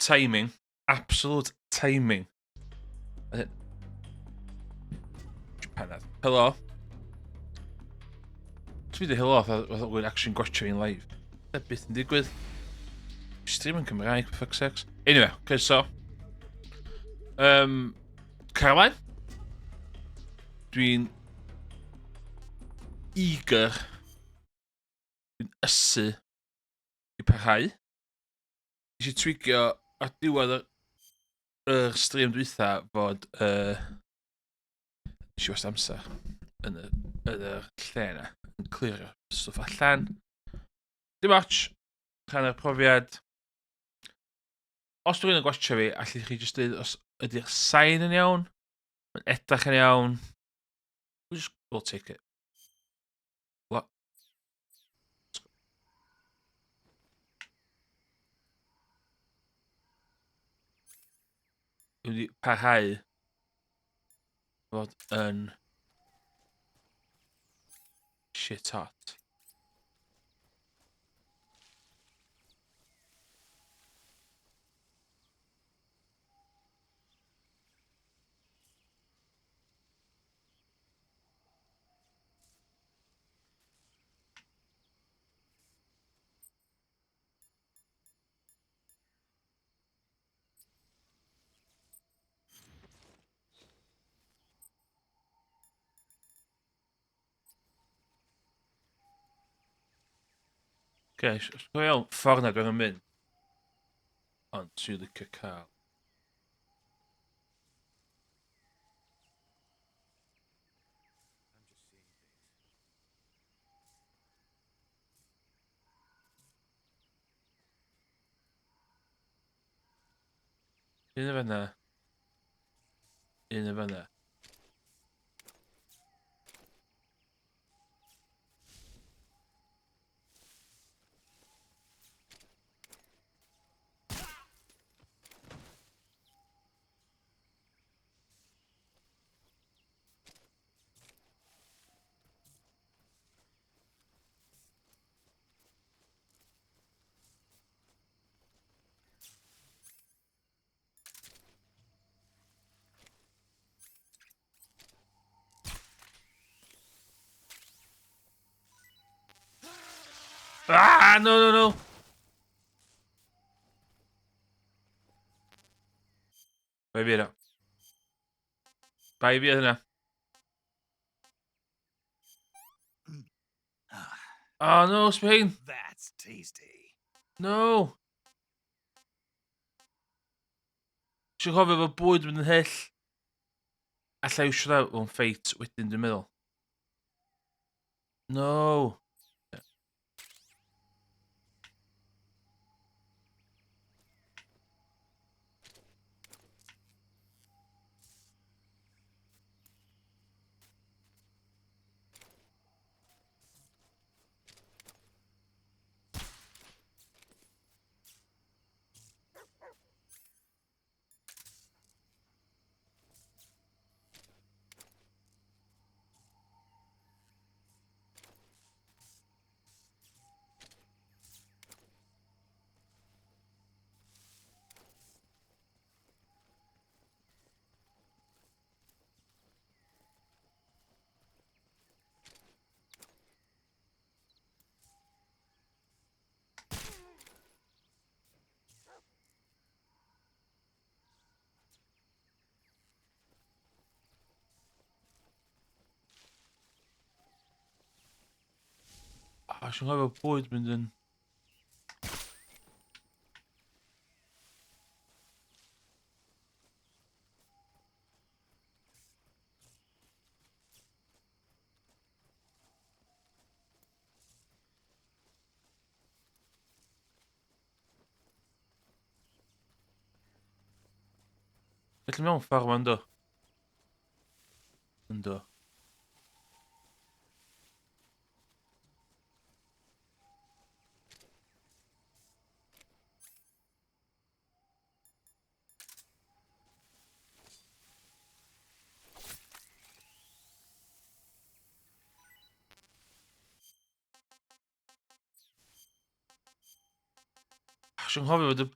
timing. Absolute timing. Helo. Dwi wedi helo fath o gwyd actually'n gwachio fi'n live. Da byth yn digwydd. Stream yn Cymraeg, for fuck's sakes. Anyway, so. Caroline. Dwi'n eager. Dwi'n ysu i parhau. Nes i twigio ar diwedd yr stream dwytha fod nes i wast amser yn y lle yna yn clirio stwff allan. Dim otch, rhan o'r profiad. Os dwi'n gwachio fi, allwch chi jyst dweud os ydy'r sain yn iawn, yn edrych yn iawn. We'll take it. What? Dwi'n wedi parhau fod yn shit hot. Okay, so iawn, ffordd na dwi'n mynd. Ond dwi'n licio cael. Un o fanna. Un o fanna. Ah, no. Bai fi yna. Bai fi yna. Oh no, Spain. That's tasty. No. Ti'n cofio fod bwyd mynd yn hyll? Alla i wsio dda o'n ffeit wedyn dwi'n meddwl. No. Os yw'n cofio bwyd mynd yn... Felly mewn ffordd ma'n do. Ynddo. Os yw'n cofio fod y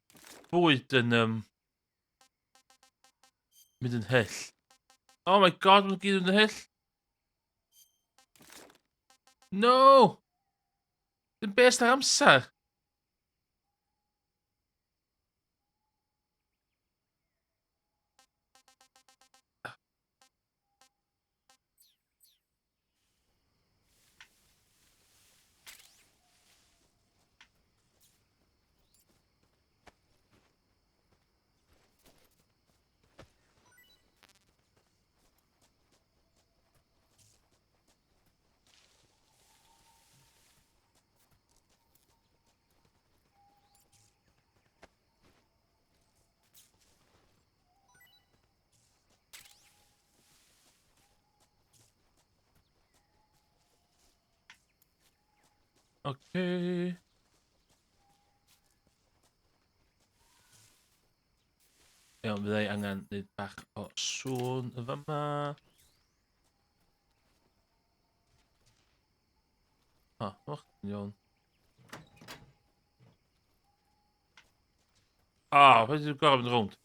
bwyd yn mynd yn hyll. Oh my god, maen nhw gyd yn hyll. No! Dim best ar amser. Okay. Iawn, byddai angen neud bach o sŵn y fyma. Och, iawn. Fe dwi'n gorau mynd rownd.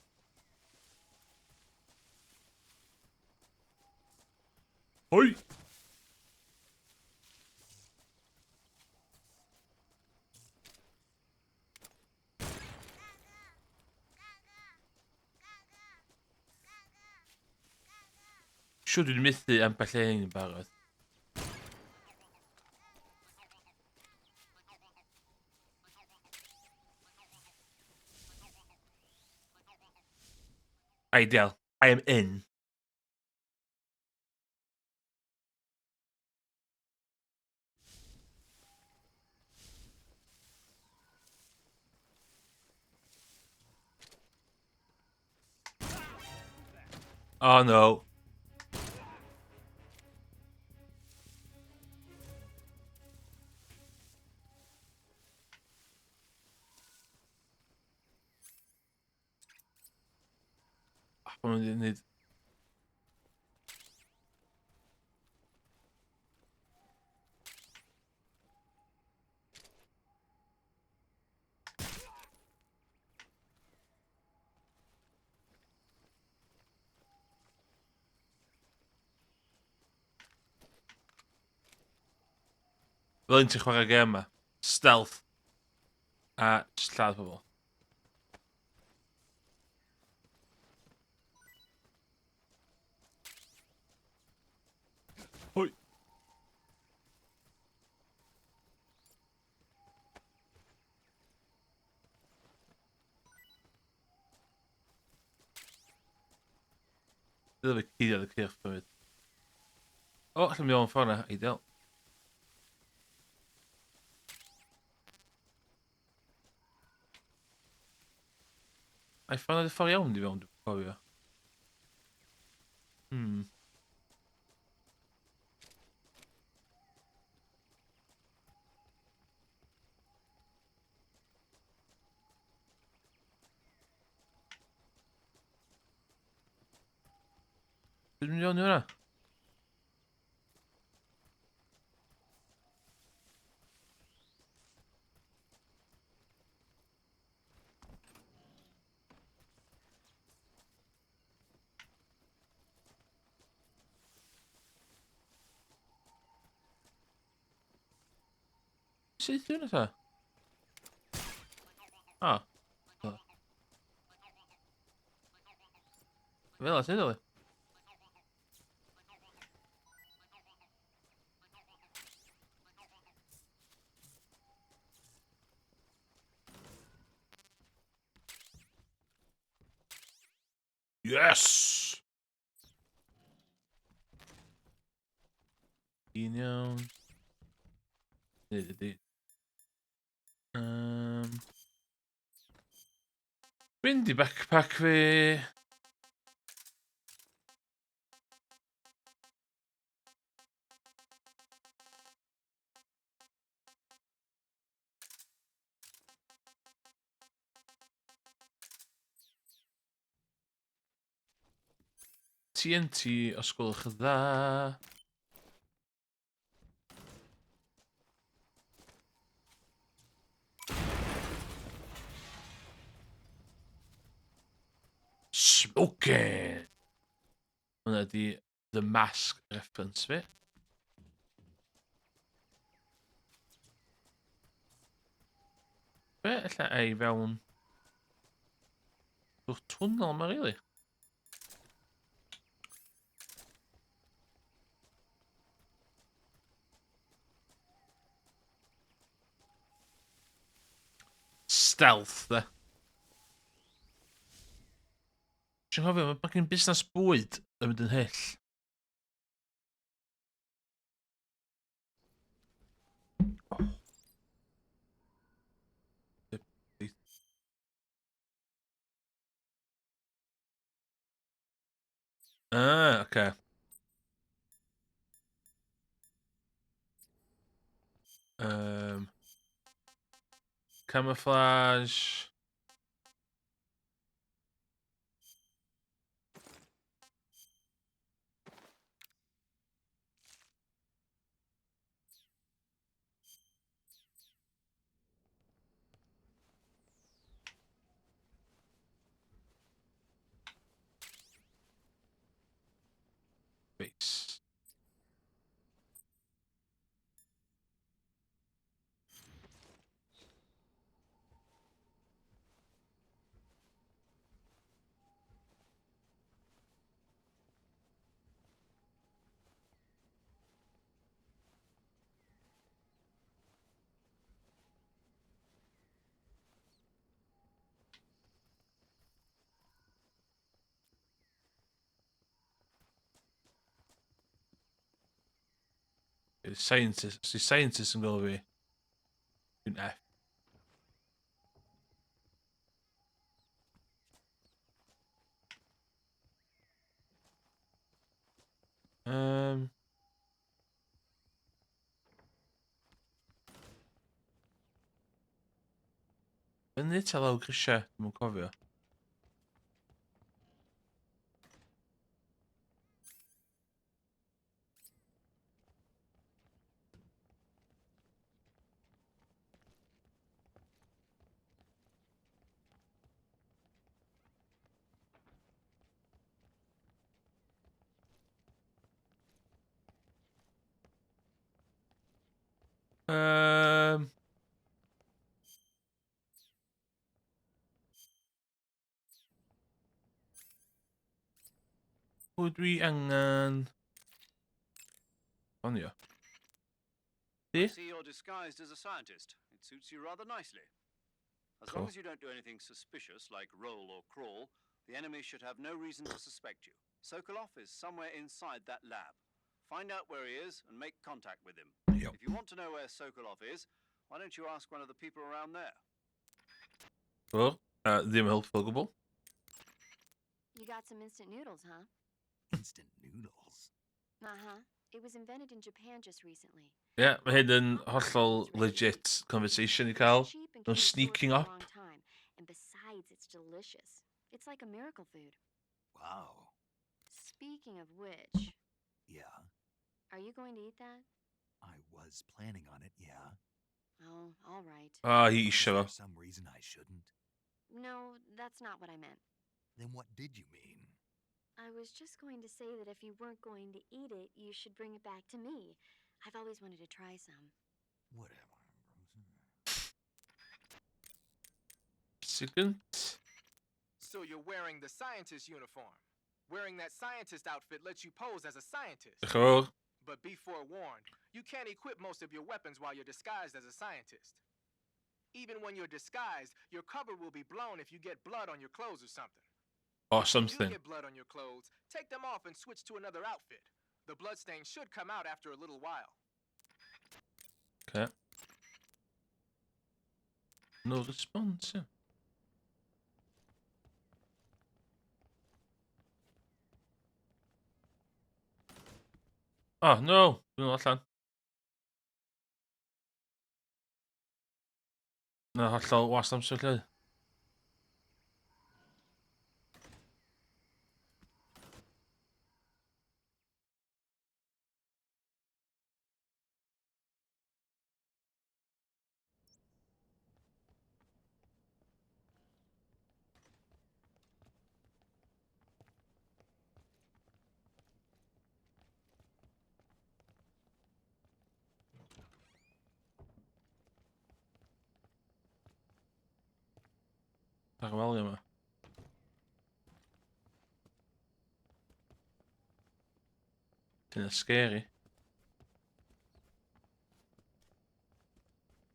Hoi! Siwr dwi'n methu ambell ein yn barod. Ideal. I am in. Oh no. Mae'n mynd i wneud... Fel un ti'n chwarae gem yma. Stealth. A just lladd pobl. Hoi. Dyna fe cuddiad y cyrff bywyd. O, allan mi o'n ffordd na, ideal. A'i ffordd y ffordd iawn di fewn, dwi'n cofio. Dwi'n mynd i fewn i hwnna. Sut dwi'n hwnna ta? Fel a ti ddoli? Yes! Un iawn. Nid ydi. Mynd i backpack fi. TNT os gwelwch yn dda. Hadouken! Hwna di The Mask reference fi. Be ella ei fewn... Drwy'r twnnel yma, really? Stealth, de. Ti'n cofio, mae gen busnes bwyd yn mynd yn hyll. Ah, oce. Camouflage. Base. Scientist. Si scientist yn gofio fi. Dwi'n F. Fyny ta lawr grisiau, dwi'n cofio. Pwy dwi angen... Onio. I Di? see you're disguised as a scientist. It suits you rather nicely. As Cool. long as you don't do anything suspicious, like roll or crawl, the enemy should have no reason to suspect you. Sokolov is somewhere inside that lab. Find out where he is and make contact with him. Yep. If you want to know where Sokolov is, why don't you ask one of the people around there? Cool. Ddim helpful o gwbl. You got some instant noodles, huh? Instant noodles? Uh-huh. It was invented in Japan just recently. Yeah, mae hyn yn hollol legit conversation i cael. Cheap and No can be stored sneaking for a up. long time. And besides, it's delicious. It's like a miracle food. Wow. Speaking of which, Yeah, are you going to eat that? I was planning on it, yeah. Oh, all right. Ah, hi Is eisiau there fo. some reason I shouldn't? No, that's not what I meant. Then what did you mean? I was just going to say that if you weren't going to eat it, you should bring it back to me. I've always wanted to try some. Whatever. Second. So you're wearing the scientist uniform. Wearing that scientist outfit lets you pose as a scientist. Diolch yn fawr. But be forewarned, you can't equip most of your weapons while you're disguised as a scientist. Even when you're disguised, your cover will be blown if you get blood on your clothes or something. Or If you do something. get blood on your clothes, take them off and switch to another outfit. The bloodstain should come out after a little while. Okay. No response, yeah. Oh, no! Dwi'n allan. Na, hollol wast amser lle. Farwelio yma. Dyna scary.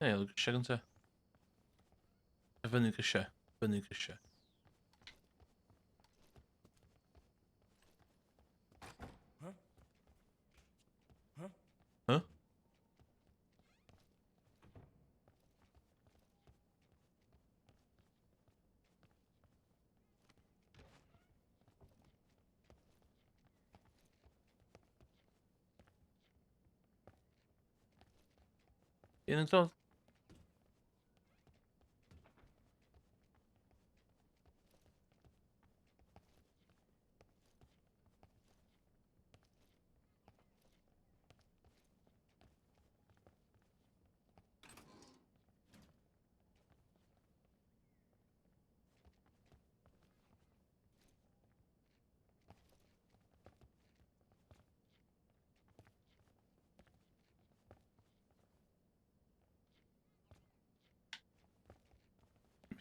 Ie, oedd grisiau gynta. Fyny grisiau. Fyny grisiau. Huh? Un yn dod.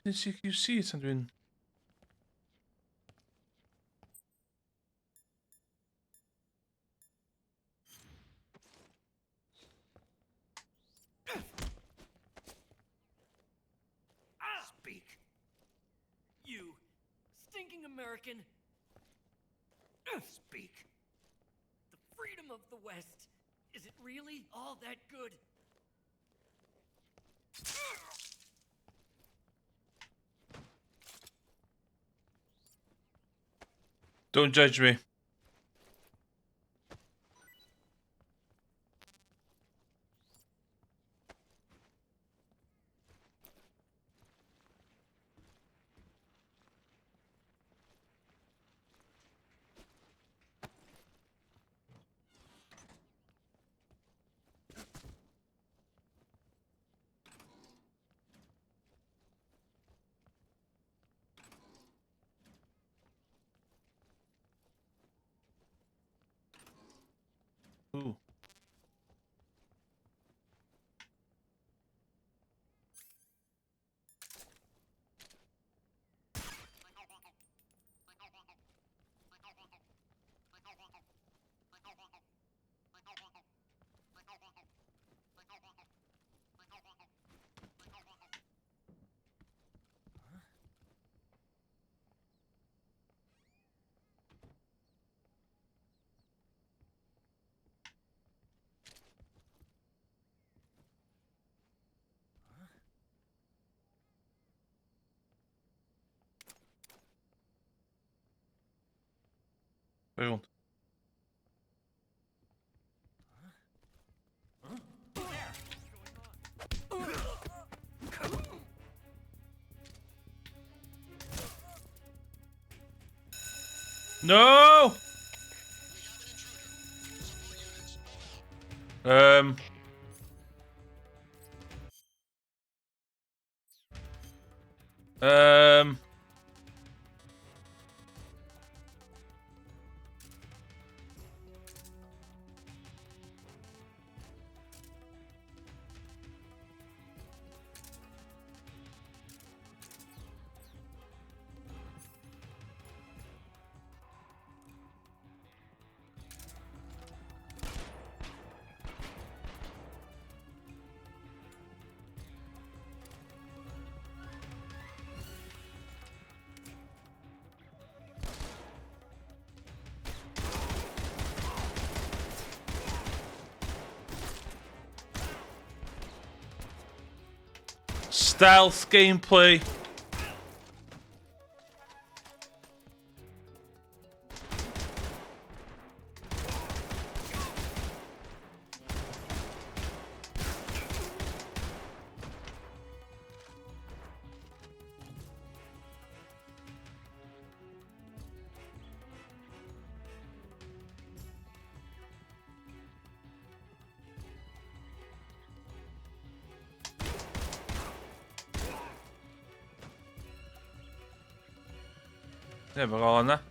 Dwi'n CQC tan dwi'n... Speak. You stinking American. Speak. The freedom of the West. Is it really all that good? Don't judge me. Ooh. Waarom? No! Um. Um. Stealth gameplay. Yeah, we're all on that.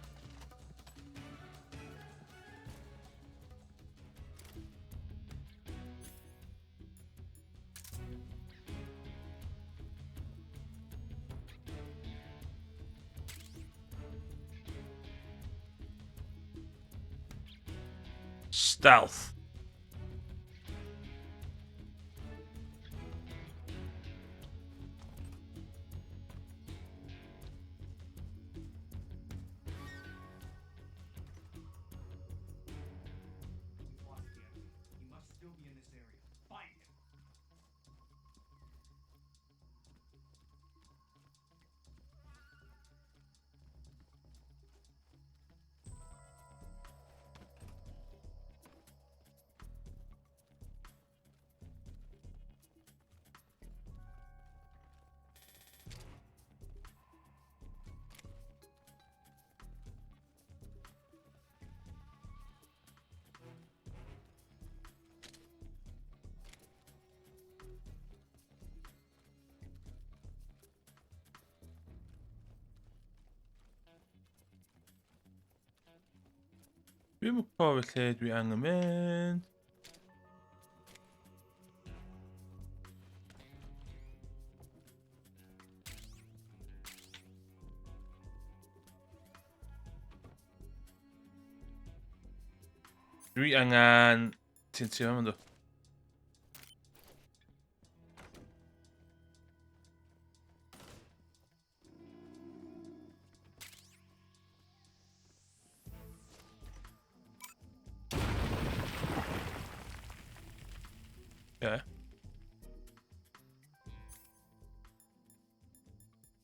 Stealth. Dwi'n cofio lle dwi angen mynd. Dwi angen... Ti'n ti'n mynd o? Ie.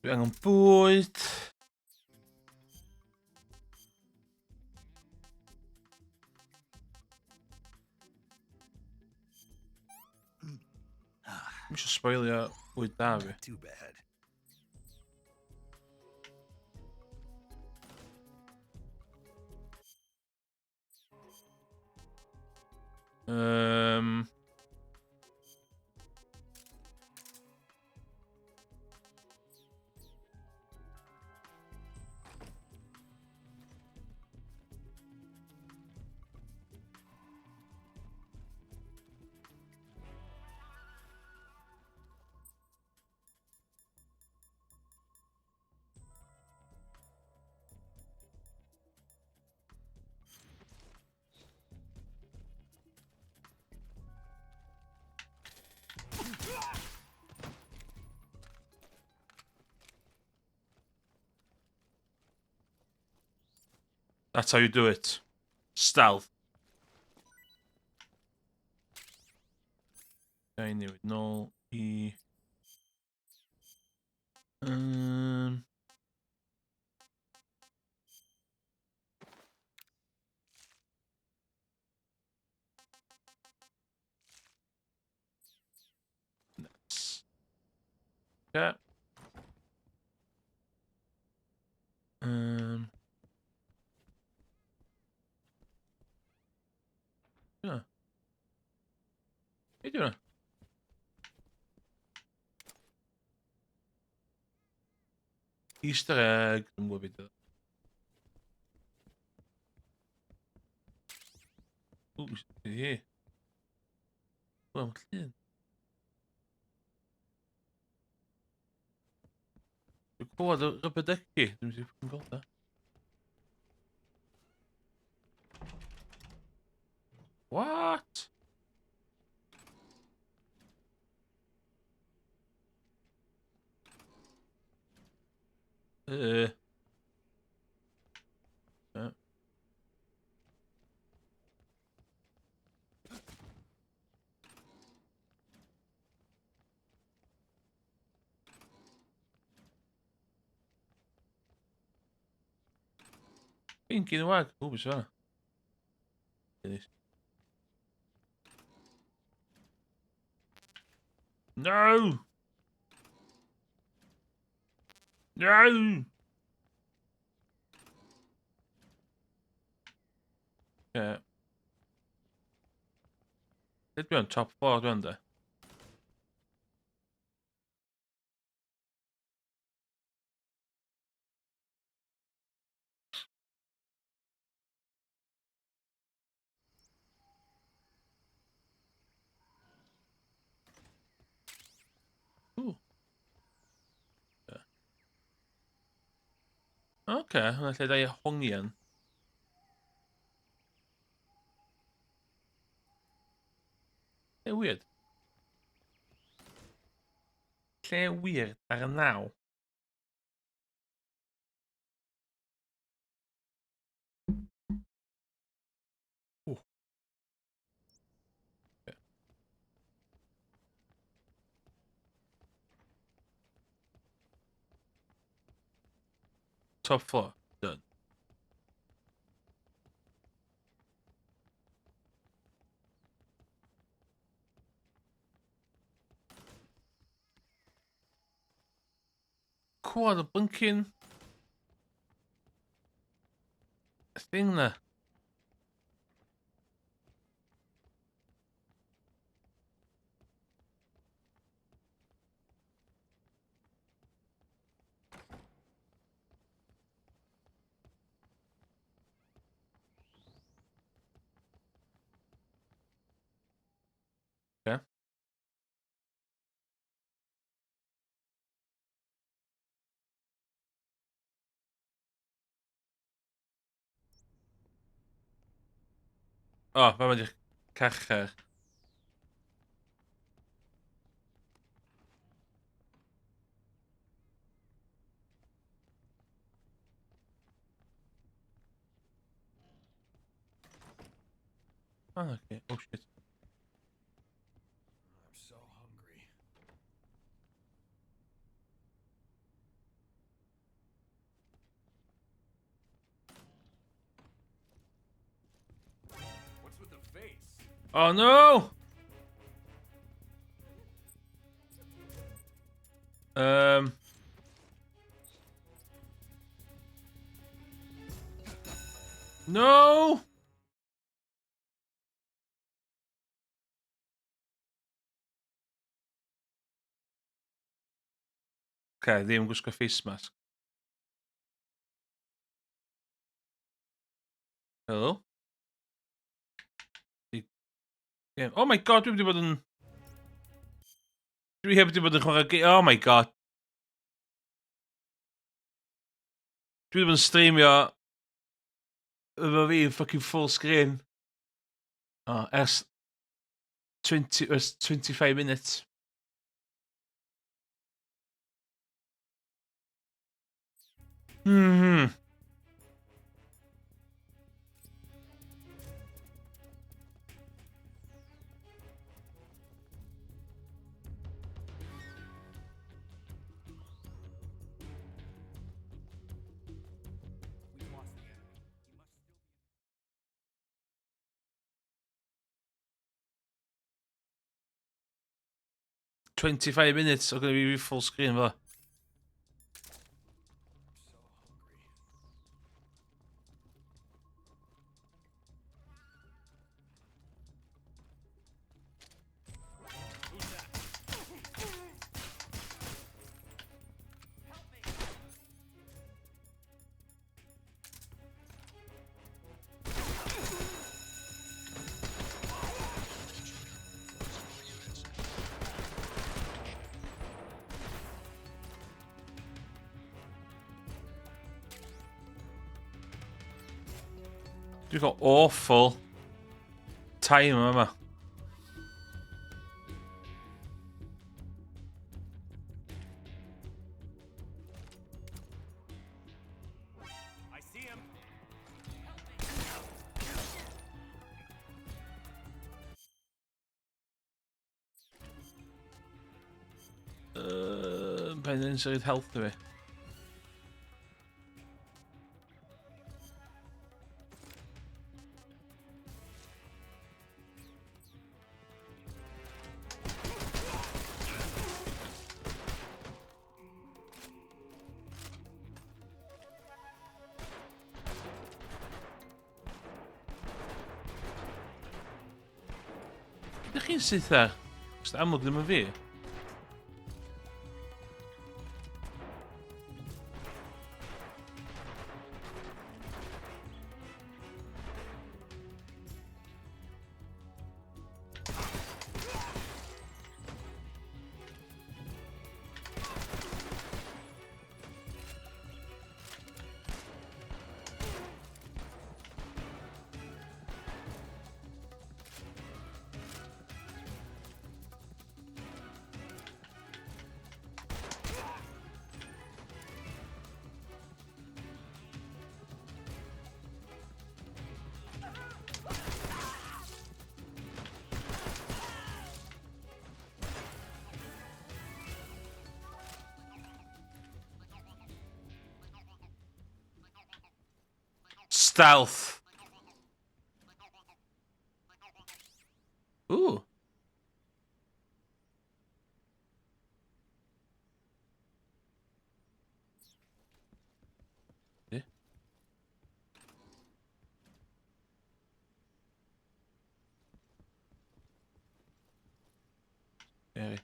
Dwi angen bwyd. Dwi'n eisiau spoilio bwyd da fi. Not too bad. Um, That's how you do it. Stealth. I newid nôl i... Nice. Okay. Yeah. What are you doing? Easter egg. Dwi'n gwybod beth. Ww, sydd hi? Wel, llun. Dwi'n gwybod y rybydegu. Dwi'n mynd i'n gweld da. What? Yeah. Pinky the wag. Ww, beth yna? No! No! Yeah. Did be on top 4, don't they? Ooh. Yeah. Okay, hwnna lle da i hongian. lle weird ar y naw. Ww. Ocê. Top floor. Done. Clywed y blinking thing na. Okay. O, fe mae'n carchar. Oh, okay. Oh, shit. I'm so hungry. What's with the face? Oh, no! No! Okay, ddim gwisgo face mask. Hello? Yeah. Oh my god, dwi wedi bod yn... Dwi heb wedi bod yn chwarae... Oh my god. Dwi wedi bod yn streamio... Efo fi, fucking full screen. Oh, ers... 25 minutes. Hmm. 25 minutes, o gynnu fi full screen fel. Dwi'n got awful time yma. I see him. Pa'n inside health fi. Ydych chi'n syth ar? Os amlwg ddim yn fi. Stealth. Ooh. Yeah. Very.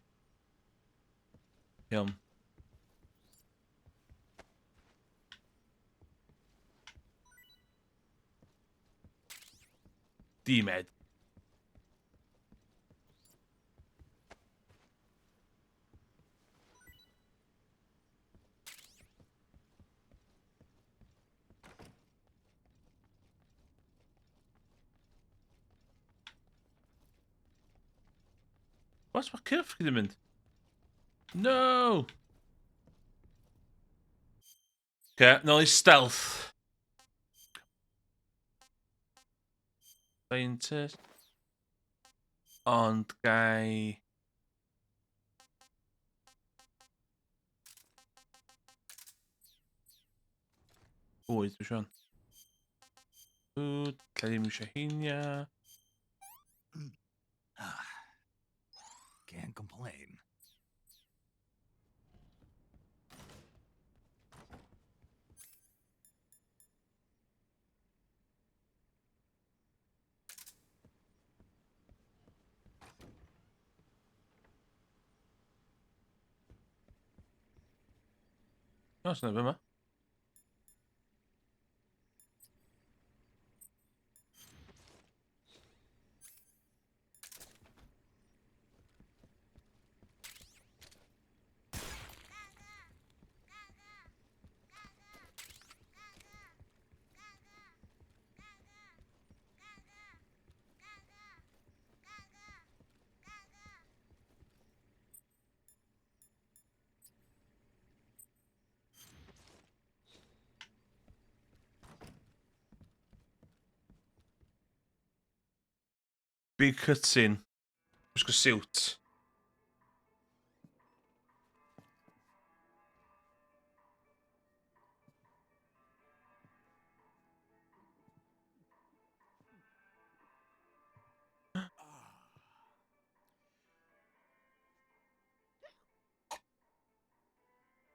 Yum. D-Med. Wat? Waar curve je hem in? No! Oké, nou is stealth. Scientist. Ond gai... Oed, dwi sian. Food, Karim Shahinia. Ah, can't complain. No, sy'n efo yma. Big cutscene. Gwisgo siwt.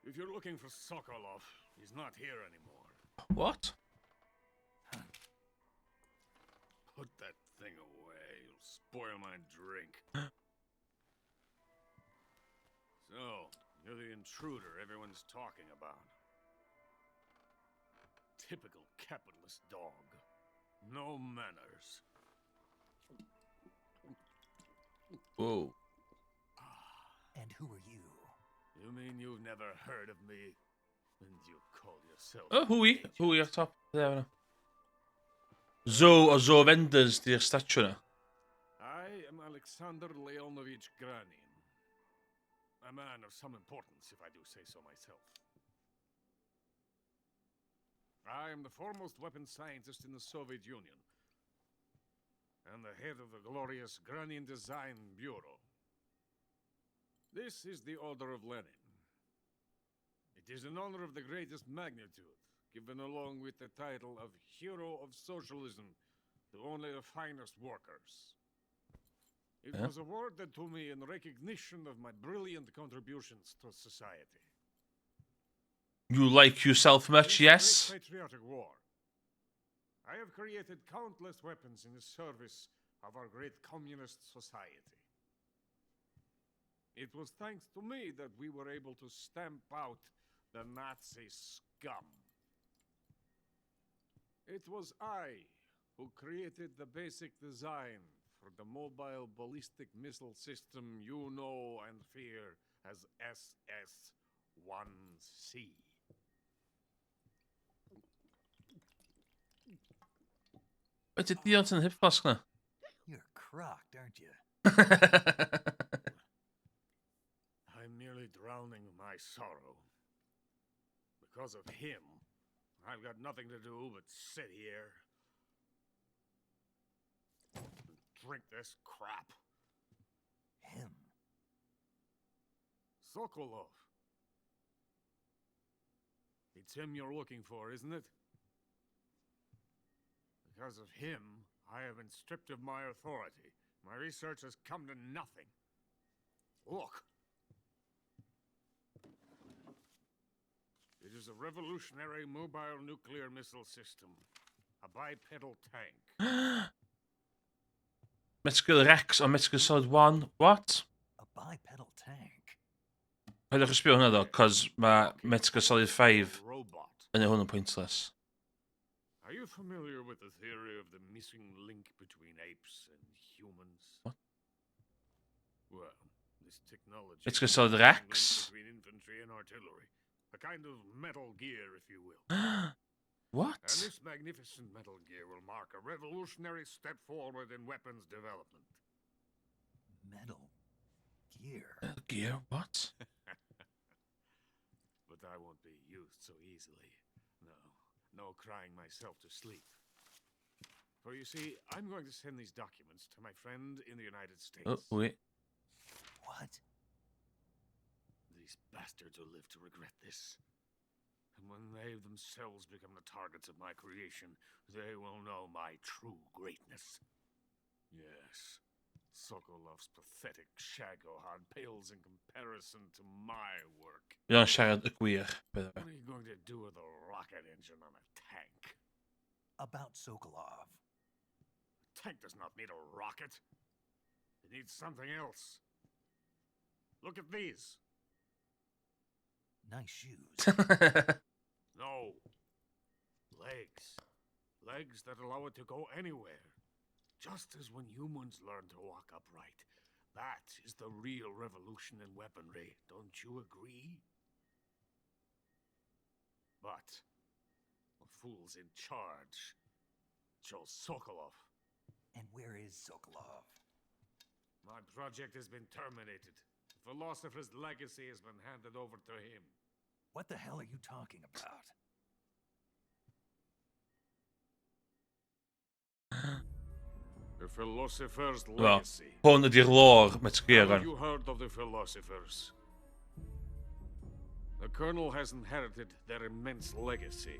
If you're looking for Sokolov, he's not here anymore. What? Put that thing away. You'll spoil my drink. So, you're the intruder everyone's talking about. Typical capitalist dog. No manners. Whoa. And who are you? You mean you've never heard of me? And you call yourself Oh, an hwy. agent? Hwy ar top. There yna. Zo o Zo Vendors di'r statue yna. I am Alexander Leonovich Granin. A man of some importance, if I do say so myself. I am the foremost weapons scientist in the Soviet Union, and the head of the glorious Granin Design Bureau. This is the Order of Lenin. It is an honor of the greatest magnitude, given along with the title of Hero of Socialism to only the finest workers. It Yeah. was awarded to me in recognition of my brilliant contributions to society. You like yourself much, Since the yes? Great Patriotic War, I have created countless weapons in the service of our great communist society. It was thanks to me that we were able to stamp out the Nazi scum. It was I who created the basic design for the mobile ballistic missile system you know and fear as SS-1C. Wyt ti diod yn hip-flask na? You're crocked, aren't you? I'm merely drowning my sorrow. Because of him, I've got nothing to do but sit here and drink this crap. Him. Sokolov. It's him you're looking for, isn't it? Because of him, I have been stripped of my authority. My research has come to nothing. Look. It is a revolutionary mobile nuclear missile system. A bipedal tank. Metal Gear Rex or Metal Gear Solid 1. What? A bipedal tank. Pwydwch ysbio hwnna ddo, cos mae Metal Gear Solid 5 Robot. yn hwn yn pointless. Are you familiar with the theory of the missing link between apes and humans? What? Well, this technology Metal Gear Solid is a link Rex? between infantry and artillery. A kind of Metal Gear, if you will. What? And this magnificent Metal Gear will mark a revolutionary step forward in weapons development. Metal Gear. Metal Gear? What? But I won't be used so easily. No crying myself to sleep. For you see, I'm going to send these documents to my friend in the United States. Oh, wait. What? These bastards will live to regret this. And when they themselves become the targets of my creation, they will know my true greatness. Yes, Sokolov's pathetic Shagohod pales in comparison to my work. Fi o'n siarad y gwir, by the way. What are you going to do with a rocket engine on a tank? About Sokolov. A tank does not need a rocket. It needs something else. Look at these. Nice shoes. No. Legs. Legs that allow it to go anywhere. Just as when humans learn to walk upright. That is the real revolution in weaponry. Don't you agree? But the fool's in charge. Joe Sokolov. And where is Sokolov? My project has been terminated. The philosopher's legacy has been handed over to him. What the hell are you talking about? The philosopher's Wel, legacy. hwn ydy'r lore Metal Gear Have rwan. you heard of the philosophers? The Colonel has inherited their immense legacy.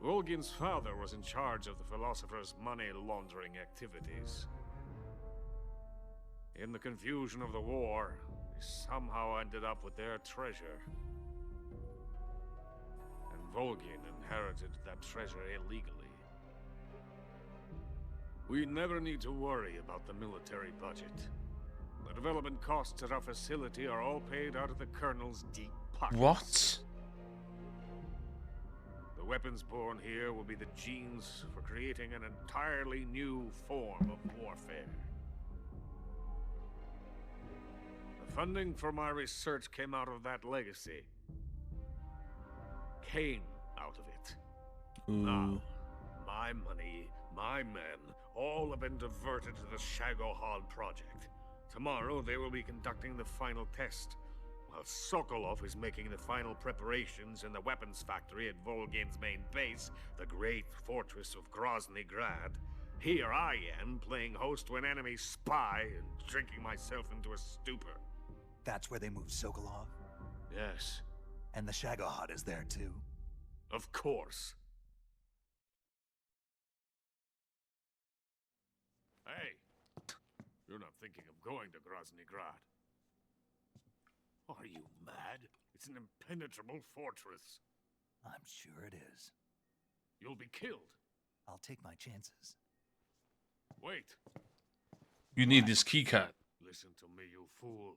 Volgin's father was in charge of the philosophers' money laundering activities. In the confusion of the war, they somehow ended up with their treasure. And Volgin inherited that treasure illegally. We never need to worry about the military budget. The development costs at our facility are all paid out of the Colonel's deep pockets. What? The weapons born here will be the genes for creating an entirely new form of warfare. The funding for my research came out of that legacy. Came out of it. Now, Ooh. my money, my men, all have been diverted to the Shagohod project. Tomorrow they will be conducting the final test, while Sokolov is making the final preparations in the weapons factory at Volgin's main base, the great fortress of Grozny Grad. Here I am, playing host to an enemy spy and drinking myself into a stupor. That's where they moved Sokolov? Yes, And the Shagohod is there too? of course. Hey, you're not thinking of going to Grozny Grad. Are you mad? It's an impenetrable fortress. I'm sure it is. You'll be killed. I'll take my chances. Wait, You need this keycard. listen to me, you fool.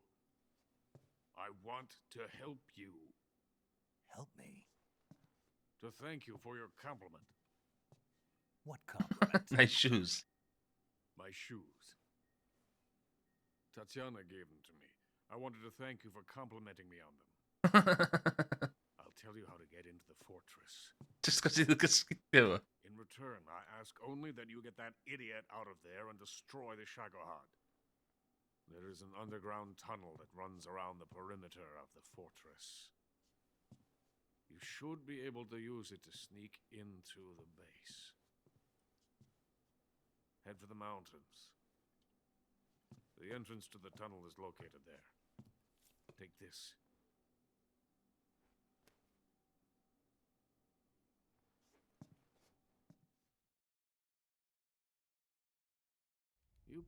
I want to help you. Help me. To thank you for your compliment. What compliment? Nice shoes. My shoes. Tatiana gave them to me. I wanted to thank you for complimenting me on them. I'll tell you how to get into the fortress. Just because you look at Skidoo. In return, I ask only that you get that idiot out of there and destroy the Shagohod. There is an underground tunnel that runs around the perimeter of the fortress. You should be able to use it to sneak into the base. Head for the mountains. The entrance to the tunnel is located there. Take this.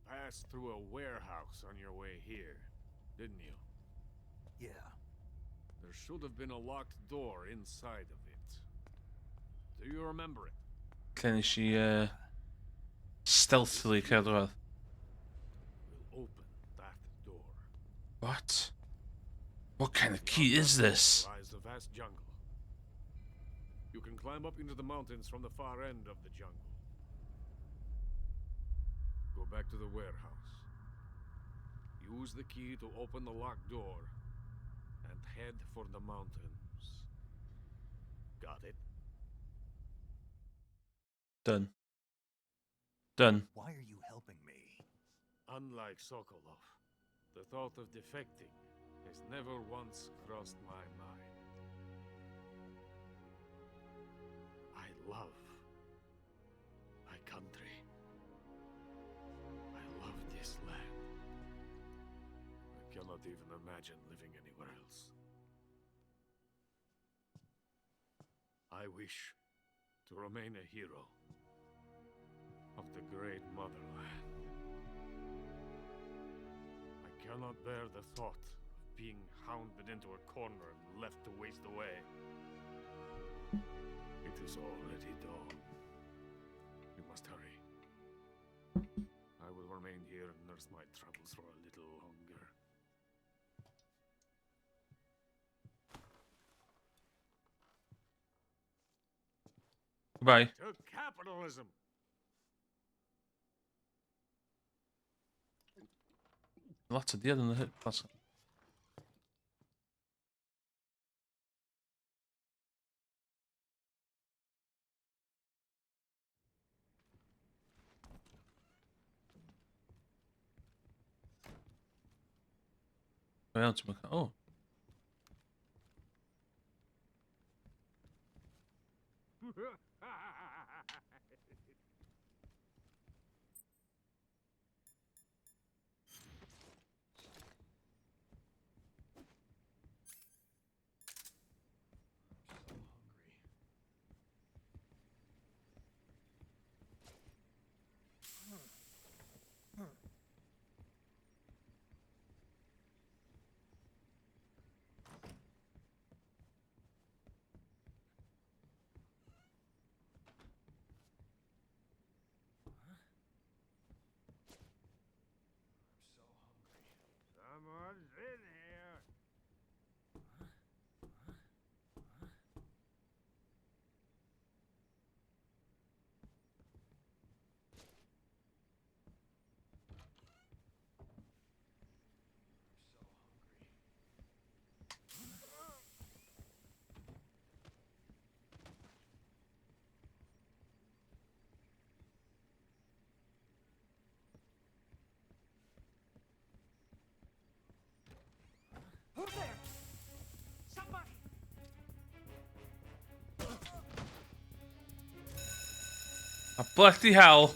passed through a warehouse on your way here, didn't you? Yeah. There should have been a locked door inside of it. Do you remember it? Clearly she stealthily killed her. We'll open that door. What? What kind of key is this? Lies a vast jungle. You can climb up into the mountains from the far end of the jungle. Go back to the warehouse. Use the key to open the locked door and head for the mountains. Got it? Done. Done. Why are you helping me? Unlike Sokolov, the thought of defecting has never once crossed my mind. I love my country. I love this land. I cannot even imagine living anywhere else. I wish to remain a hero of the great motherland. I cannot bear the thought of being hounded into a corner and left to waste away. It is already dawn. We must hurry. I will remain here and nurse my troubles for a little longer. Goodbye. To capitalism! Lots of deer in the hit. That's... Oh. Someone's in here. Who's there? Somebody! A bloody hell.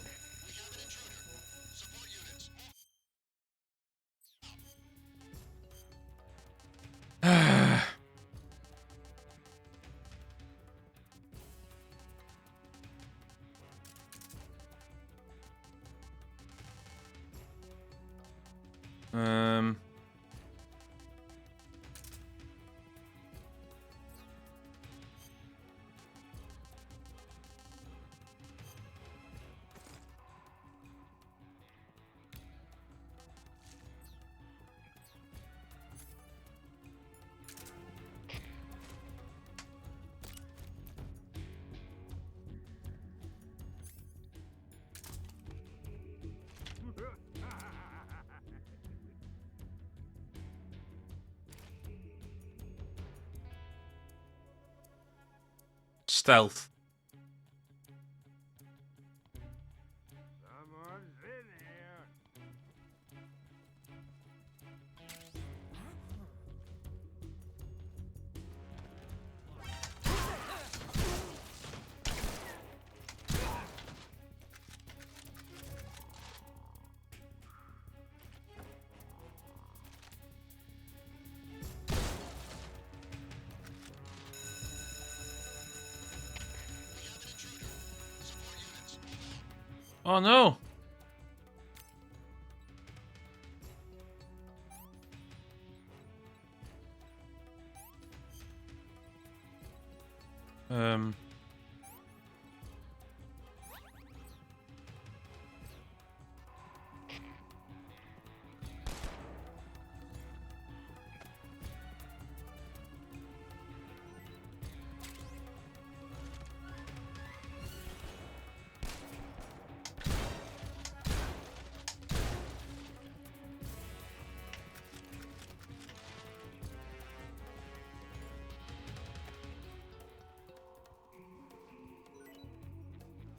um. Stealth. Someone's in here. Oh no.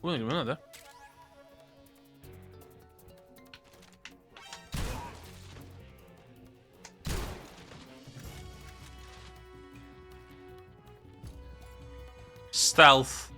Una granada. Stealth.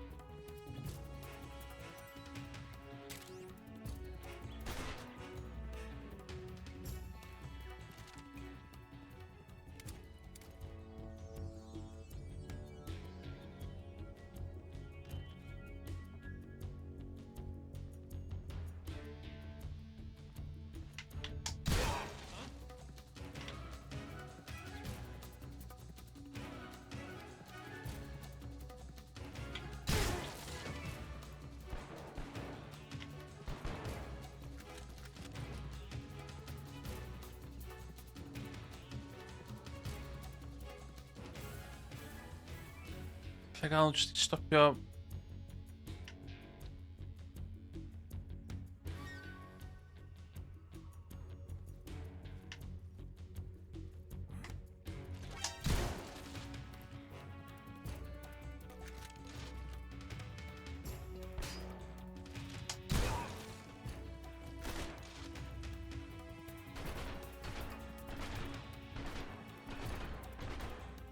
Lle gael jyst i stopio...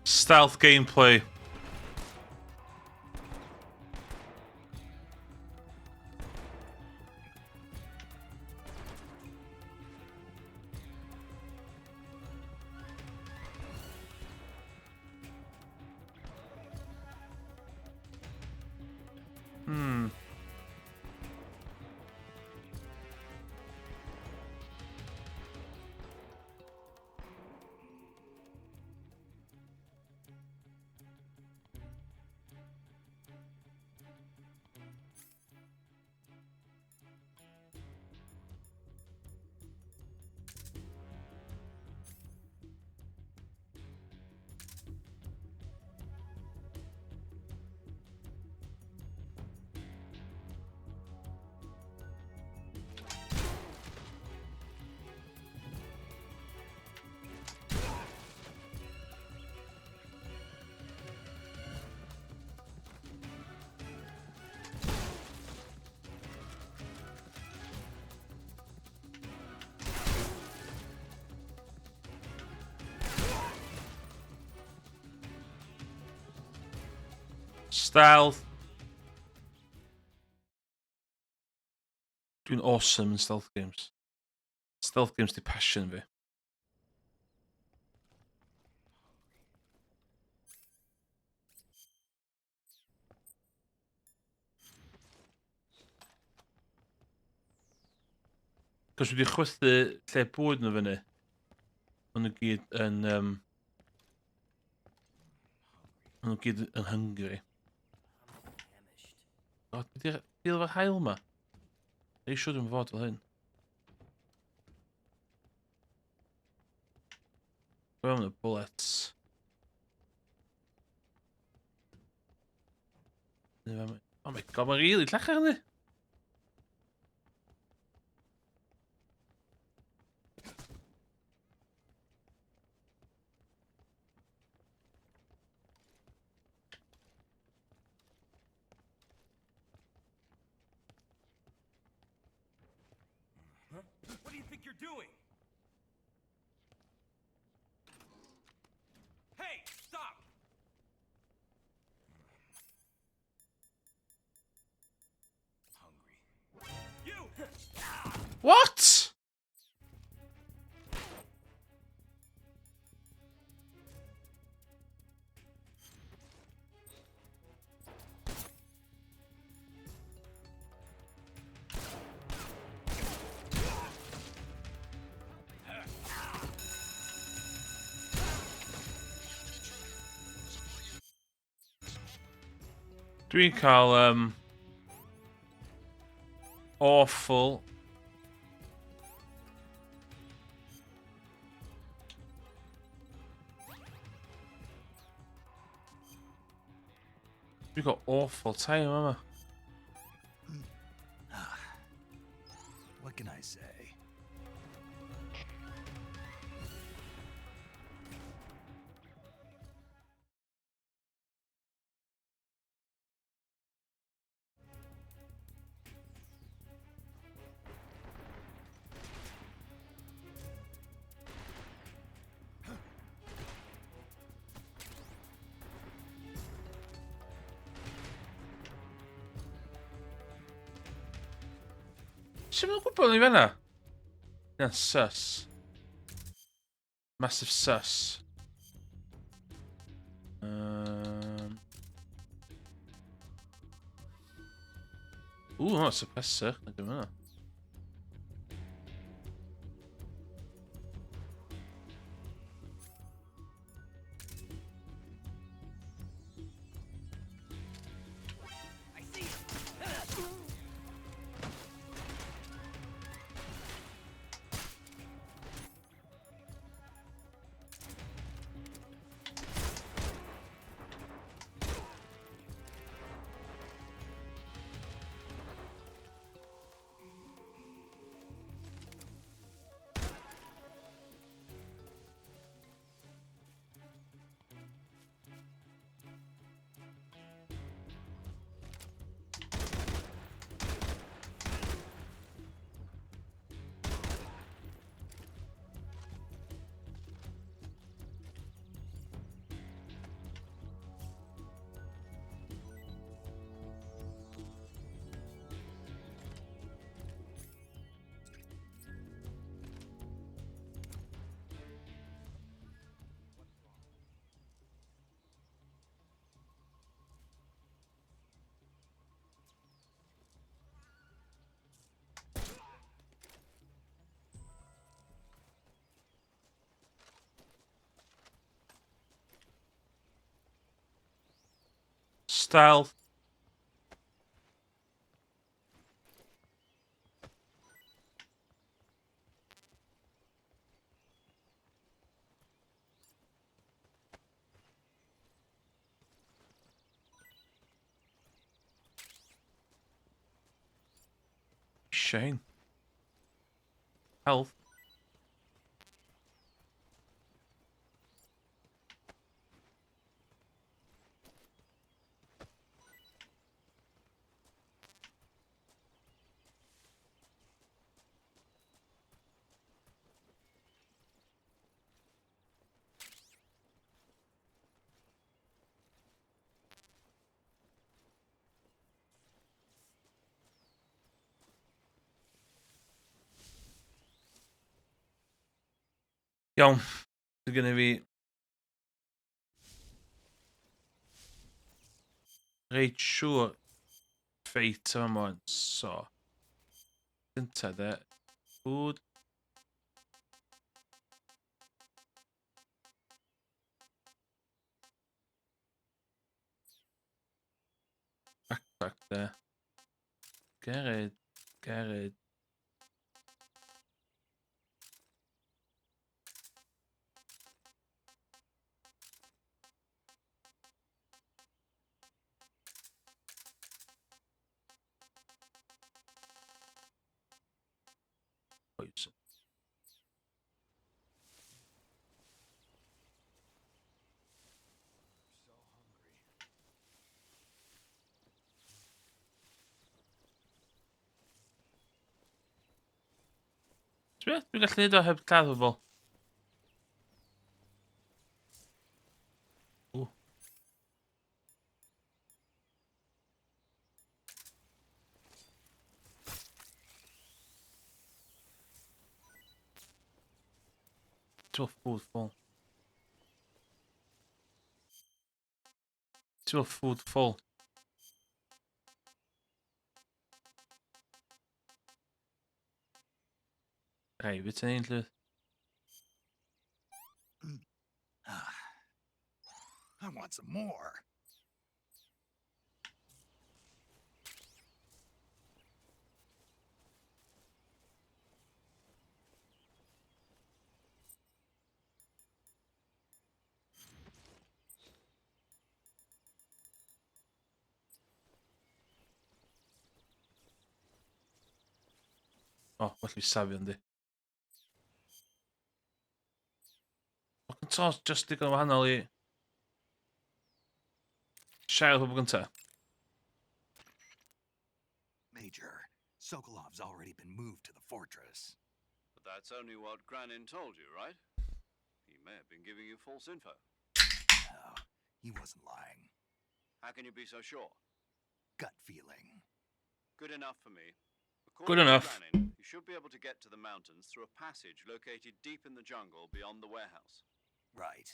Stealth gameplay. Stealth. Doing awesome in stealth games. Stealth games di passion fi. Cos wedi chwythu lle bwyd nhw fyny. Maen nhw gyd yn... maen nhw gyd yn hungry. O, di'r efo hael ma? Ei siwr yn fod fel hyn. Go on the bullets. Oh my god, mae'n rili llachar ni. What do you think you're doing? Hey, stop! Hungry. You! What? Dwi'n cael awful. Dwi'n cael awful time yma. What can I say? Sut mae'n gwybod ni fanna? Ia'n sus. Massive sus. Hwnna'n suppressor. Na dim hwnna. I see him. Stealth. Shane. Health. Iawn. Mae gen i fi reit siŵr ffeit yma mwyn. So. Gynta de. Food. Backpack de. Gered. Gered. Poison. Dwi'n gallu neud o heb lladd o bobl. Ww. Ti'n food full. Ti'n food full. Rai, beth yn un llwyth? I want some more. O, well fi safio yndi. Fucking tos just digon yn wahanol i... Siarad pobl gynta. Major, Sokolov's already been moved to the fortress. But that's only what Granin told you, right? He may have been giving you false info. No, he wasn't lying. How can you be so sure? Gut feeling. Good enough for me. Good According to enough. Granin, you should be able to get to the mountains through a passage located deep in the jungle beyond the warehouse. Right.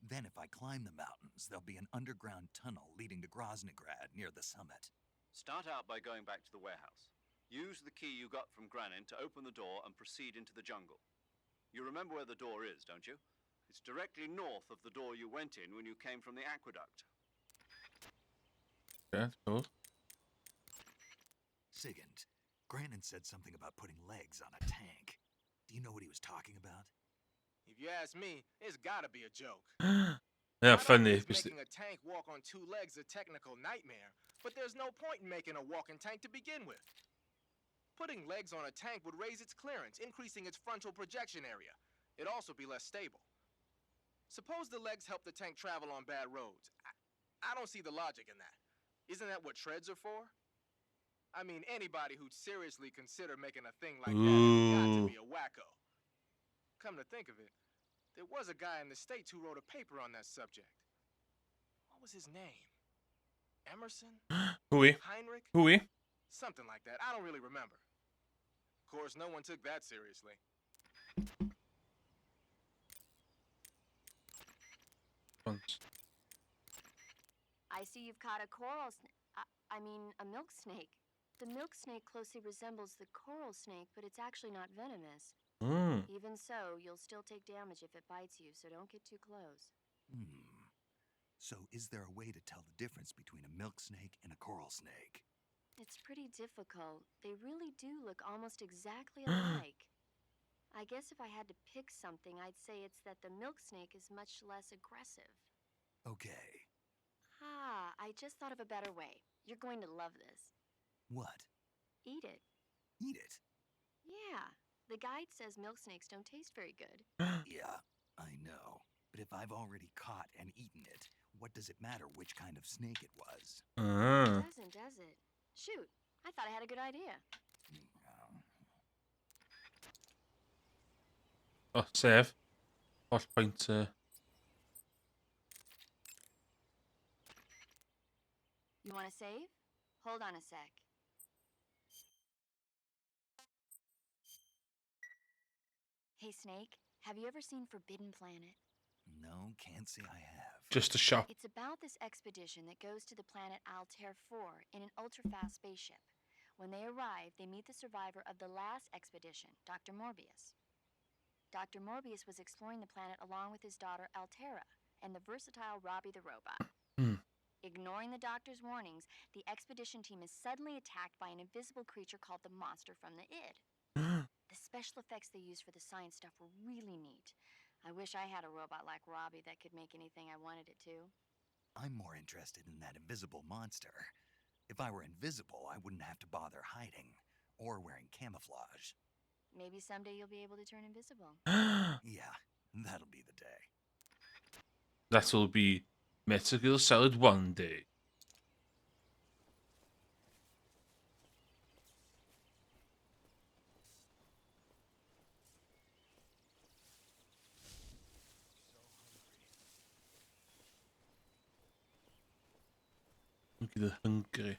Then if I climb the mountains, there'll be an underground tunnel leading to Groznygrad near the summit. Start out by going back to the warehouse. Use the key you got from Granin to open the door and proceed into the jungle. You remember where the door is, don't you? It's directly north of the door you went in when you came from the aqueduct. Okay, cool. Sigint, Granin said something about putting legs on a tank. Do you know what he was talking about? If you ask me, it's gotta be a joke. Yeah, Not funny. only is making a tank walk on 2 legs a technical nightmare, but there's no point in making a walking tank to begin with. Putting legs on a tank would raise its clearance, increasing its frontal projection area. It'd also be less stable. Suppose the legs help the tank travel on bad roads. I don't see the logic in that. Isn't that what treads are for? I mean, anybody who'd seriously consider making a thing like that has got to be a wacko. Come to think of it, there was a guy in the States who wrote a paper on that subject. What was his name? Emerson? Hui. Heinrich? Hui. Something like that. I don't really remember. Of course, no one took that seriously. I see you've caught a coral snake. I mean, a milk snake. The milk snake closely resembles the coral snake, but it's actually not venomous. Even so, you'll still take damage if it bites you, so don't get too close. So is there a way to tell the difference between a milk snake and a coral snake? It's pretty difficult. They really do look almost exactly alike. I guess if I had to pick something, I'd say it's that the milk snake is much less aggressive. Okay. I just thought of a better way. You're going to love this. What? Eat it. Eat it? Yeah. The guide says milk snakes don't taste very good. Yeah, I know. But if I've already caught and eaten it, what does it matter which kind of snake it was? It doesn't, does it? Shoot, I thought I had a good idea. Oh, save. Holl point. You want to save? Hold on a sec. Hey, Snake, have you ever seen Forbidden Planet? No, can't say I have. Just a shop. It's about this expedition that goes to the planet Altair 4 in an ultra-fast spaceship. When they arrive, they meet the survivor of the last expedition, Dr. Morbius. Dr. Morbius was exploring the planet along with his daughter Altera and the versatile Robbie the robot. Ignoring the doctor's warnings, the expedition team is suddenly attacked by an invisible creature called the Monster from the Id. The special effects they used for the science stuff were really neat. I wish I had a robot like Robbie that could make anything I wanted it to. I'm more interested in that invisible monster. If I were invisible, I wouldn't have to bother hiding or wearing camouflage. Maybe someday you'll be able to turn invisible. Yeah, that'll be the day. That'll be Metal Gear Solid 1 day. Look at the hungry.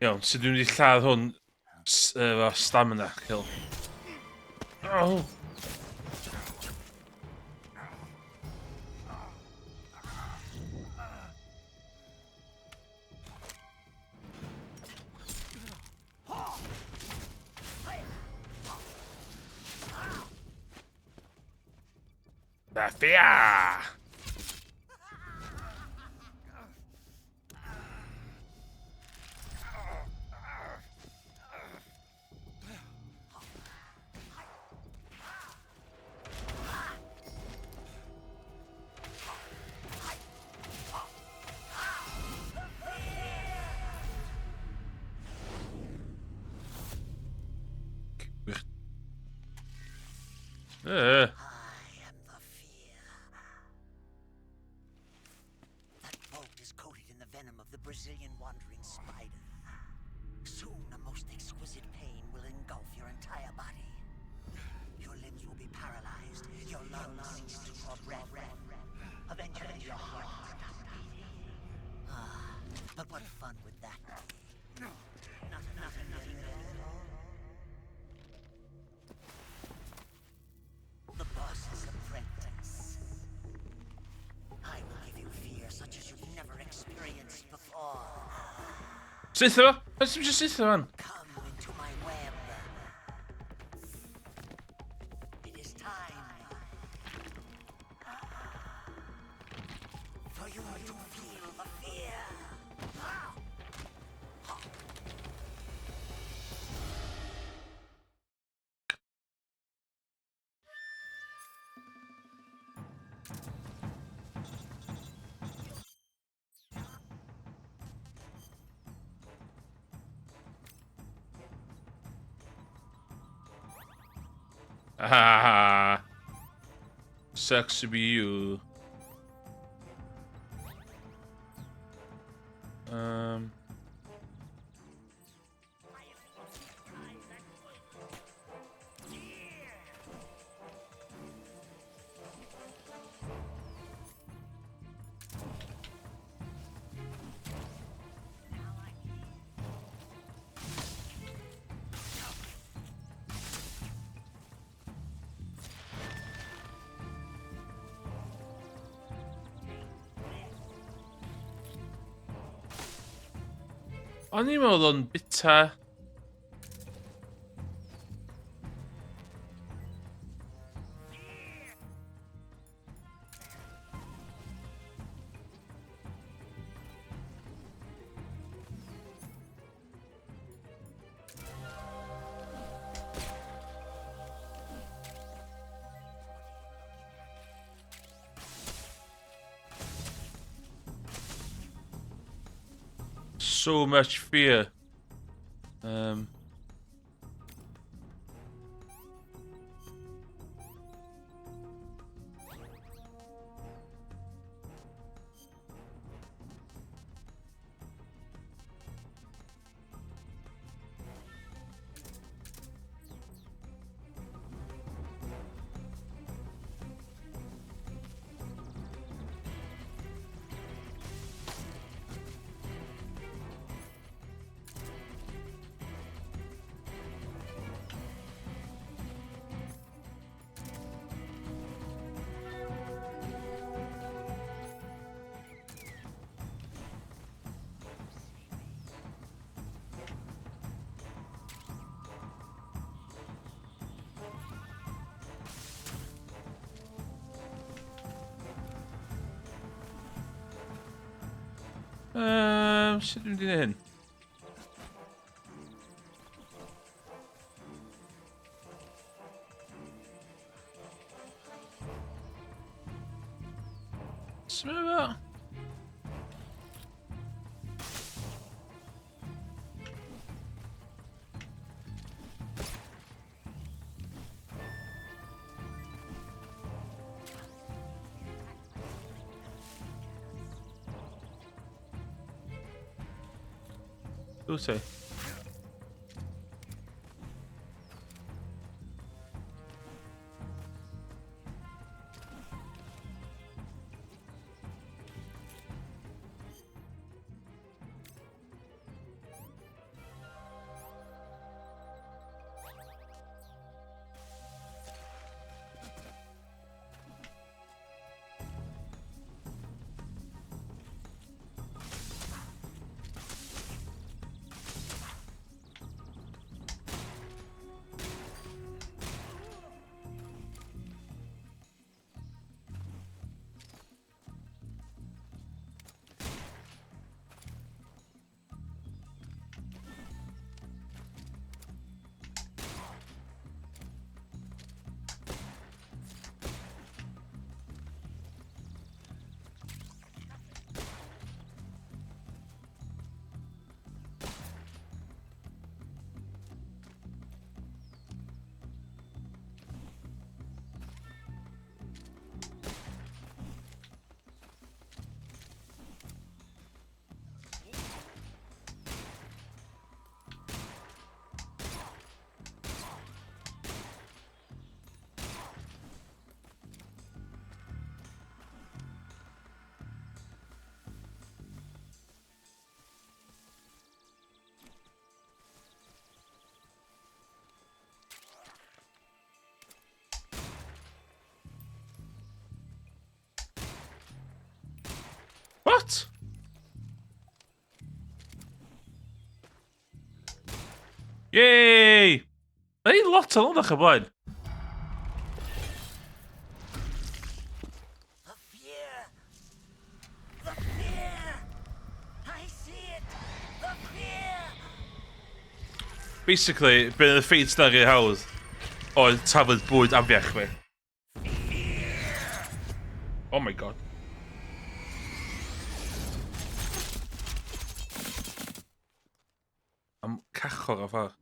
Iawn, sut dwi'n mynd i lladd hwn efo stamina kill. Oh. The fear! I am the fear. That boat is coated in the venom of the Brazilian wandering spider. Soon a most exquisite pain will engulf your entire body. Your limbs will be paralyzed, your lungs cease to draw breath. Eventually your heart will stop beating. Ah, but what fun would that be? Nothing at all. The boss's apprentice. I will give you fear such as you've never experienced before. Slytherin? Let's just Slytherin. Come into my web. It is time for you to feel the fear. Ah, sucks to be you. O'n i'n meddwl o'n bita. So much fear. Sut dwi'n mynd i hyn? Sut mae fe? Say. What? Yay! Mae hi lot o londach o blaen. The fear! The fear! I see it! The fear! Basically, bydd y ffeid na rhy hawdd oedd tafod bwyd afiach fi. Oh my god. Am cachor o ffordd.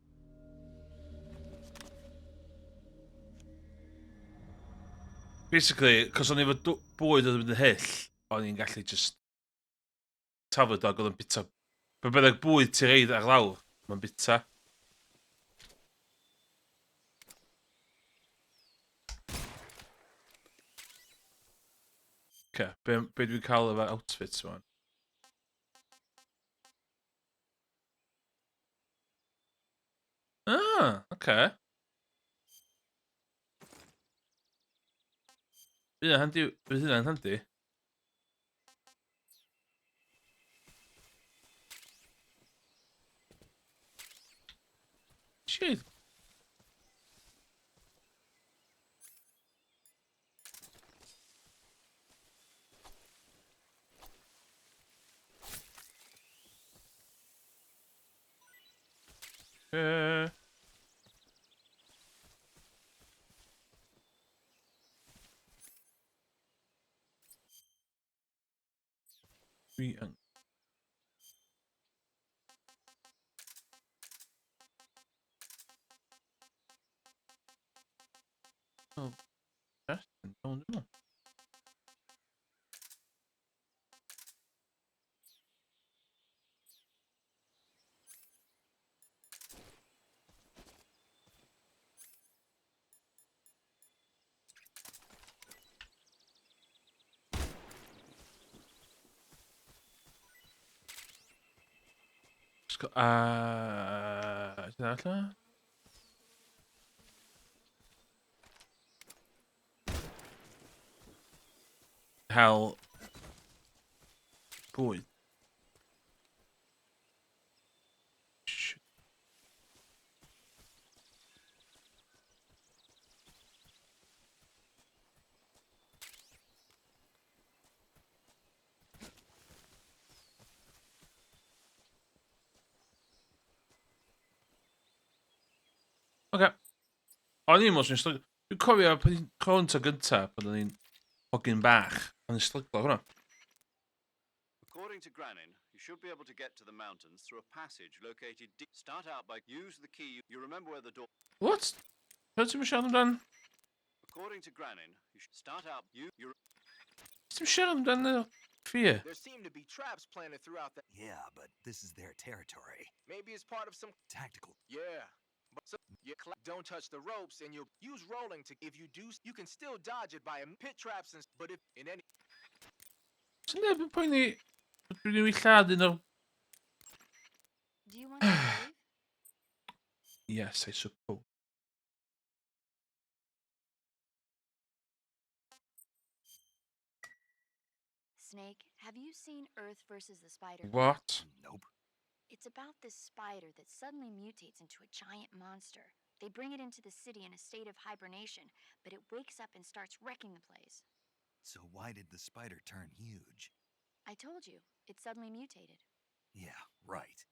Basically, cos o'n i efo bwyd oedd yn mynd yn hyll, o'n i'n gallu just tafod o, oedd yn bita. Be byddag bwyd ti reid ar lawr, mae'n bita. Be dwi'n cael efo outfits fan? Ah, okay. Bydd hynna'n handi. Shit. Dwi yn... Oh, Justin, don't know. Is that allan? Hel... Bwyd. Shit. Okay. O'n i'n mos yn slyglo. Dwi'n cofio pan i'n cronto gynta, pan o'n i'n hogyn bach. O'n i'n slyglo hwnna. According to Granin, you should be able to get to the mountains through a passage located deep. Start out by use the key. You remember where the door. What? Hyd ti'n siarad amdan? According to Granin, you should start out. You. Ti'n siarad amdan y ffia? There seem to be traps planted throughout the. Yeah, but this is their territory. Maybe it's part of some. Tactical. Yeah. But so, don't touch the ropes, and you'll use rolling to. If you do, you can still dodge it by pit traps and. But if in any. Sy'n neb yn poeni... Dwi'n ei llad un o'r... Do you want to leave? Yes, I suppose. Snake, have you seen Earth versus the Spider? What? Nope. It's about this spider that suddenly mutates into a giant monster. They bring it into the city in a state of hibernation, but it wakes up and starts wrecking the place. So why did the spider turn huge? I told you, it suddenly mutated. Yeah, right.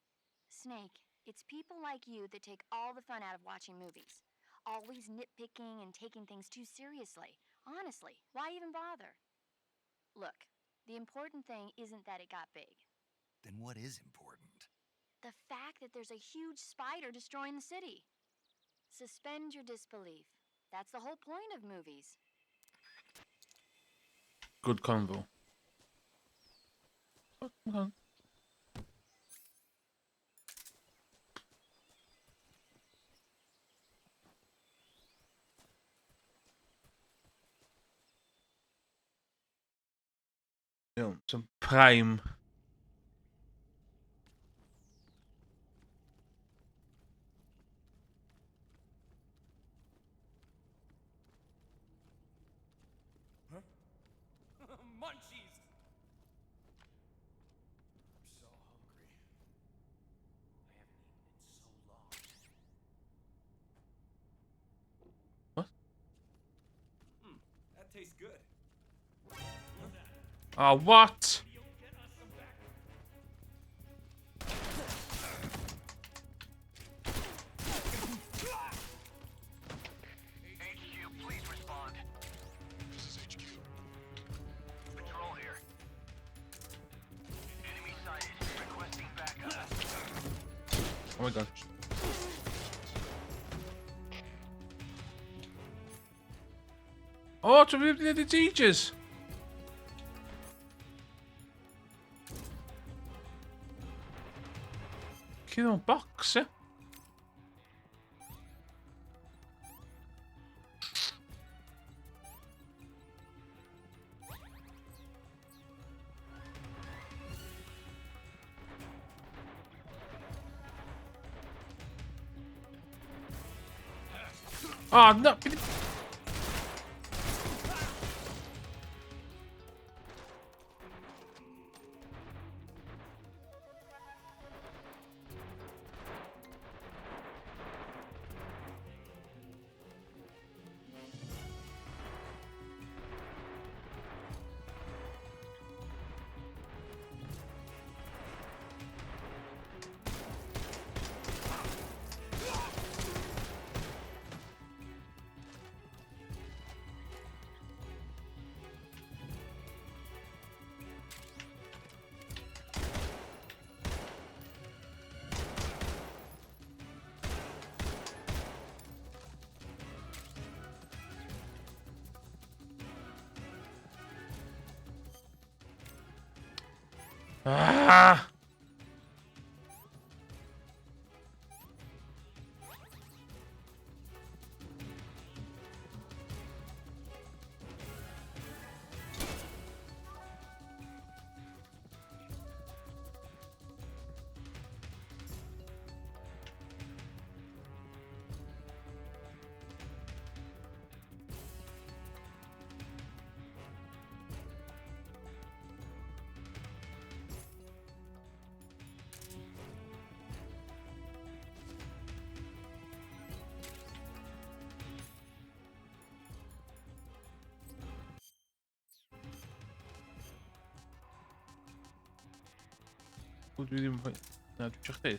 Snake, it's people like you that take all the fun out of watching movies. Always nitpicking and taking things too seriously. Honestly, why even bother? Look, the important thing isn't that it got big. Then what is important? The fact that there's a huge spider destroying the city. Suspend your disbelief. That's the whole point of movies. Good convo. Okay. Some prime. Munchies! tastes good. Oh, what? HQ, please respond. This is HQ. Patrol here. Enemy sighted. Requesting backup. Oh my god. Oh, to be the teachers. Kill on box, yeah? Oh no! Ah! Goed, wie die... Nou, tu cherches.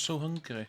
So hungry.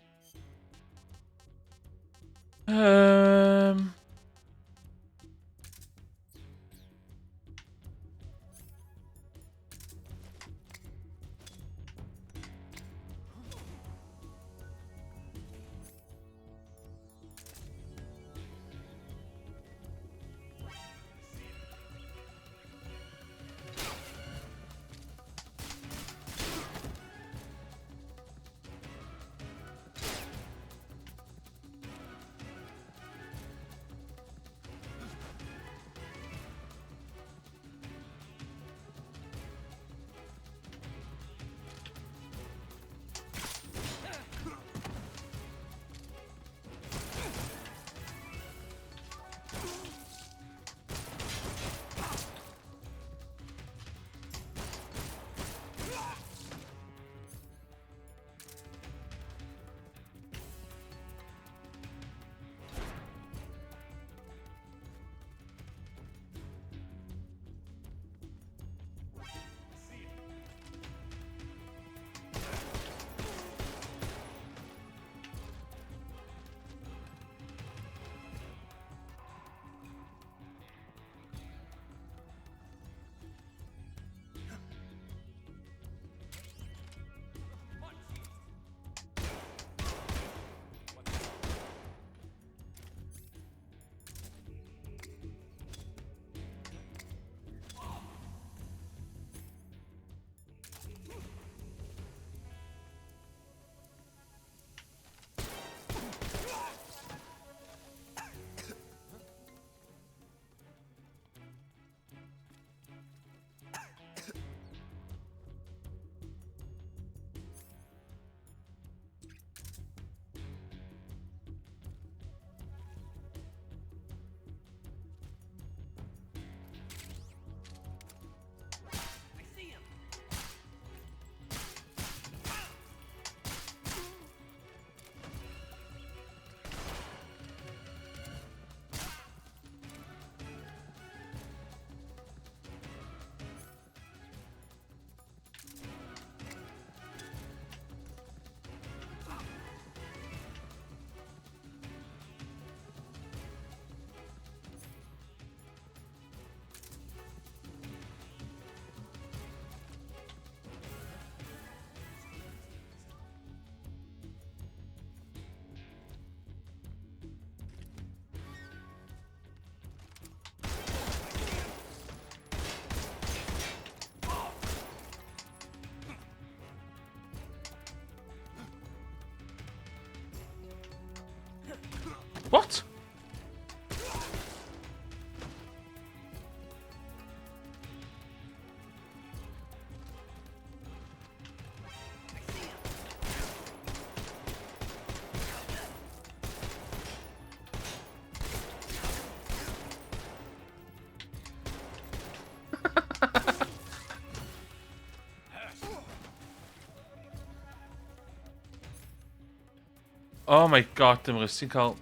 Oh my god, dim rhys ti'n cael...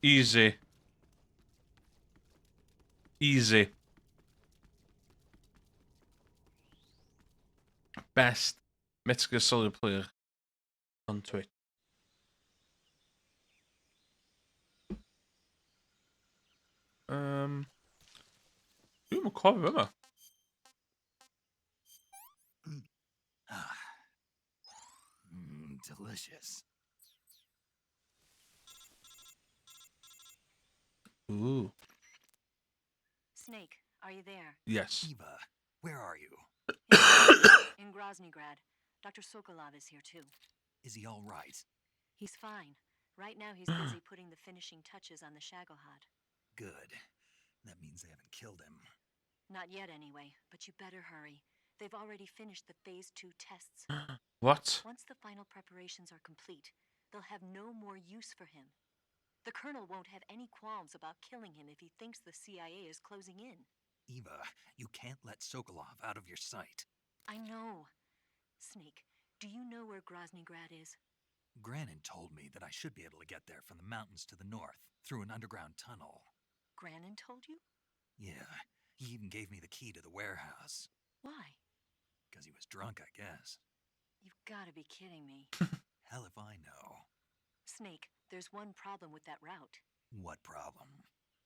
Easy. Easy. Best Metal Gear Solid player on Twitch. Dwi'n yn cofio yma. Ah. Delicious. Ooh. Snake, are you there? Yes. Eva, where are you? In Groznygrad. Dr. Sokolov is here too. Is he all right? He's fine. Right now he's busy putting the finishing touches on the Shagohod. Good. That means they haven't killed him. Not yet anyway, but you better hurry. They've already finished the Phase 2 tests. What? Once the final preparations are complete, they'll have no more use for him. The Colonel won't have any qualms about killing him if he thinks the CIA is closing in. Eva, you can't let Sokolov out of your sight. I know. Snake, do you know where Groznygrad is? Granin told me that I should be able to get there from the mountains to the north, through an underground tunnel. Granin told you? Yeah, he even gave me the key to the warehouse. Why? Because he was drunk, I guess. You've gotta be kidding me. Hell if I know. Snake, there's one problem with that route. What problem?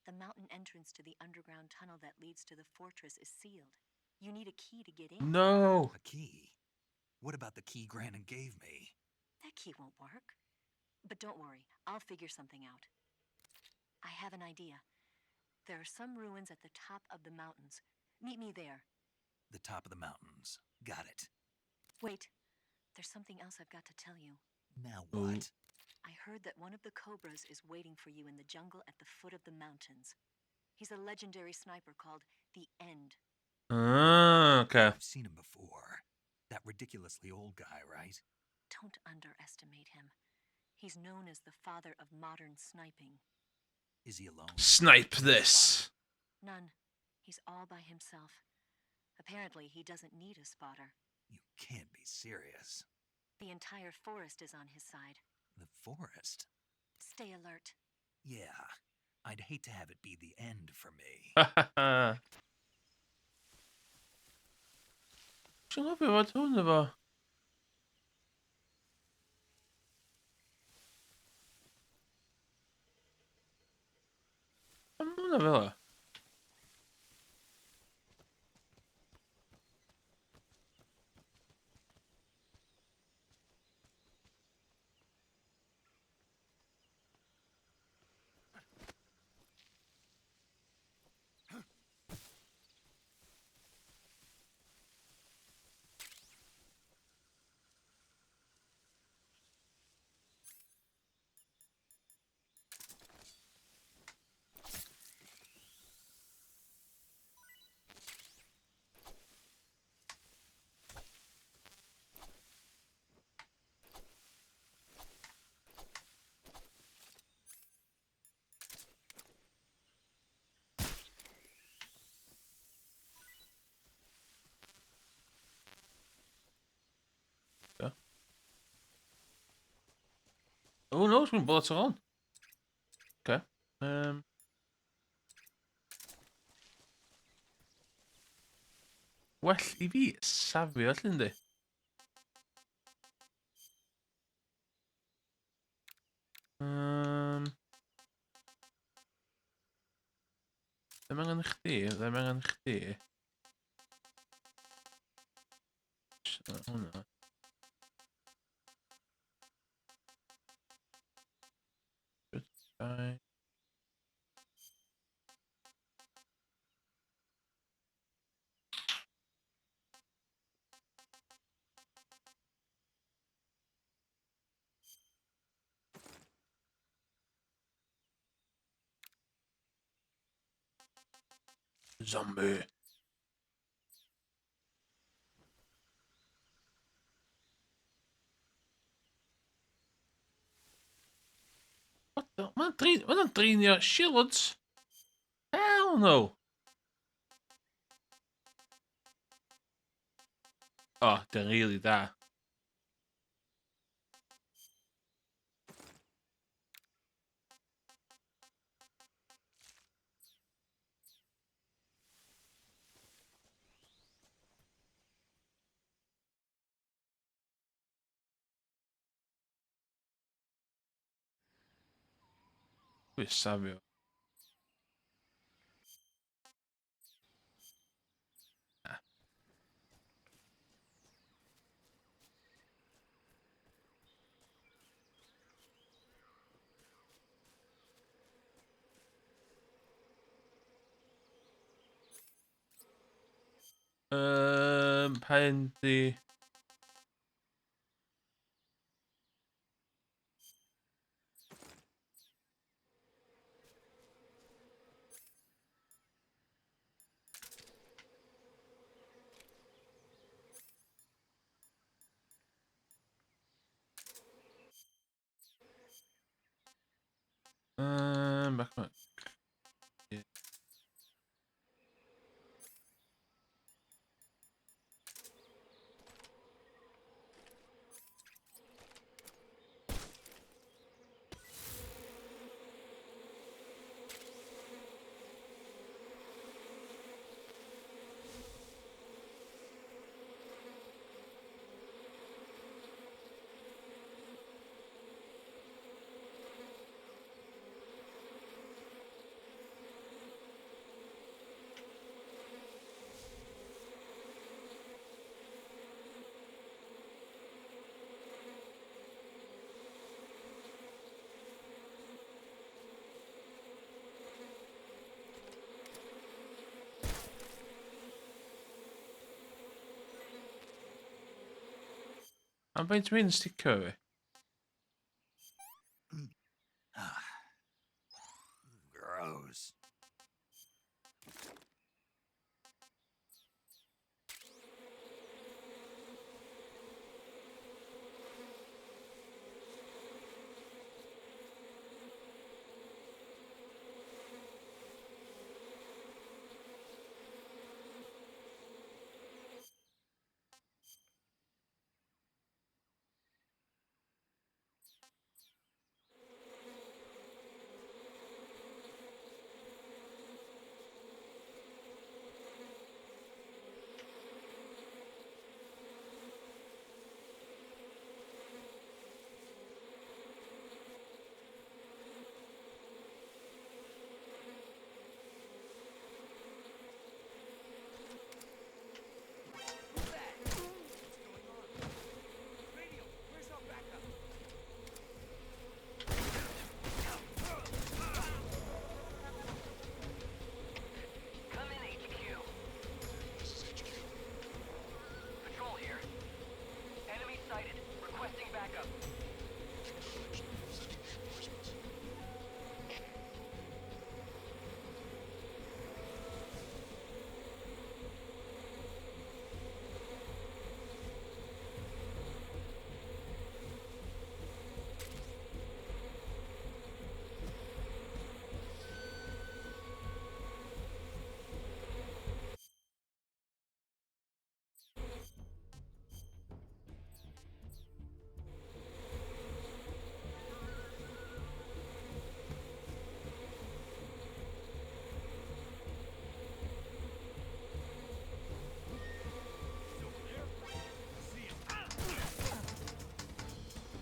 The mountain entrance to the underground tunnel that leads to the fortress is sealed. You need a key to get in. No. A key? What about the key Granin gave me? That key won't work. But don't worry, I'll figure something out. I have an idea. There are some ruins at the top of the mountains. Meet me there. The top of the mountains. Got it. Wait, there's something else I've got to tell you. Now what? I heard that one of the Cobras is waiting for you in the jungle at the foot of the mountains. He's a legendary sniper called the End. Okay. I've seen him before. That ridiculously old guy, right? Don't underestimate him. He's known as the father of modern sniping. Is he alone? Snipe this. None. He's all by himself. Apparently, he doesn't need a spotter. You can't be serious. The entire forest is on his side. The forest? Stay alert. Yeah. I'd hate to have it be the end for me. Ti'n gofio fod hwn efo? Am hwnna fel o? Oh no, it's going bullets are on. Okay. Well I fi safio allan di. Ddim angen chdi, ddim angen chdi. Hwna. Goodbye. Zombie. What Mae'n dreinio shields. Hell no. Oh, they're really da. Pwy safio? Pa un di... back on. Yeah. Am faint mae'n sticio fi? Gross. Come in, HQ. This is HQ. Patrol here. Enemy sighted. Requesting backup.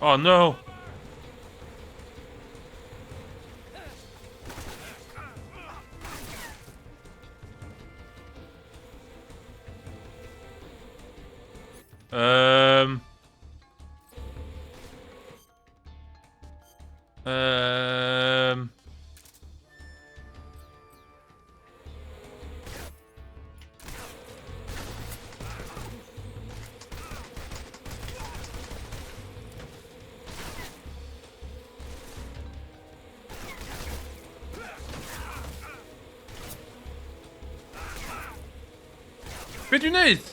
Oh no! Um... Um... Be dwi'n neud?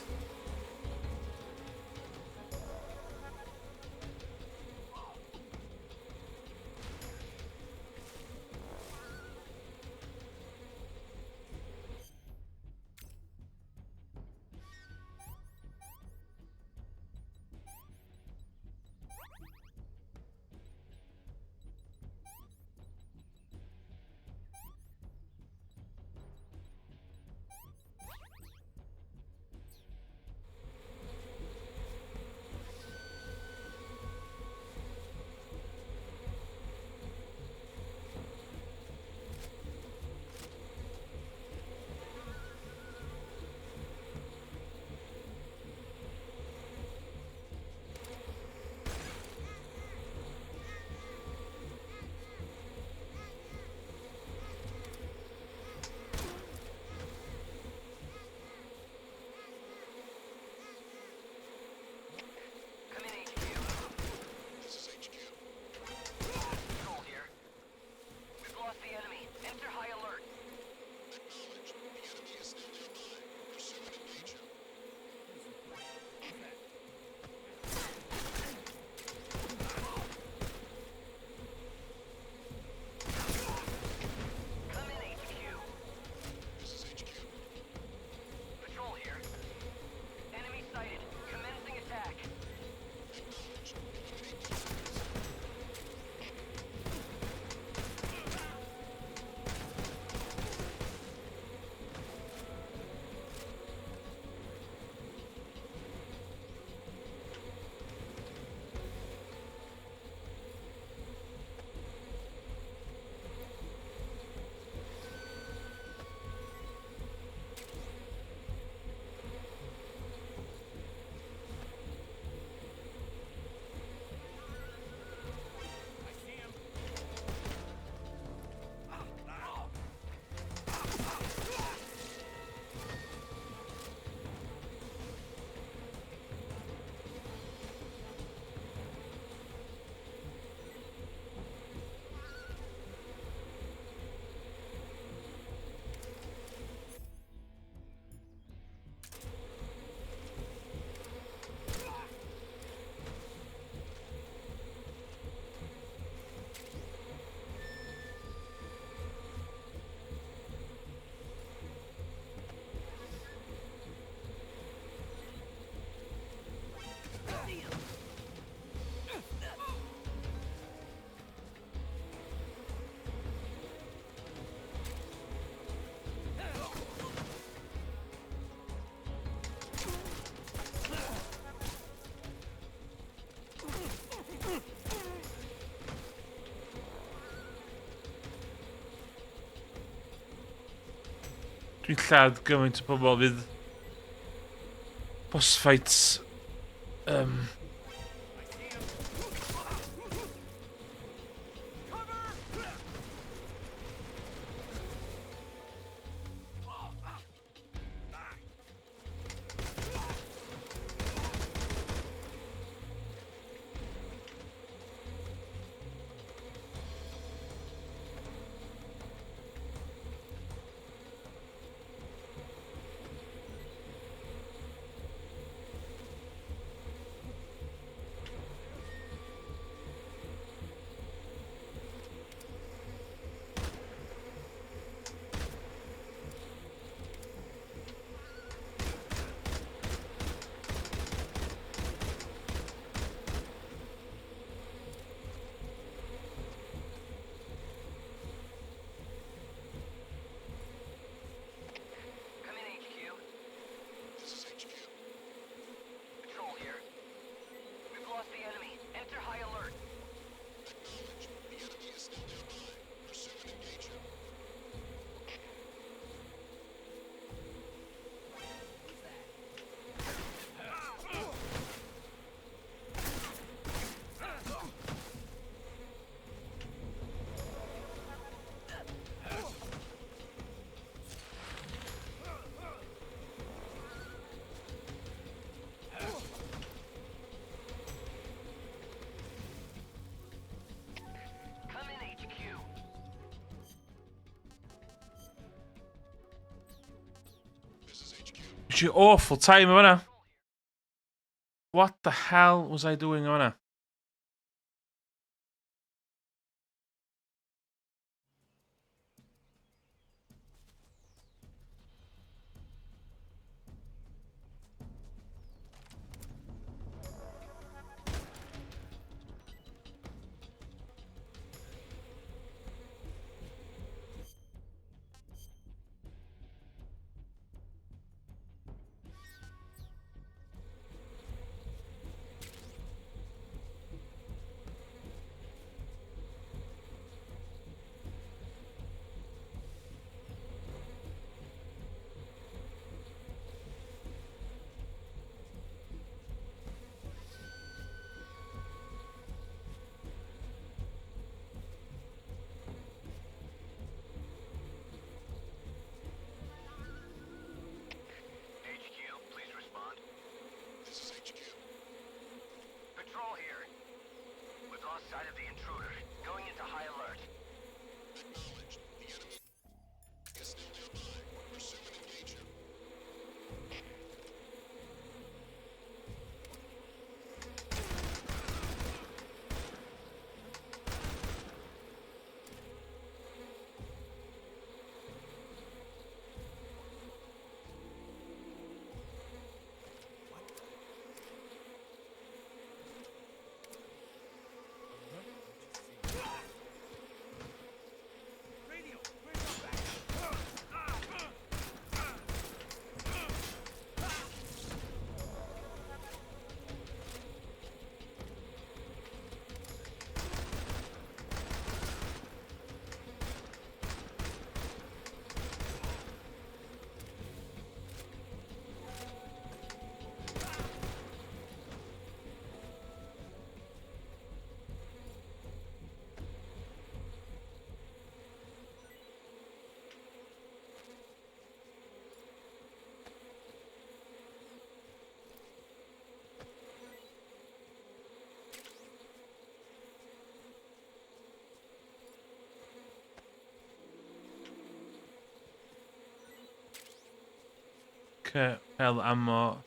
Dwi'n lladd gymaint o pobl fydd boss fights Come in, HQ. This is HQ. Patrol here. We've lost the enemy. Enter high alert. Acknowledge. The enemy is still nearby. Pursue and engage him. Come in, HQ. This is HQ. It's your awful time hwnna. What the hell was I doing hwnna? HQ, please respond. This is HQ. Patrol here. We've lost sight of the intruder. Going into high alert. Acknowledge. The enemy is still nearby. Pursue and engage him. Okay, hell ammo.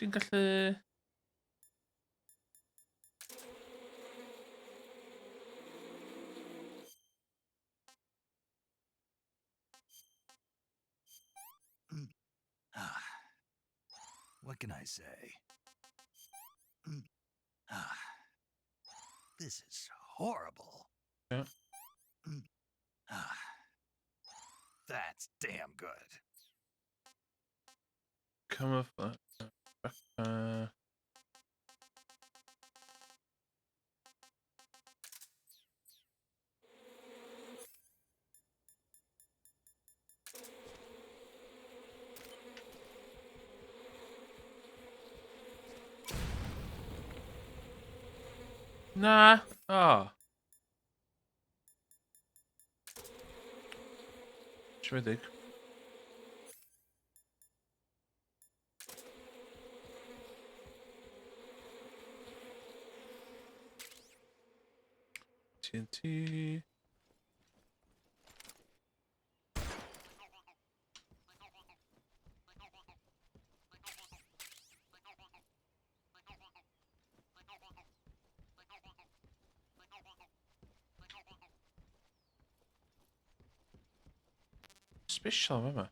Dwi'n gallu... What can I say? Ah, This is horrible. Yeah. That's damn good. Camouflage. Nah. Oh. Shwedig. TNT. Special ama.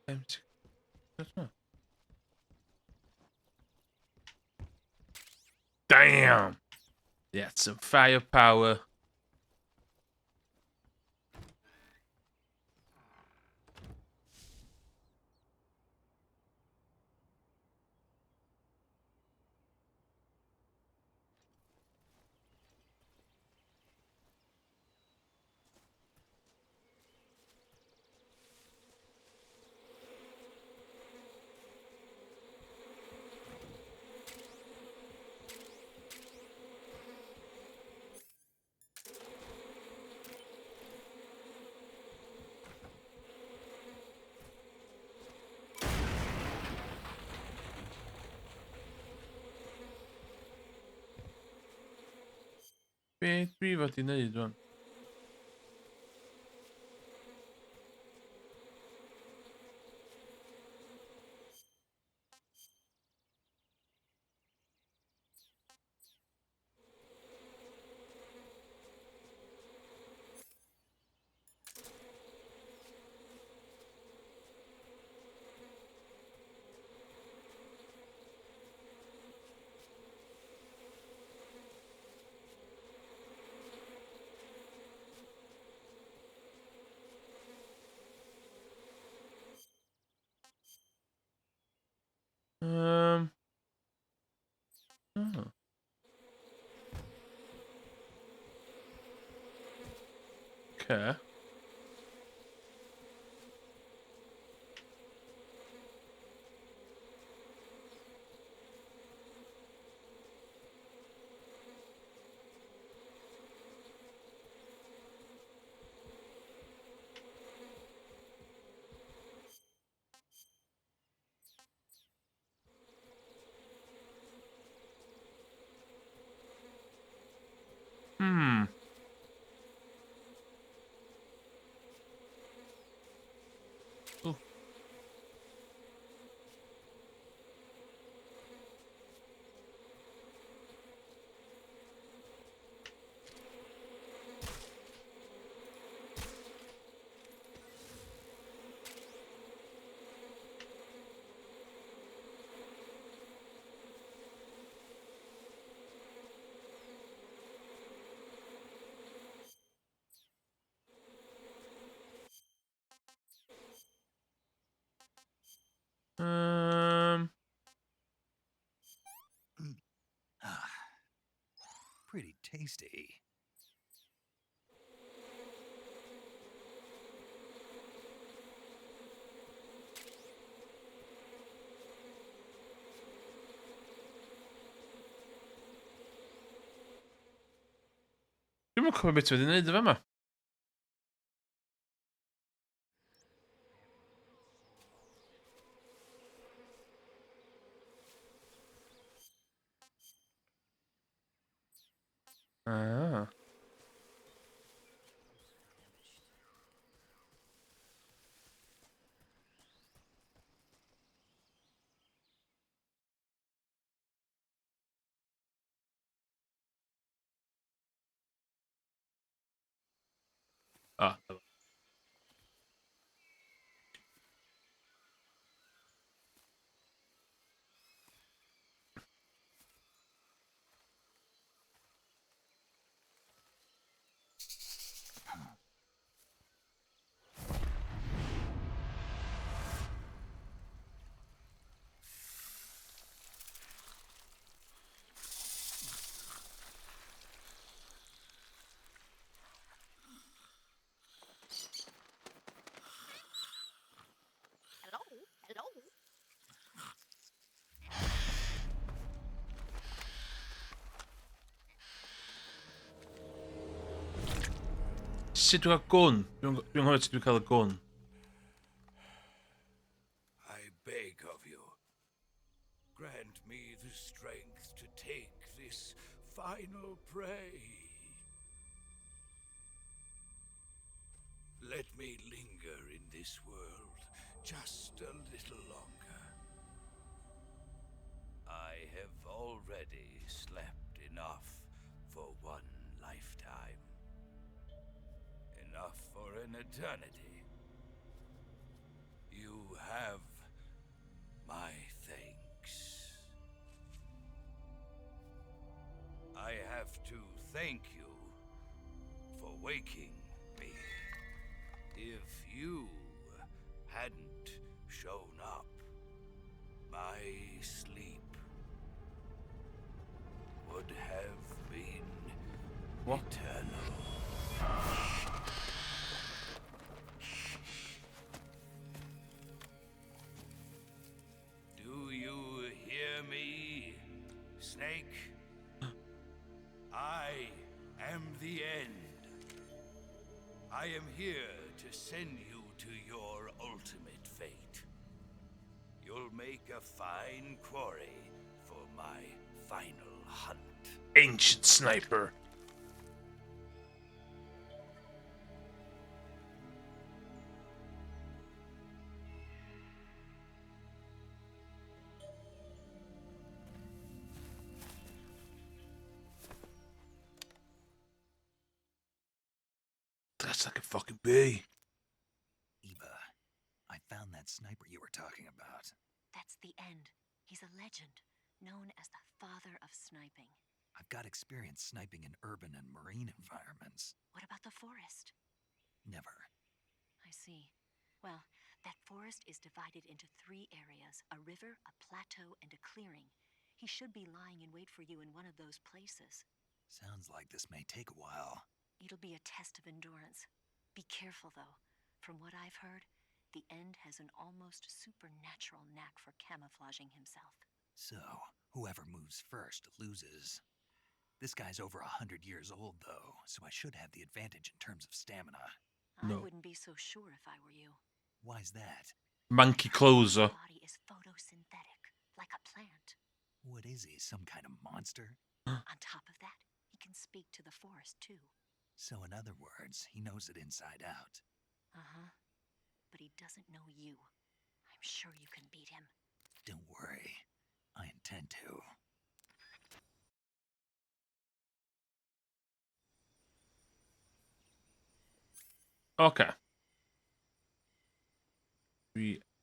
Empty. Damn. That's some firepower. Beth dwi fod i neud rwan? Oh. Okay. Hmm. Ooh. Pretty tasty. Dwi'm yn cofio beth wedi wneud efo yma. Ah. Ah, dobra. Sut dwi'n cael gwn? Dwi'n hwyr sut dwi'n cael y gwn. I beg of you, grant me the strength to take this final prey. Let me linger in this world just a little longer. I have already slept enough for one lifetime. Enough for an eternity. You have my thanks. I have to thank you for waking me. If you hadn't shown up, my sleep would have been eternal. Do you hear me, Snake? I am the end. I am here to send you to your ultimate fate. You'll make a fine quarry for my final hunt. Ancient sniper. That's like a fucking bee. Eva, I found that sniper you were talking about. That's the end. He's a legend, known as the father of sniping. I've got experience sniping in urban and marine environments. What about the forest? Never. I see. Well, that forest is divided into 3 areas, a river, a plateau, and a clearing. He should be lying in wait for you in one of those places. Sounds like this may take a while. It'll be a test of endurance. Be careful, though. From what I've heard, the End has an almost supernatural knack for camouflaging himself. So, whoever moves first loses. This guy's over 100 years old, though, so I should have the advantage in terms of stamina. No. I wouldn't be so sure if I were you. Why's that? Monkey closer. His body is photosynthetic, like a plant. What is he, some kind of monster? On top of that, he can speak to the forest, too. So in other words, he knows it inside out. Uh-huh. But he doesn't know you. I'm sure you can beat him. Don't worry. I intend to. Okay.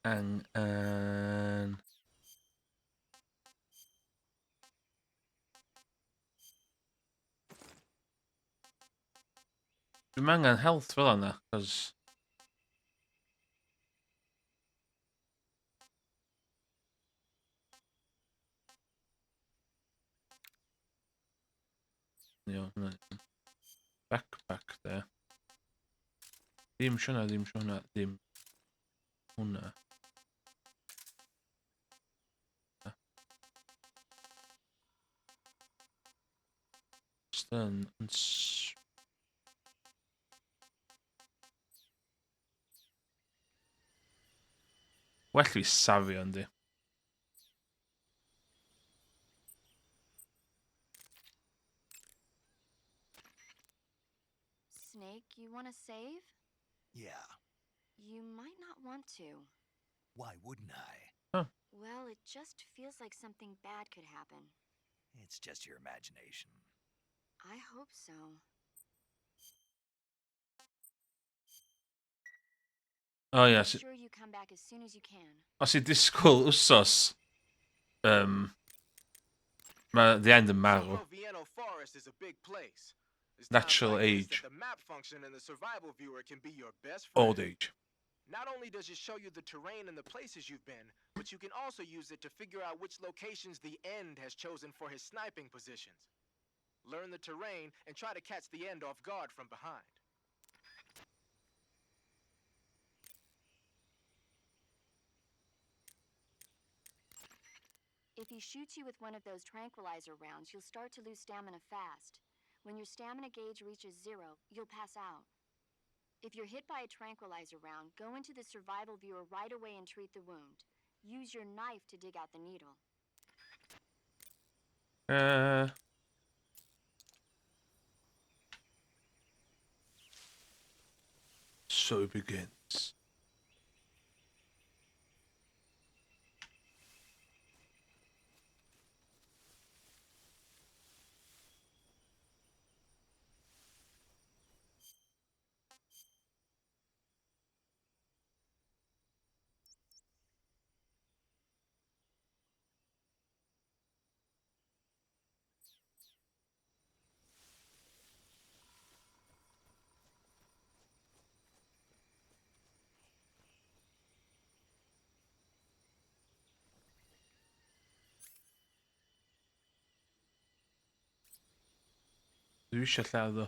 And Dwi'n angen health fel yna, cos... Backpack there. Dim siwna, dim siwna, dim hwnna. Stun and well fi safio yndi. Snake, you want to save? Yeah. You might not want to. Why wouldn't I? Well, it just feels like something bad could happen. It's just your imagination. I hope so. O ie, Make sure you come back as soon as you can. os i disgwyl wsos, mae the end yn marw. San Vienno Forest is a big place. It's Natural times like this age. that the map function in the survival viewer can be your best friend. Old age. Not only does it show you the terrain and the places you've been, but you can also use it to figure out which locations the End has chosen for his sniping positions. Learn the terrain and try to catch the End off guard from behind. If he shoots you with one of those tranquilizer rounds, you'll start to lose stamina fast. When your stamina gauge reaches 0, you'll pass out. If you're hit by a tranquilizer round, go into the survival viewer right away and treat the wound. Use your knife to dig out the needle. So it begins. Dwi eisiau lladd o.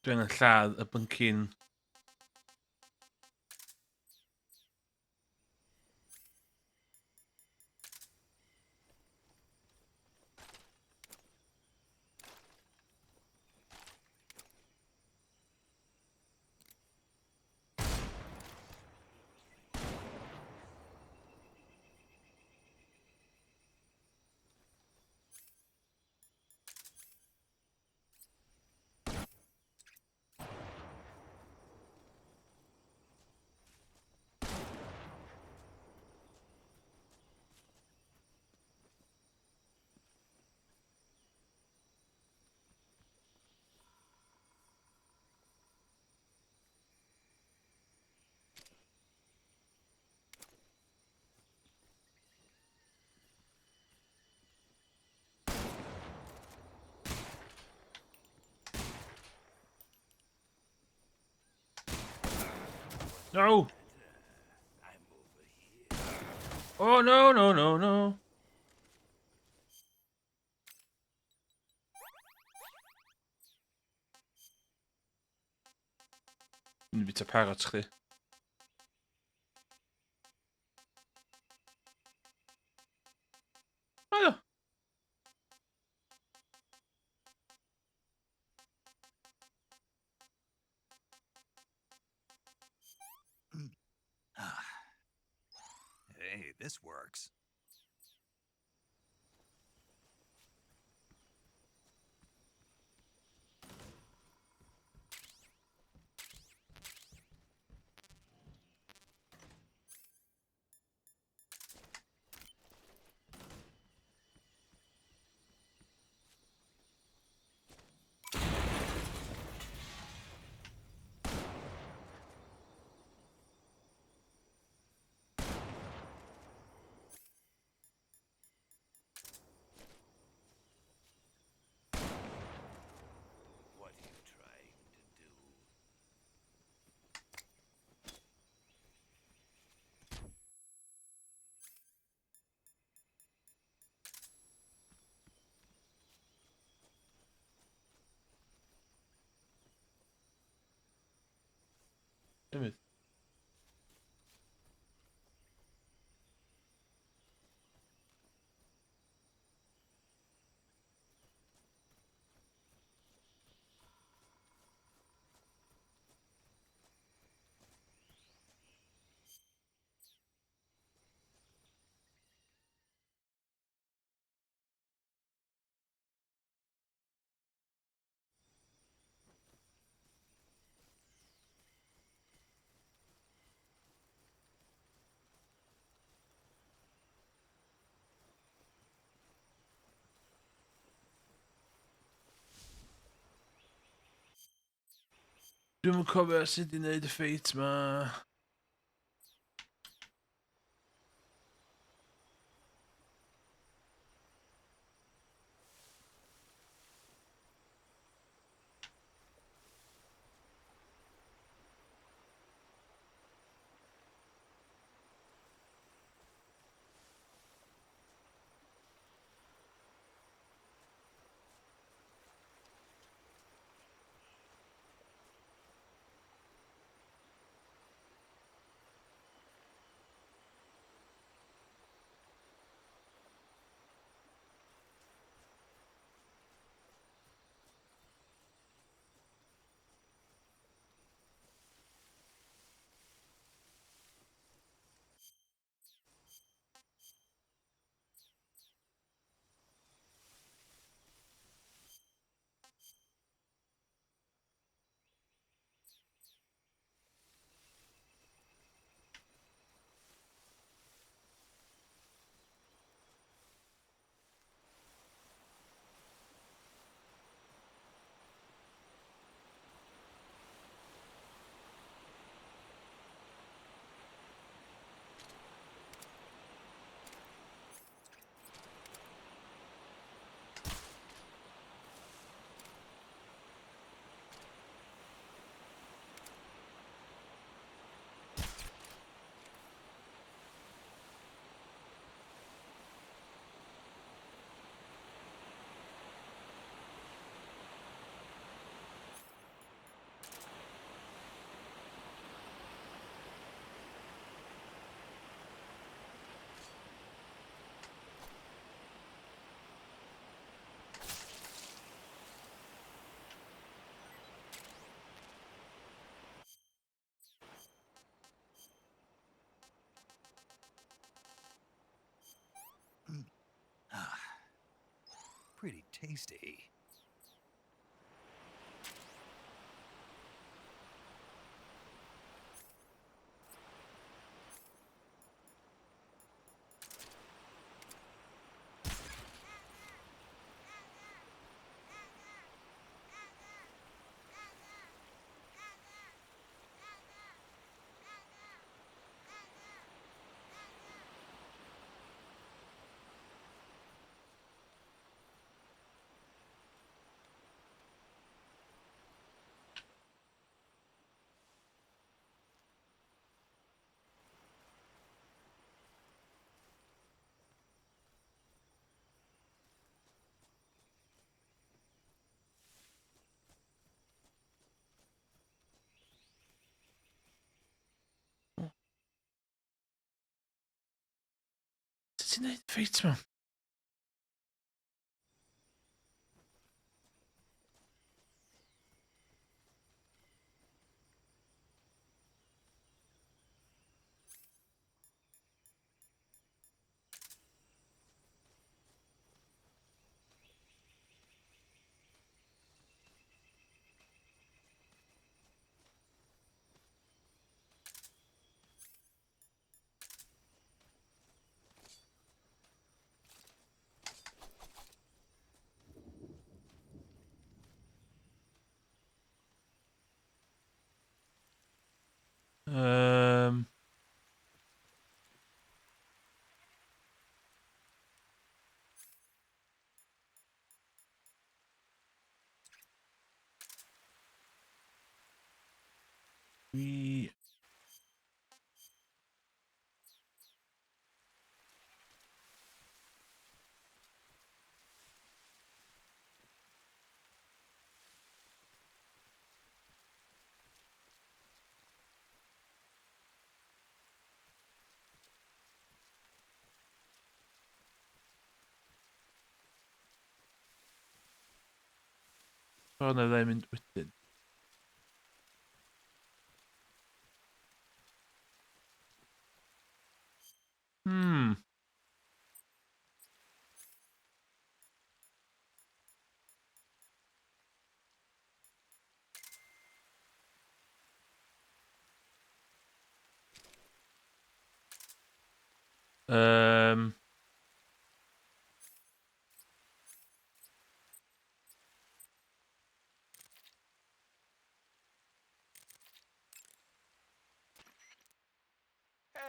Dwi angen lladd y byncyn. No! I'm over here. Oh, no, no, no, no. Mynd i bita parot chdi. O, ia. Ah. Hey, this works. What are you trying to do? Ymwyd. Dwi'm yn cofio sut i wneud y ffeit 'ma. pretty tasty. Sut ti'n neud ffeit mewn? We Bron a ddim mynd wedyn. Hmm.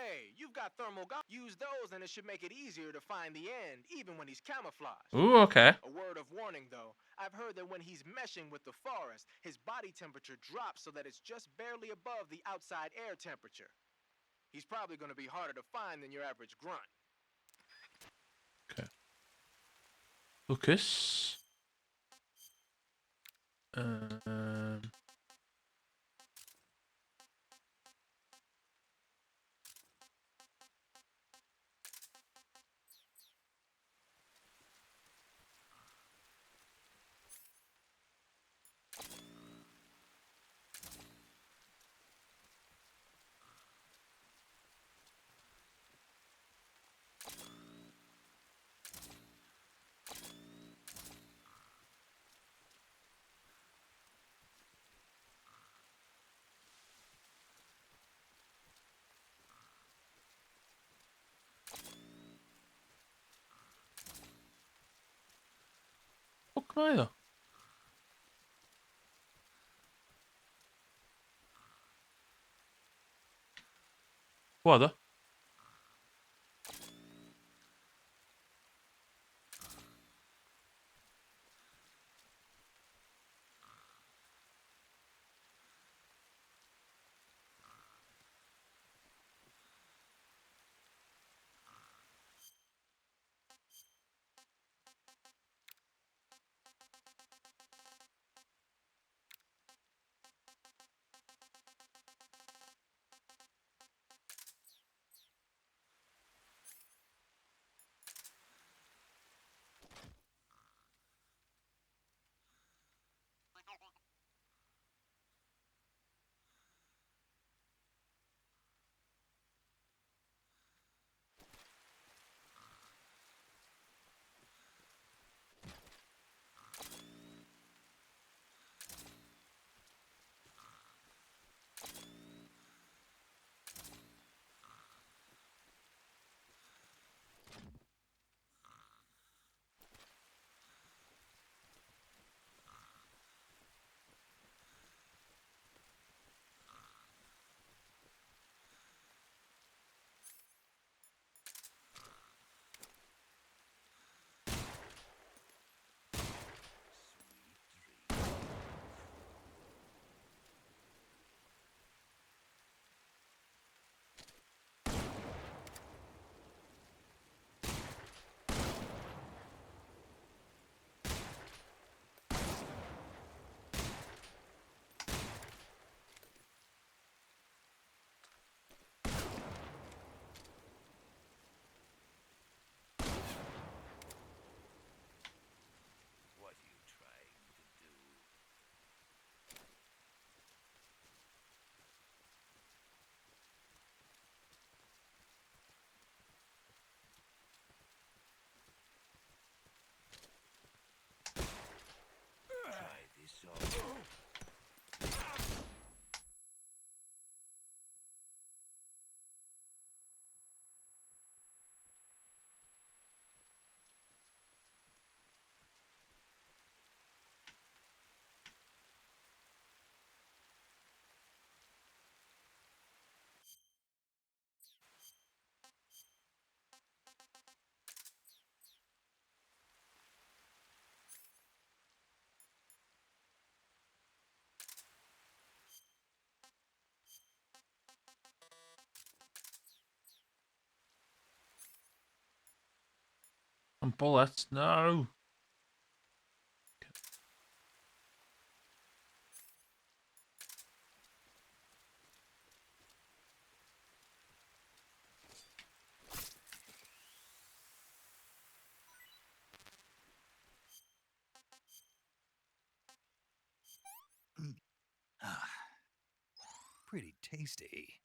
Hey, you've got thermal gun. Use those and it should make it easier to find the end, even when he's camouflaged. Ooh, okay. A word of warning, though. I've heard that when he's meshing with the forest, his body temperature drops so that it's just barely above the outside air temperature. He's probably going to be harder to find than your average grunt. Okay. Focus. Fuck mae o? What o? And bullets, no. Ah, pretty tasty.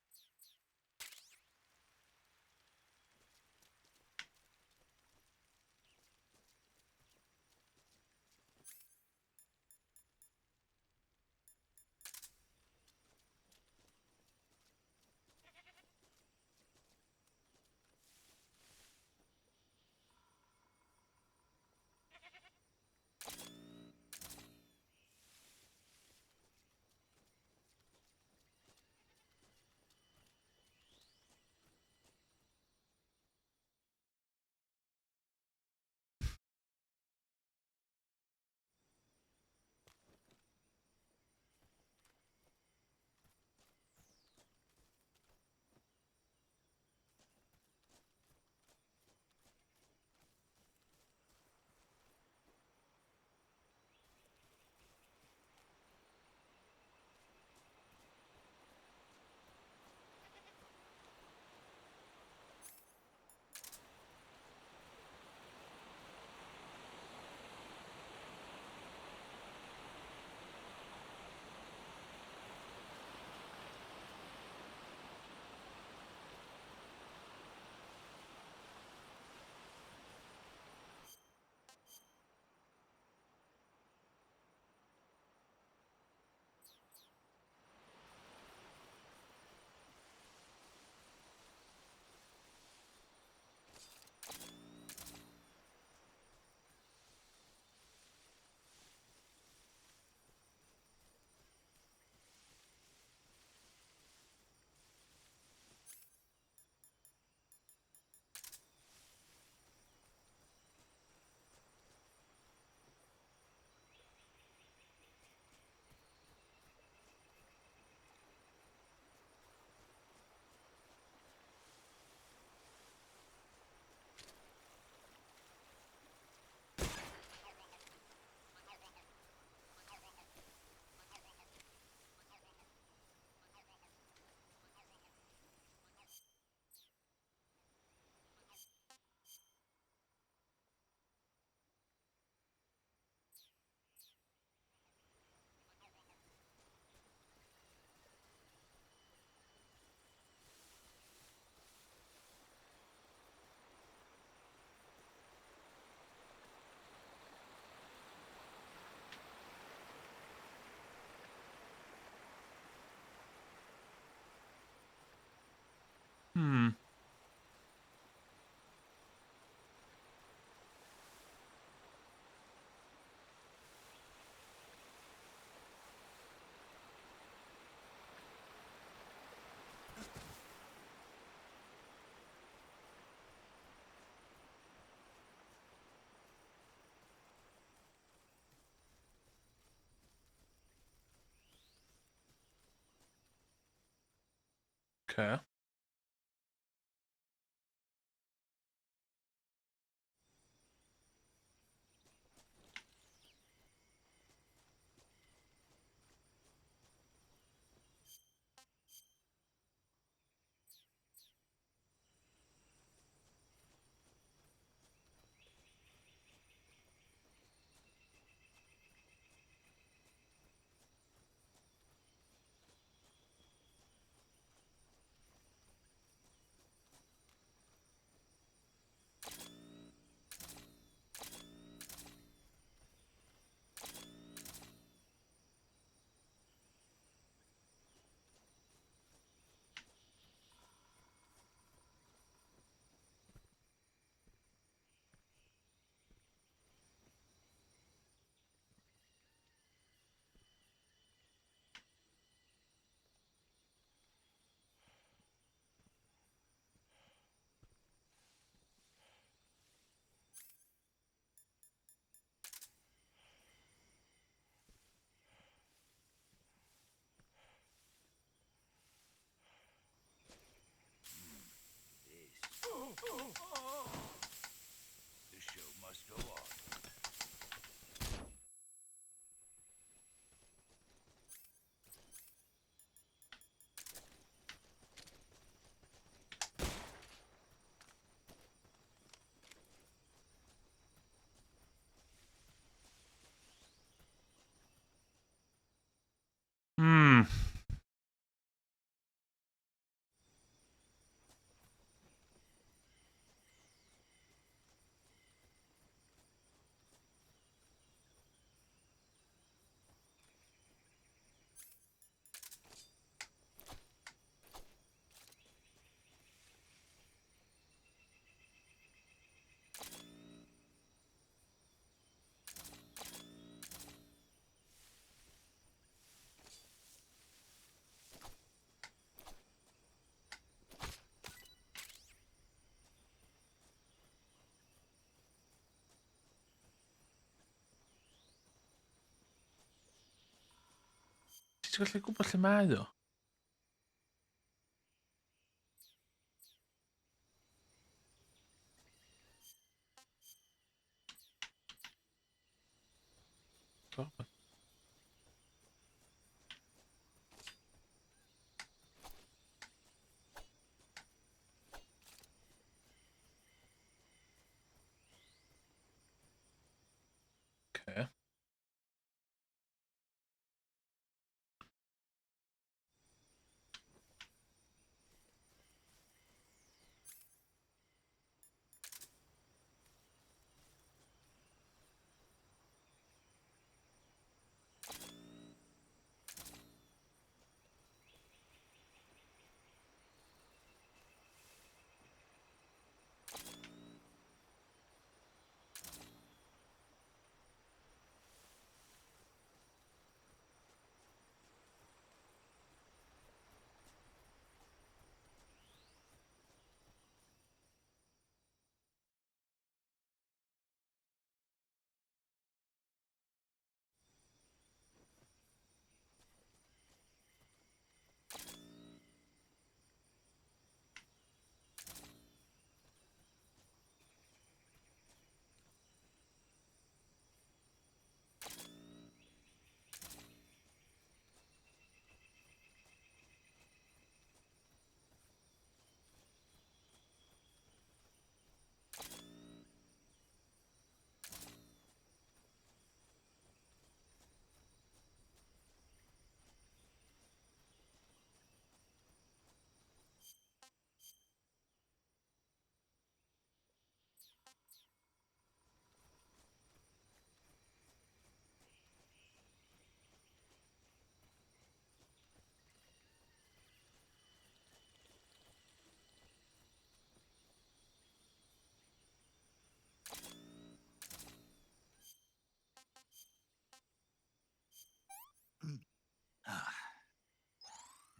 Hmm. Okay. To show Go on. Hmm. Ti'n gallu gwybod lle mae o? Gorfod. Okay.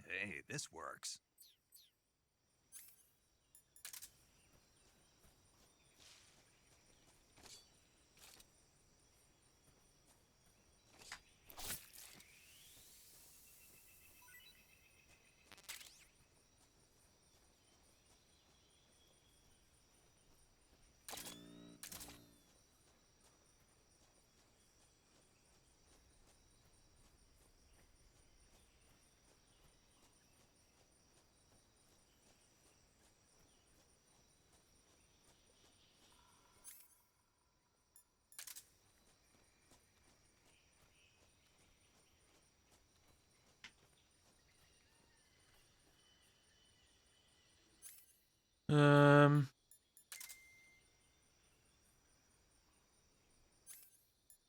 Hey, this works.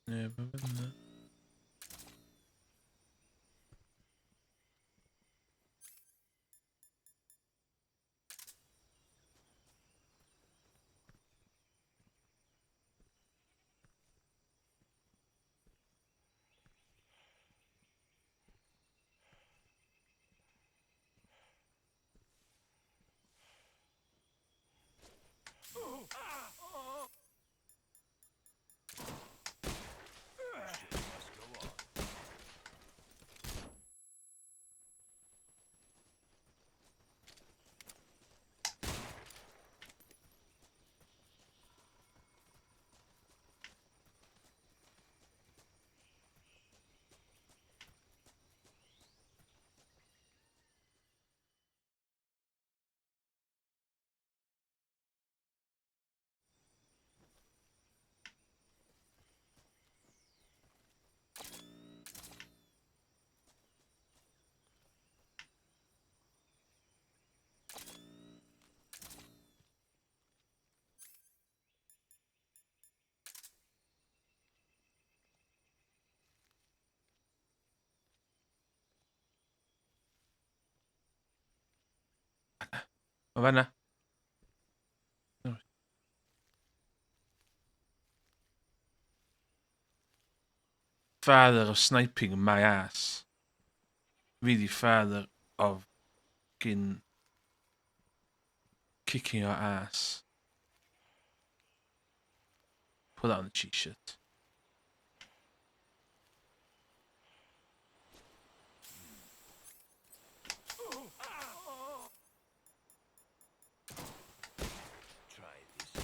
Neb yn fyna. O fanna. Father of sniping my ass. Really father of fucking kicking your ass. Put that on the cheat sheet. Try this on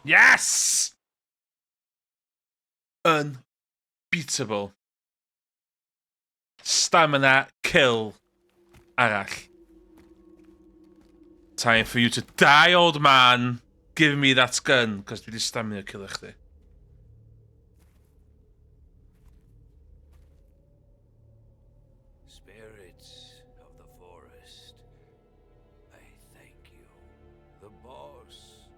Yes! Unbeatable. Stamina kill arall. Time for you to die, old man. Give me that gun, because dwi 'di stamina kill chdi. Spirits of the forest, I thank you. The boss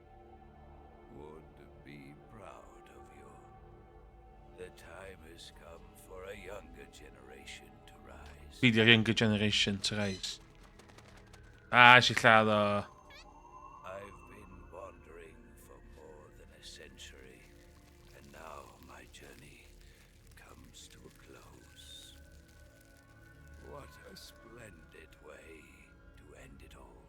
would be proud of you. The time has come for a younger generation to rise. Be the younger generation to rise. Si lladd o. I've been wandering for more than a century, and now my journey comes to a close. What a splendid way to end it all.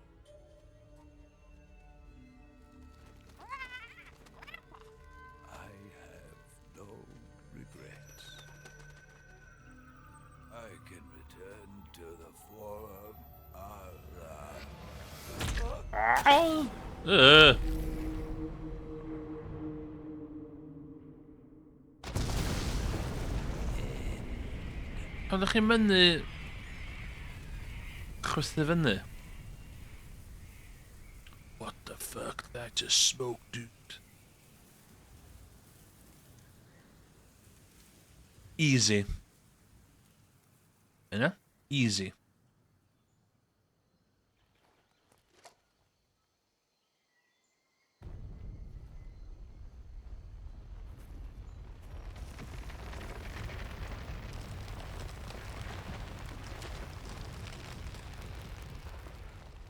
I have no regrets. I can return to the Forum Pan ydych chi'n mynnu chwythu fyny? What the fuck did I just smoke, dude? Easy. Yna? Easy.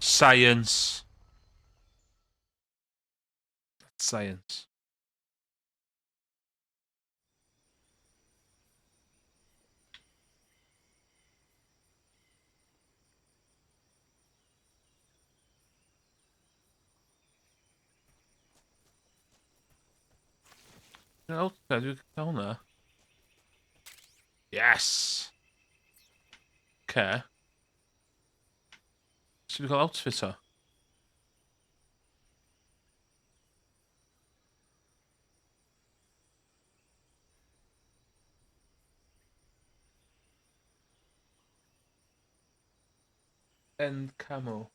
Science. Science. No, dwi'n cael hwnna. Yes! Okay. So dwi'n cael outfit o? End camo.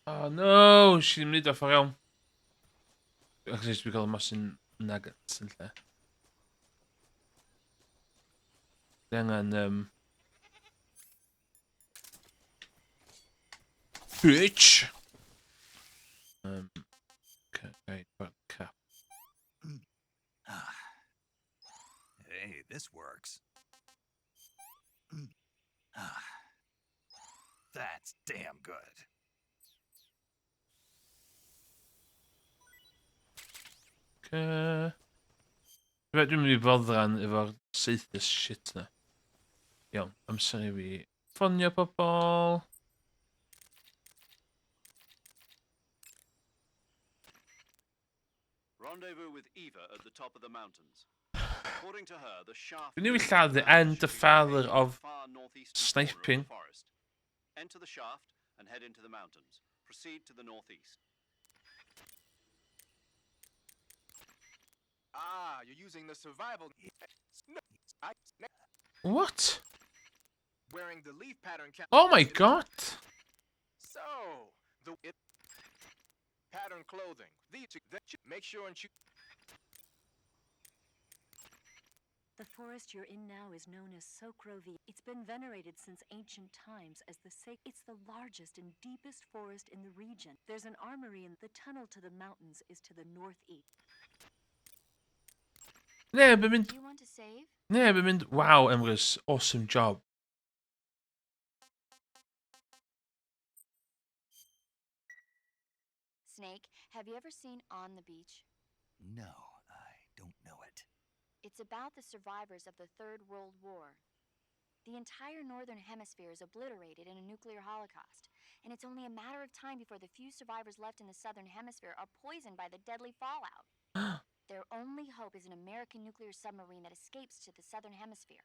Oh no, si ddim wneud o ffordd iawn. Actually, dwi'n cael masin nuggets yn lle. Dwi angen, bitch! Okay, right, but cap. Hey, this works. That's damn good. Okay. Dwi'n mynd i boddran efo'r seithus shit na. Iawn, amser i fi ffonio pobol. Rendezvous with Eva at the top of the mountains. According to her, the shaft. Dwi'n newid lladd the end the father of sniping. Enter the shaft and head into the mountains. Proceed to the northeast. Ah, you're using the survival. What? Wearing the leaf pattern. Oh my god! So, pattern clothing. Make sure and choose. The forest you're in now is known as Sokrovi. It's been venerated since ancient times as It's the largest and deepest forest in the region. There's an armory and the tunnel to the mountains is to the northeast. Nee, ik ben mynd... Do you want to save? Nee, ik ben mynd... Wow, Emrys. Awesome job. Snake, have you ever seen On the Beach? No, I don't know it. It's about the survivors of the Third World War. The entire northern hemisphere is obliterated in a nuclear holocaust, and it's only a matter of time before the few survivors left in the southern hemisphere are poisoned by the deadly fallout. Their only hope is an American nuclear submarine that escapes to the southern hemisphere.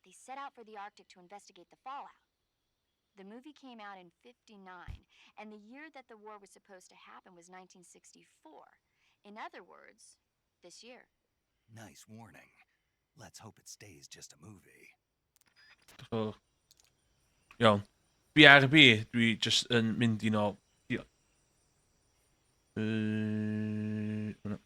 They set out for the Arctic to investigate the fallout. The movie came out in '59, and the year that the war was supposed to happen was 1964. In other words, this year. Nice warning. Let's hope it stays just a movie. So, iawn. BRB, dwi just yn mynd i nôl. Hwnna.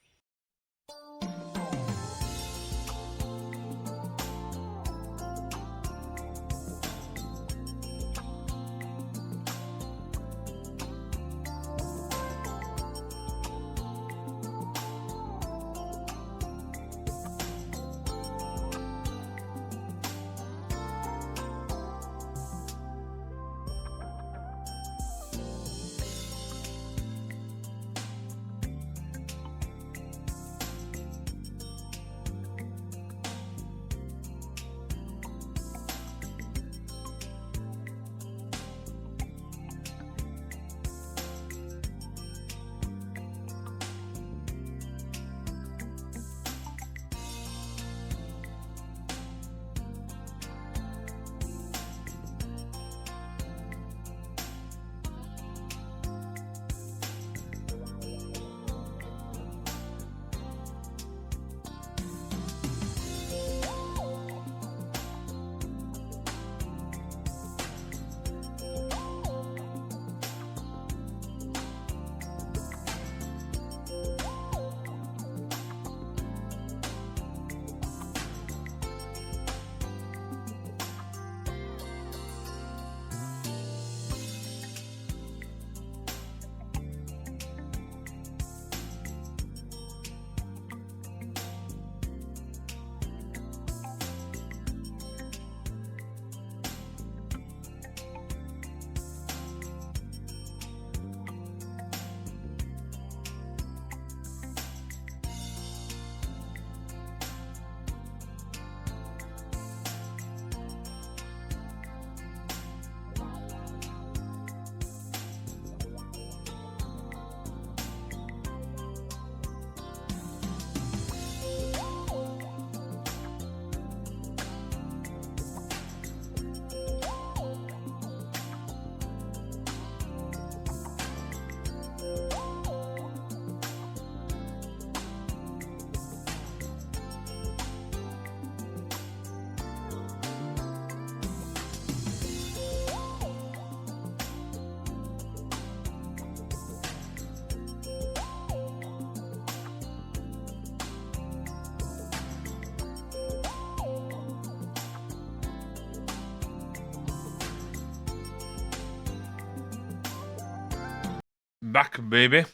Back, baby.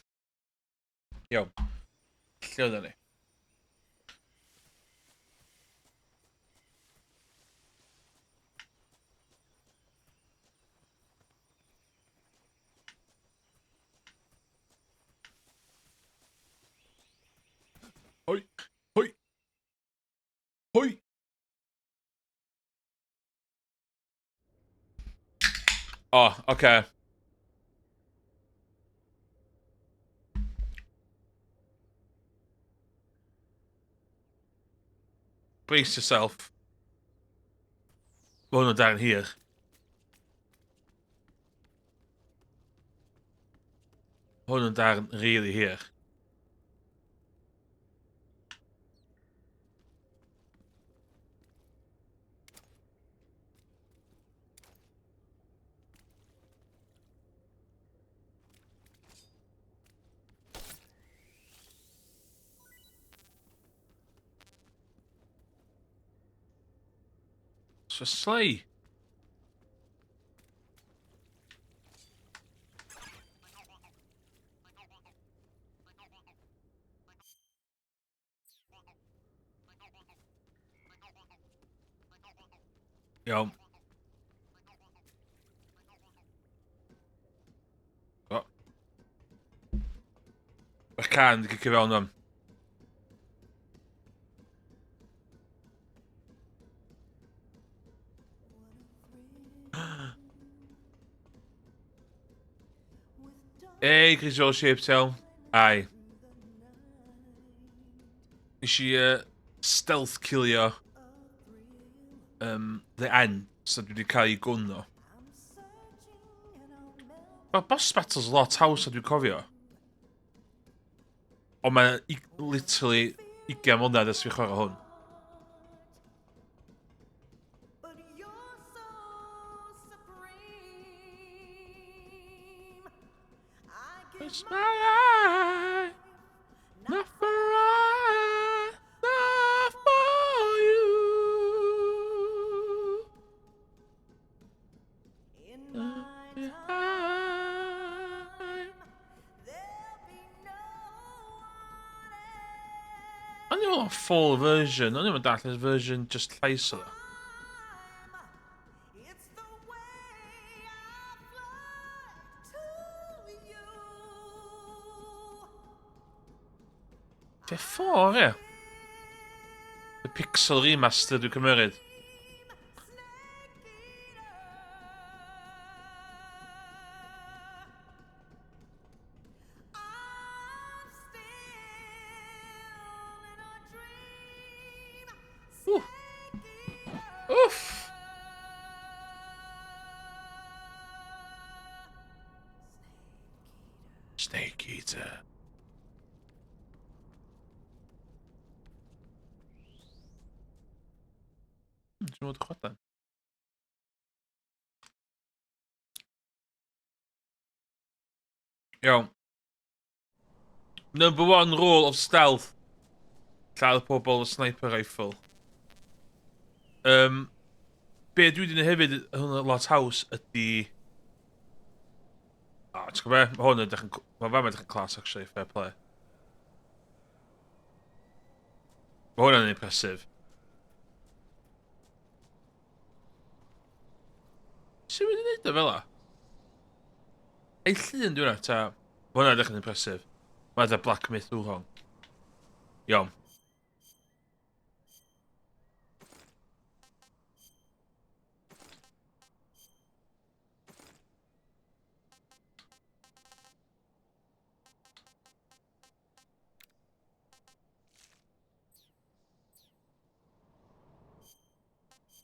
Yo. Lle oedden ni? Hoi. Hoi. Hoi. Oh, okay. Brace yourself. Oh no, down here. Oh no, down really here. for sleigh. Iawn. O. Mae'r can wedi cicio fewn am. Hey, Chris Joel Shapetail. Aye. Is i stealth killio the end, so dwi wedi cael ei gwno. Mae boss battles lot haws a dwi'n cofio. Ond mae literally 20 mlynedd ers fi chwarae hwn. It's my life, not for I, not for you. In my time, there'll be no one else. Ond yw'n full version, ond yw'n darllen version just llais o. F4, ie. Y pixel remaster dwi'n cymryd. Oof! Snake Eater. Dwi'n mwyn chwadan. Iawn. Number 1 rule of stealth. Lladd pobl o sniper rifle. Be dwi wedi gwneud hefyd hwn lot haws ydy... ti'n gwybod be? Mae hwn yn edrych yn... Mae fan edrych yn class, actually, fair play. Mae hwnna'n impressive. Sut wedi gwneud o fel la? Ei llun dwi'n hwnna, ta... Mae hwnna'n edrych yn impressive. Mae edrych Black Myth Wukong. Iawn.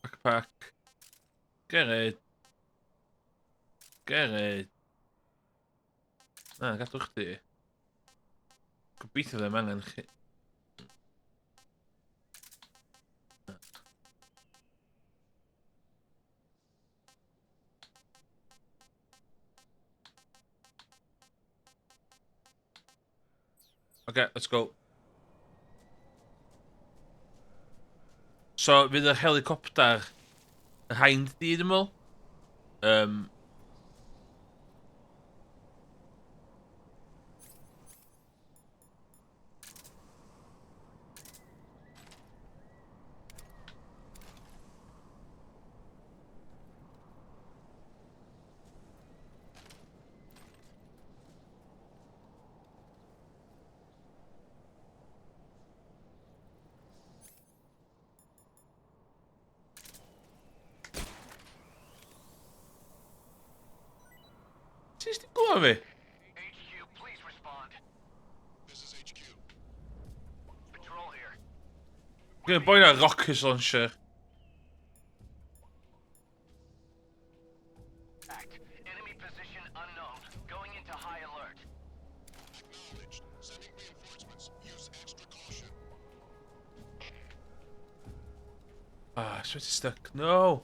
Backpack. Gered. Gered. Na, gadw chdi. Gobeithio ddim angen chi. Okay, let's go. So, fydd yr helicopter yn hain di, dwi'n meddwl. Ti'n sti glwad fi? HQ, please respond. This is HQ. Patrol here. Gwneud boi na rocket launcher. Act. Enemy position unknown. Going into high alert. Acknowledged. Sending reinforcements. Use extra caution. Ah, it's really stuck. No!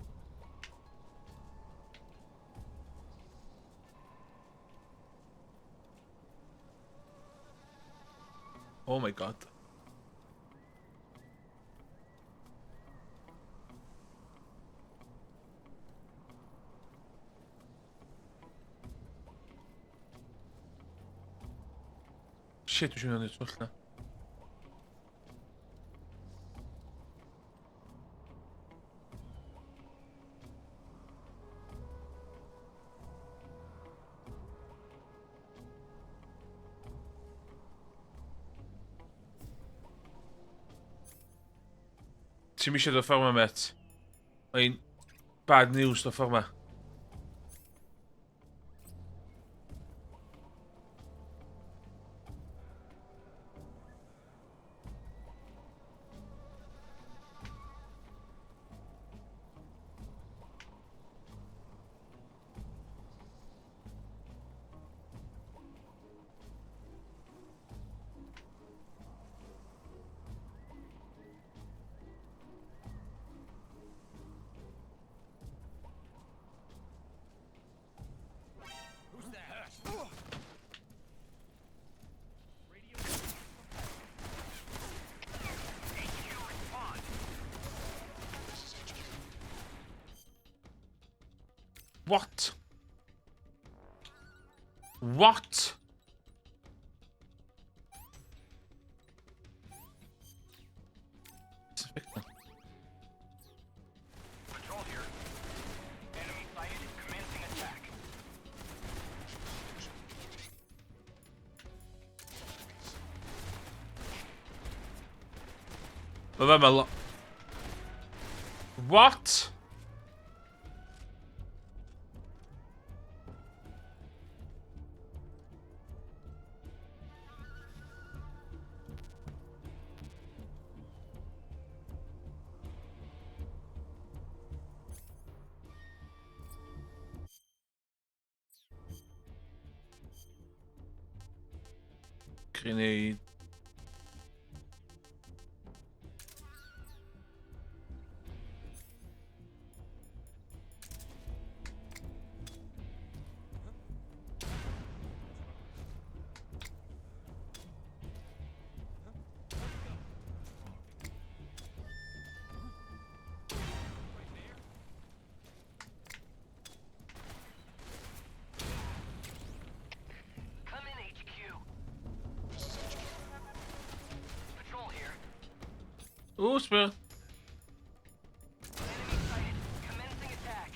Oh my god. Shit, dwi eisiau mynd i'r twll na. Ti'n eisiau dod ffordd ma, met? Mae'n bad news dod ffordd ma. What? What? Patrol here. Enemy sighted. Commencing attack. Well, I'm a lot. What? Grenade. Come in, HQ. Patrol here. Ooh, spur. Enemy sighted. Commencing attack.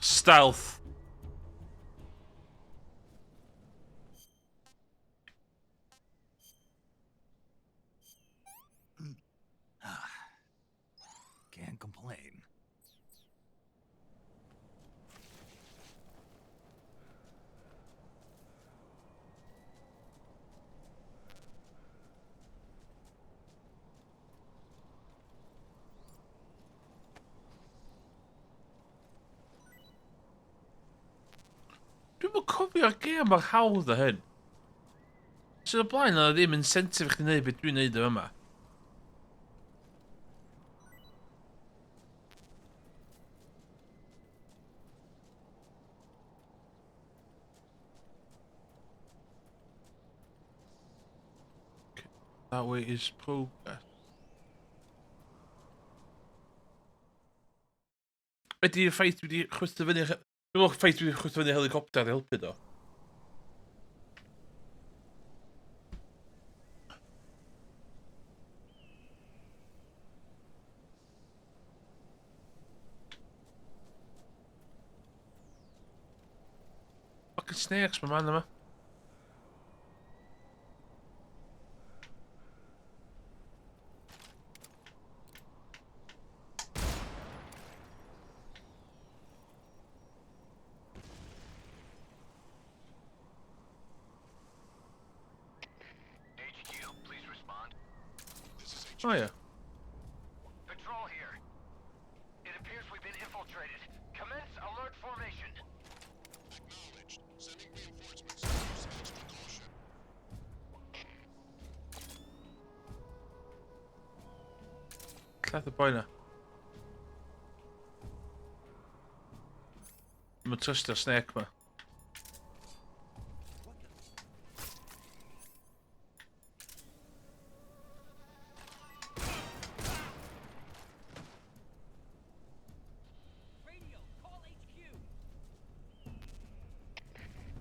Stealth. Can't complain. Dwi'n cofio'r gêm mor hawdd o hyn. Sydd o blaen, oedd ddim incentive chdi wneud beth dwi'n neud yma. That way is progress. Ydy'r ffaith wedi chwytho fyny... Dwi'n meddwl ffaith wedi chwytho fyny helicopter i helpu do. Fucking snakes, my man, HQ, please respond. Oh, yeah. Patrol here. It appears we've been infiltrated. Commence alert formation. Acknowledged. Sending reinforcements. Use extra caution. Lle the boi na? Mae'n trystio'r snake ma.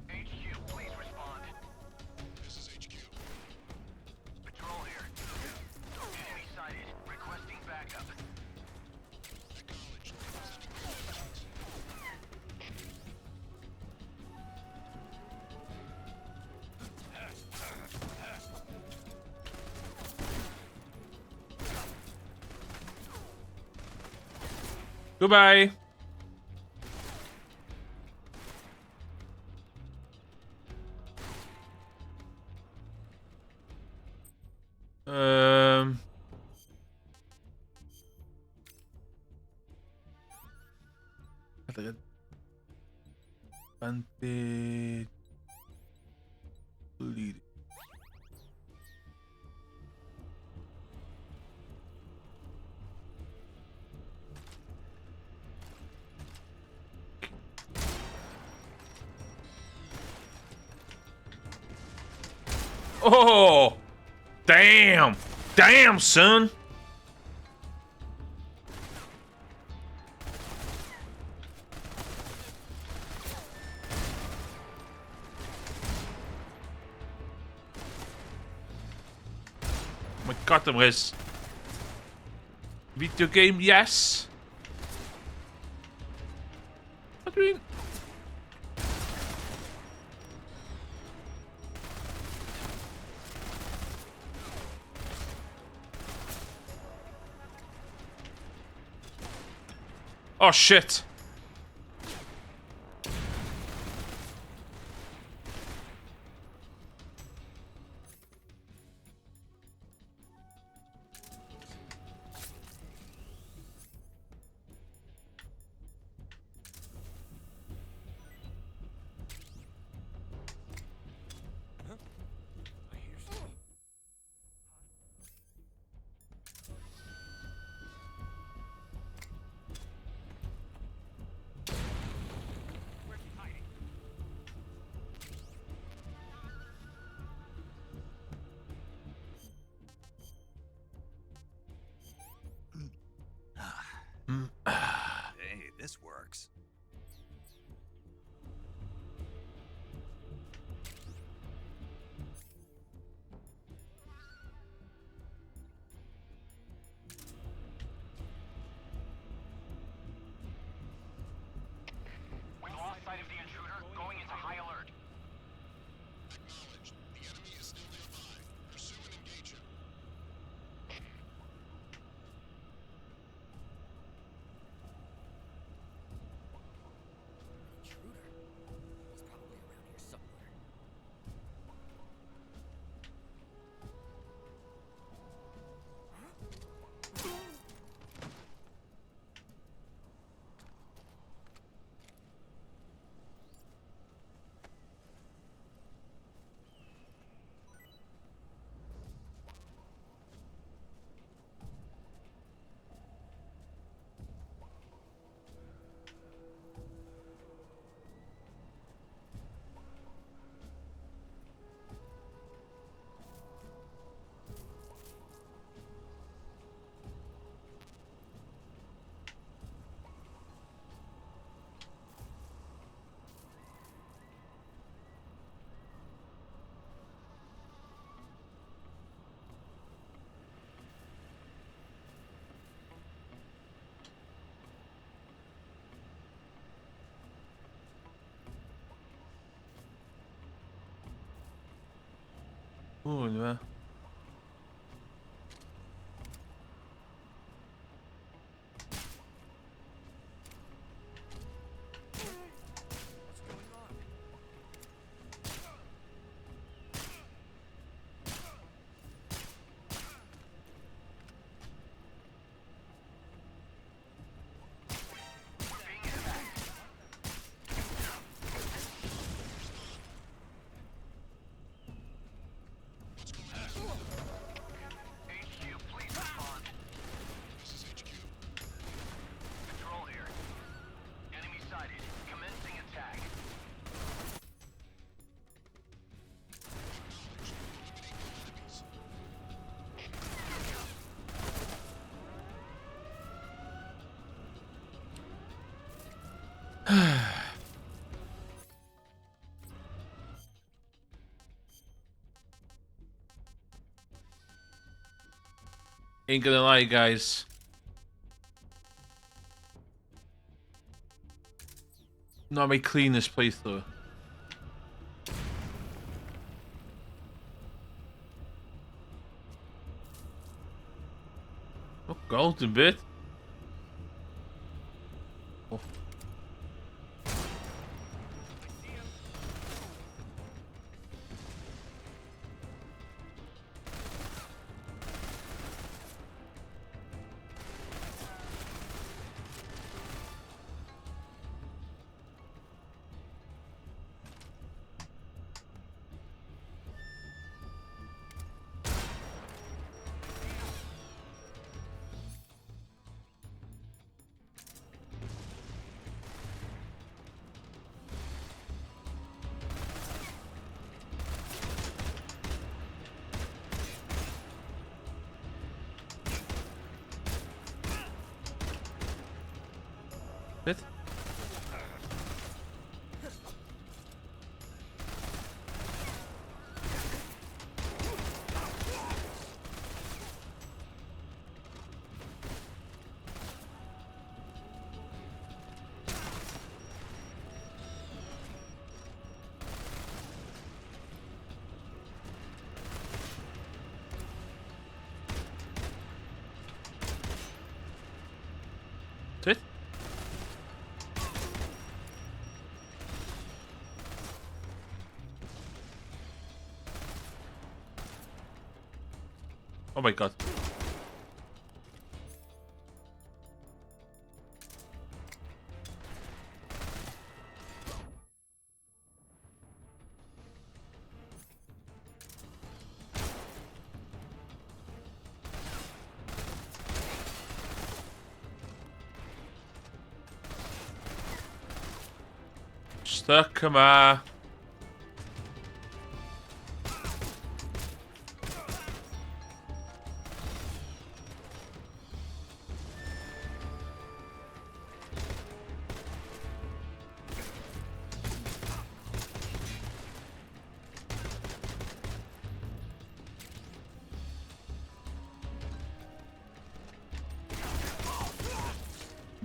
HQ, please respond. This is HQ. Patrol here. Enemy sighted. Requesting backup. Acknowledged. Sending reinforcements. Goodbye. Bandage. Bleed. Oh, damn, damn, son. Oh my god, there is. Video game, yes. What do you mean? Oh shit. Hey, this works. We lost sight of the intruder. Going into high alert. Acknowledged. The enemy is still nearby. Pursue and engage him. O, on y va. HQ, please respond. This is HQ. Patrol here. Enemy sighted. Commencing attack. Ain't gonna lie, guys. Not my cleanest playthrough. Oh, golden bit. Oh. Bit. Sit. Oh my god. Stuck, come on.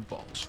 Balls.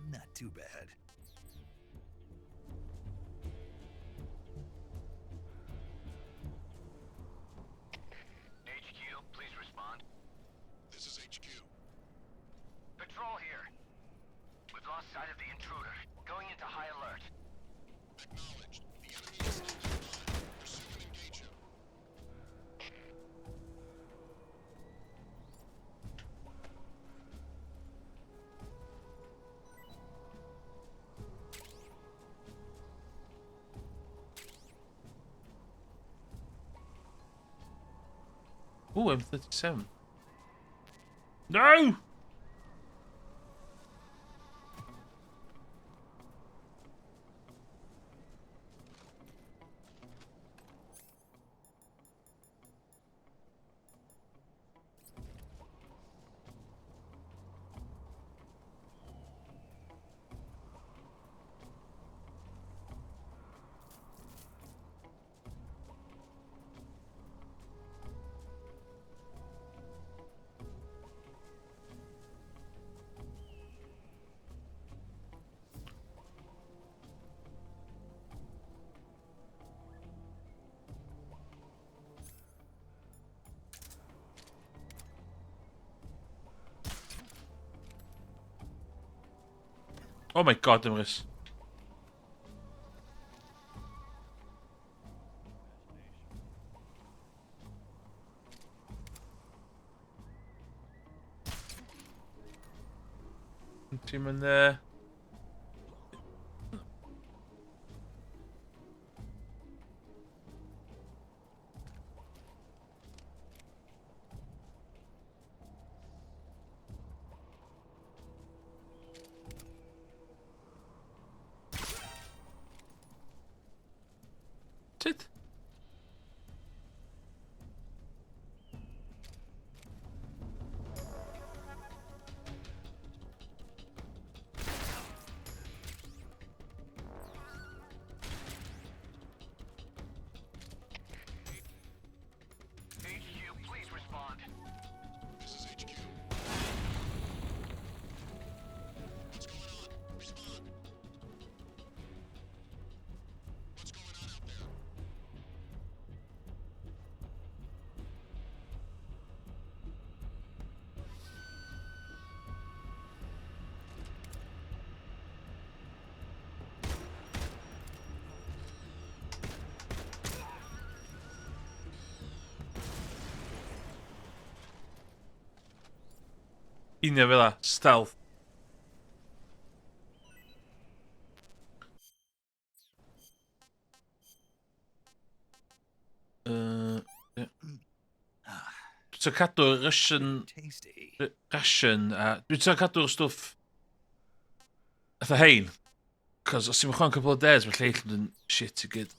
Not too bad. HQ, please respond. This is HQ. Patrol here. We've lost sight of the intruder. Going into high alert. Acknowledged. The enemy is still nearby. Pursue and engage him. Ooh, M37. No! Oh my god, Dymrys. Team in there. That's it. HQ, please respond. This is HQ. What's going on? Respond. What's going on out there? Uniau fel 'a. Stealth. Ie. Dwi'n cadw'r Russian... Tasty. Ration a... Dwi'n cadw'r stwff... Atha hein. Cos os ti'n chwan couple of days, mae lleill yn shit i gyd.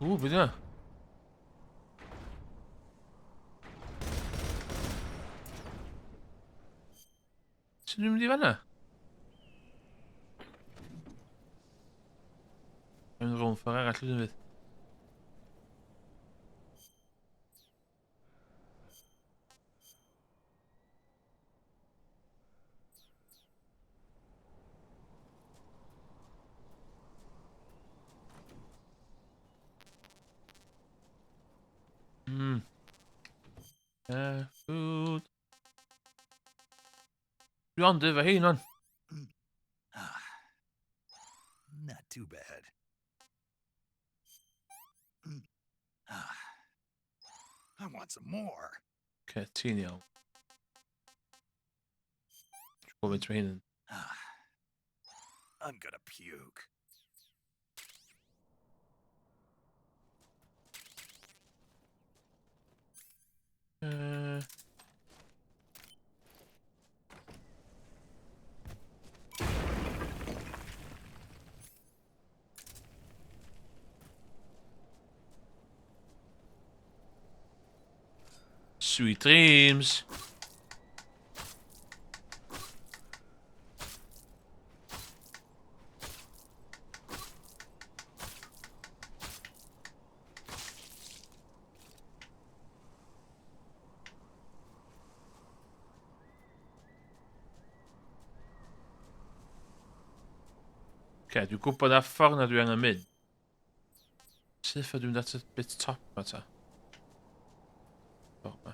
Ooh, be da. Sut dwi'n mynd i fanna? Mae'n rôl ffordd arall ydyn fydd. Food. Dwi ond efo hein on. Not too bad. I want some more. Okay, ti'n iawn. Dwi'n gwybod beth mae hyn yn. I'm gonna puke. Sweet dreams. Okay, dwi'n gwybod na ffordd na dwi angen mynd. Sut ffordd dwi'n dat y bit top ma ta? Oh, ma.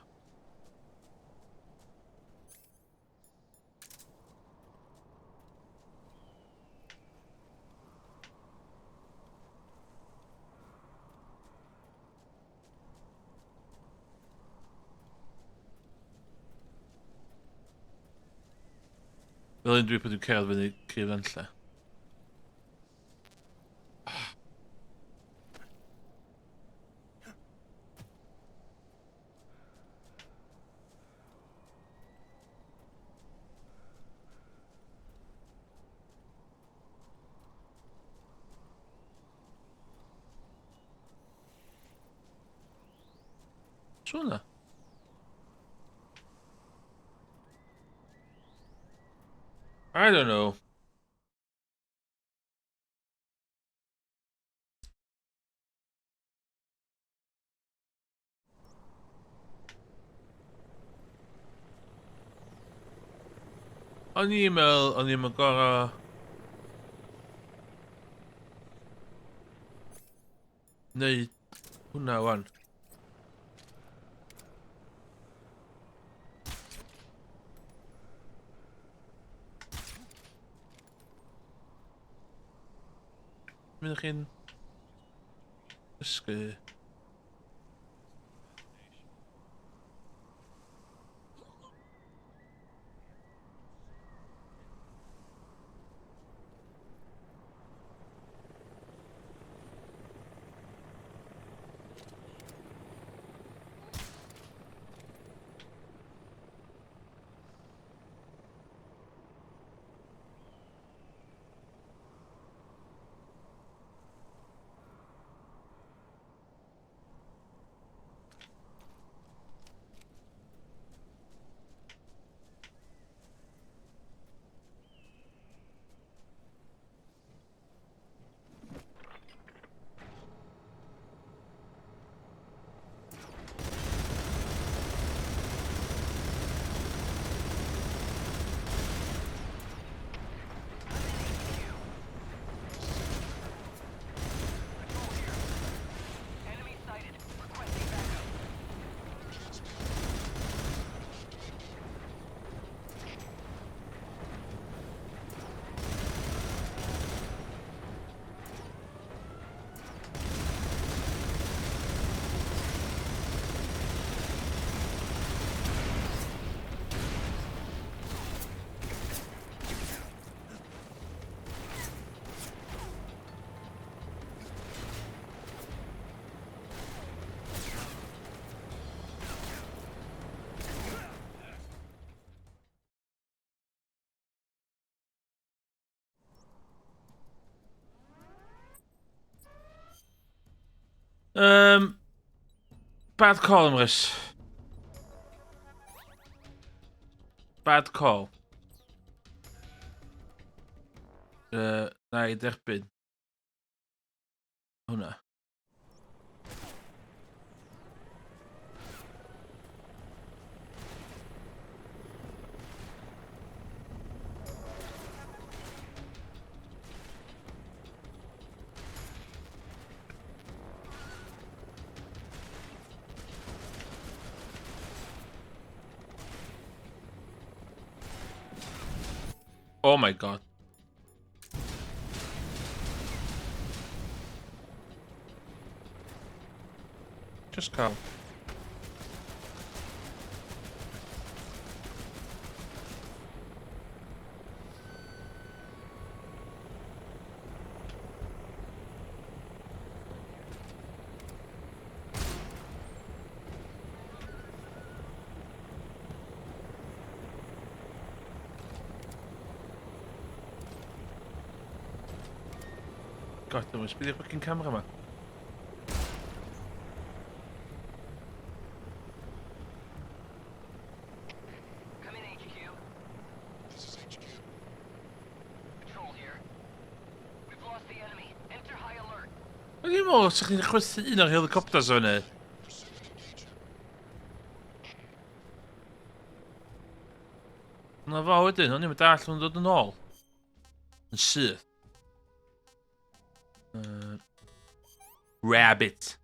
Fel un dwi bod yn cael fyny cryf lle. Sŵna? I don't know. O'n i'n meddwl, o'n i'n gorau... Neud hwnna wan. Mynd chi'n... Dysgu. Enemy sighted. Requesting backup. Bad call, Ymrys. Bad call. Na i derbyn. Hwna. Oh my god. Just calm. God, dwi'n ysbyddi'r fucking camera ma. Come in, HQ. This is HQ. Patrol here. We've lost the enemy. Enter high alert. O'n i'n meddwl sa'ch chi'n chwythu un o'r helicopters o hynny. Pursue and engage him. Na fo wedyn, o'n i'n mynd all nhw'n dod yn ôl. Yn syth. Rabbit.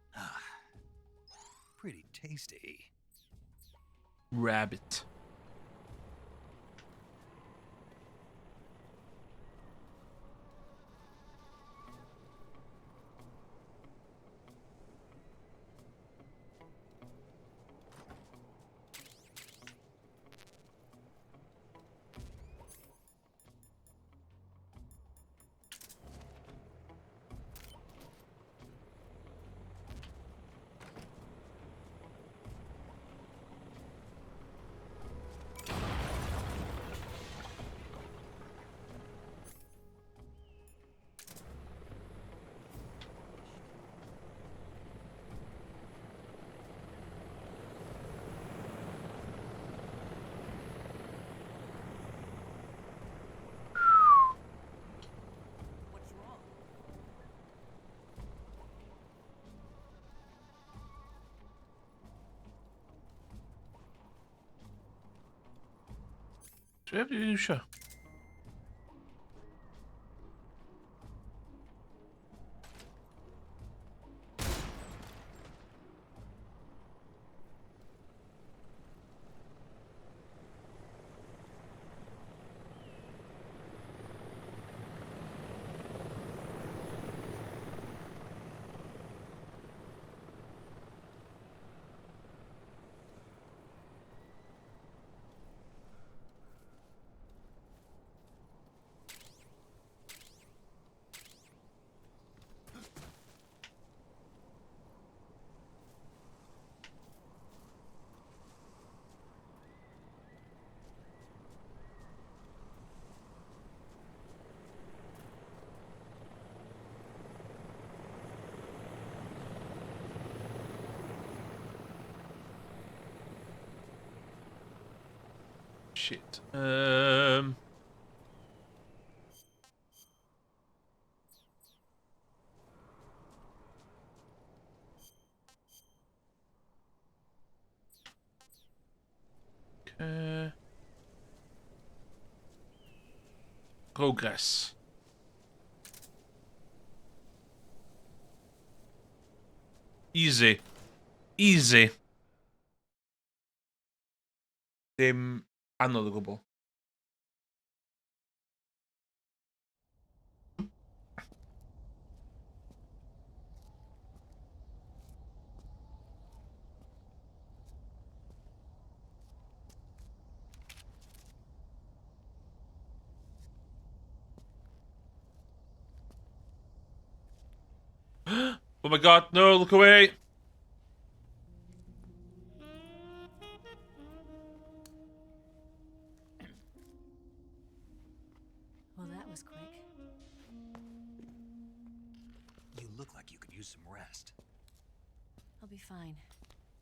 Pretty tasty. Rabbit. What's wrong? Co ja się? Shit. Okay. Progress. Easy. Easy. Dim anodd o gwbl. Oh my god, no, look away! Well, that was quick. You look like you could use some rest. I'll be fine.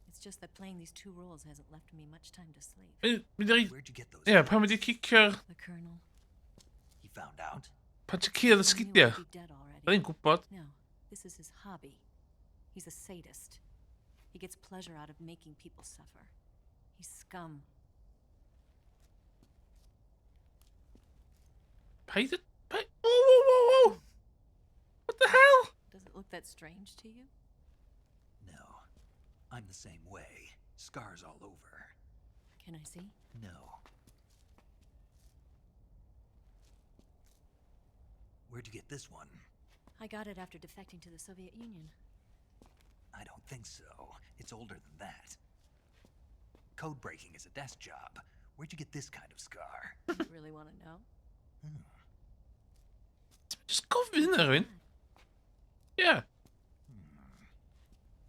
It's just that playing these two roles hasn't left me much time to sleep. Where'd you get those? Ie, pan wedi cicio... The Colonel. He found out? Pan ti'n cio y He knew sgidio? I'd be dead already. Oedd hi'n gwybod. No, this is his hobby. He's a sadist. He gets pleasure out of making people suffer. He's scum. Paid it? Whoa, whoa, whoa, whoa! What the hell? Does it look that strange to you? No. I'm the same way. Scars all over. Can I see? No. Where'd you get this one? I got it after defecting to the Soviet Union. I don't think so. It's older than that. Code breaking is a desk job. Where'd you get this kind of scar? You really want to know? Just gofyn na rhywun. Yeah.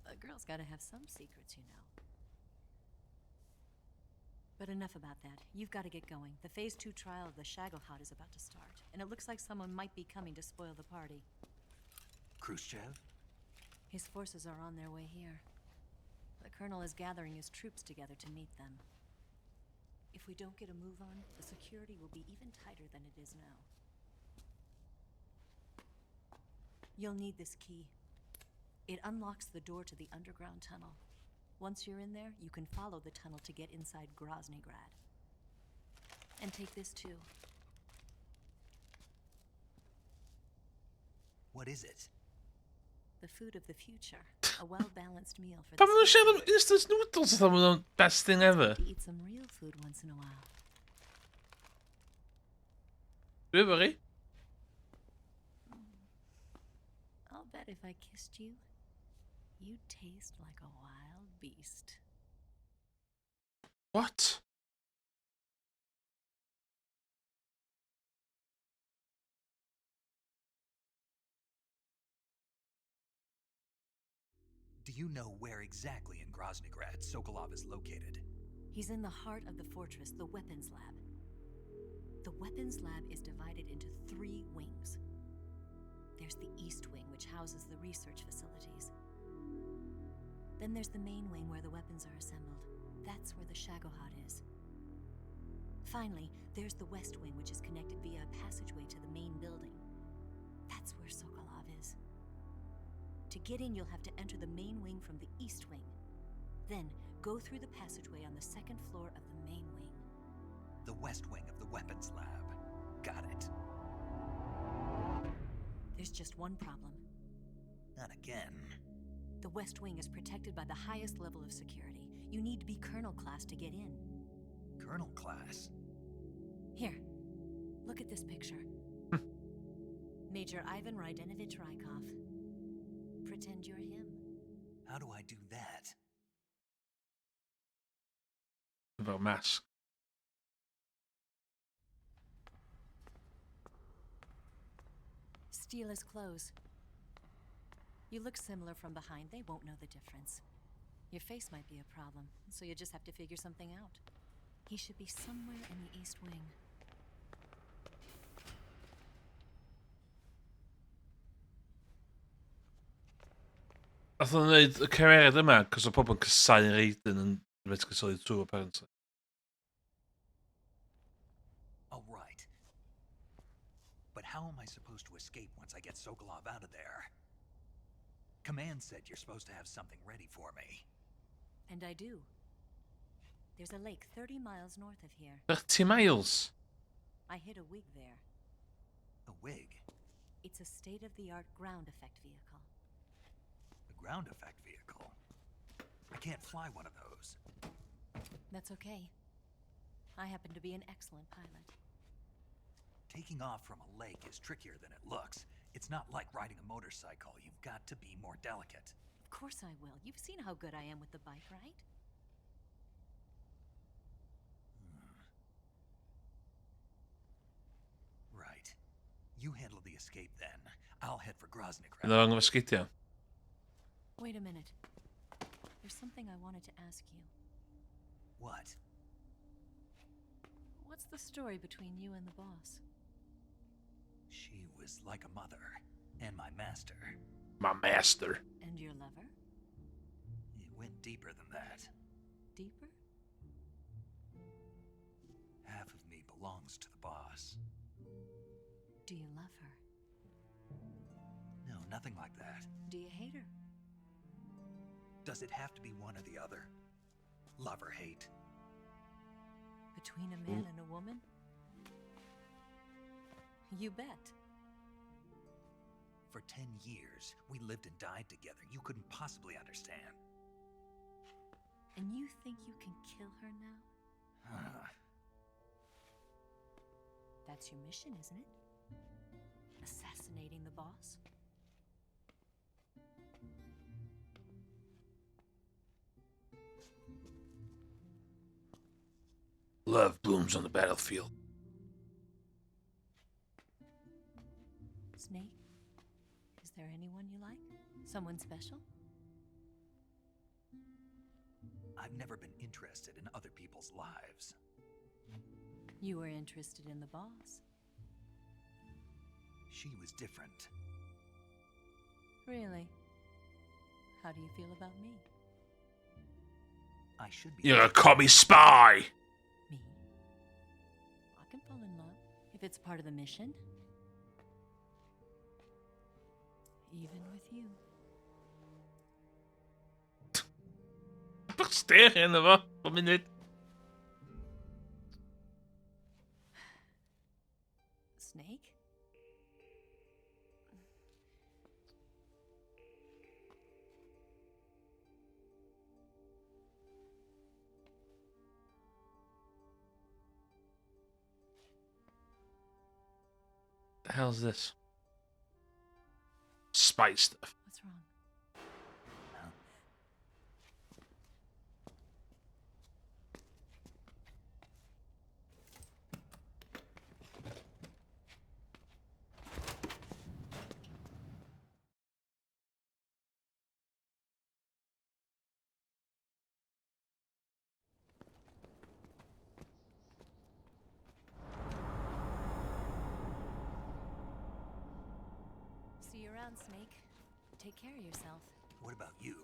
A girl's got to have some secrets, you know. But enough about that. You've got to get going. The Phase 2 trial of the Shagohod is about to start, and it looks like someone might be coming to spoil the party. Khrushchev? His forces are on their way here. The Colonel is gathering his troops together to meet them. If we don't get a move on, the security will be even tighter than it is now. You'll need this key. It unlocks the door to the underground tunnel. Once you're in there, you can follow the tunnel to get inside Groznygrad. And take this too. What is it? The food of the future. A well-balanced meal for Pam the nhw'n species. siarad am instant noodles os am nhw'n best thing ever? To eat some real food once in a while. Dwi efo chi. I'll bet if I kissed you, you'd taste like a wild beast. What? Do you know where exactly in Groznygrad Sokolov is located? He's in the heart of the fortress, the weapons lab. The weapons lab is divided into 3 wings. There's the East Wing, which houses the research facilities. Then there's the main wing where the weapons are assembled. That's where the Shagohod is. Finally, there's the West Wing, which is connected via a passageway to the main building. That's where Sokolov is. To get in, you'll have to enter the main wing from the East Wing. Then, go through the passageway on the 2nd floor of the main wing. The West Wing of the Weapons Lab. Got it. There's just one problem. Not again. The West Wing is protected by the highest level of security. You need to be Colonel class to get in. Colonel class? Here, look at this picture. Major Ivan Rydenovich Rykov. Pretend you're him. How do I do that? Efo mask. Steal his clothes. You look similar from behind. They won't know the difference. Your face might be a problem, so you just have to figure something out. He should be somewhere in the East Wing. Nath o'n neud y cymeriad yma, cos o pobl yn cysau Raiden yn Metal Solid 2, apparently. Oh, right. But how am I supposed to escape once I get Sokolov out of there? Command said you're supposed to have something ready for me. And I do. There's a lake 30 miles north of here. 30 miles? I hid a wig there. A wig? It's a state-of-the-art ground effect vehicle. A ground effect vehicle? I can't fly one of those. That's okay. I happen to be an excellent pilot. Taking off from a lake is trickier than it looks. It's not like riding a motorcycle. You've got to be more delicate. Of course I will. You've seen how good I am with the bike, right? Right. You handle the escape then. I'll head for Groznygrad. Yn lang efo sgidio. Wait a minute. There's something I wanted to ask you. What? What's the story between you and the boss? She was like a mother, and my master. My master. And your lover? It went deeper than that. Deeper? Half of me belongs to the boss. Do you love her? No, nothing like that. Do you hate her? Does it have to be one or the other? Love or hate? Between a man and a woman? You bet. For 10 years, we lived and died together. You couldn't possibly understand. And you think you can kill her now? That's your mission, isn't it? Assassinating the boss? Love blooms on the battlefield. Snake? Is there anyone you like? Someone special? I've never been interested in other people's lives. You were interested in the boss. She was different. Really? How do you feel about me? I should be. You're a commie spy! Me? I can fall in love if it's part of the mission. Even with you. Stare in efo, po munud. Snake? The hell's this? Spy stuff. What's wrong? See you around, Snake. Take care of yourself. What about you?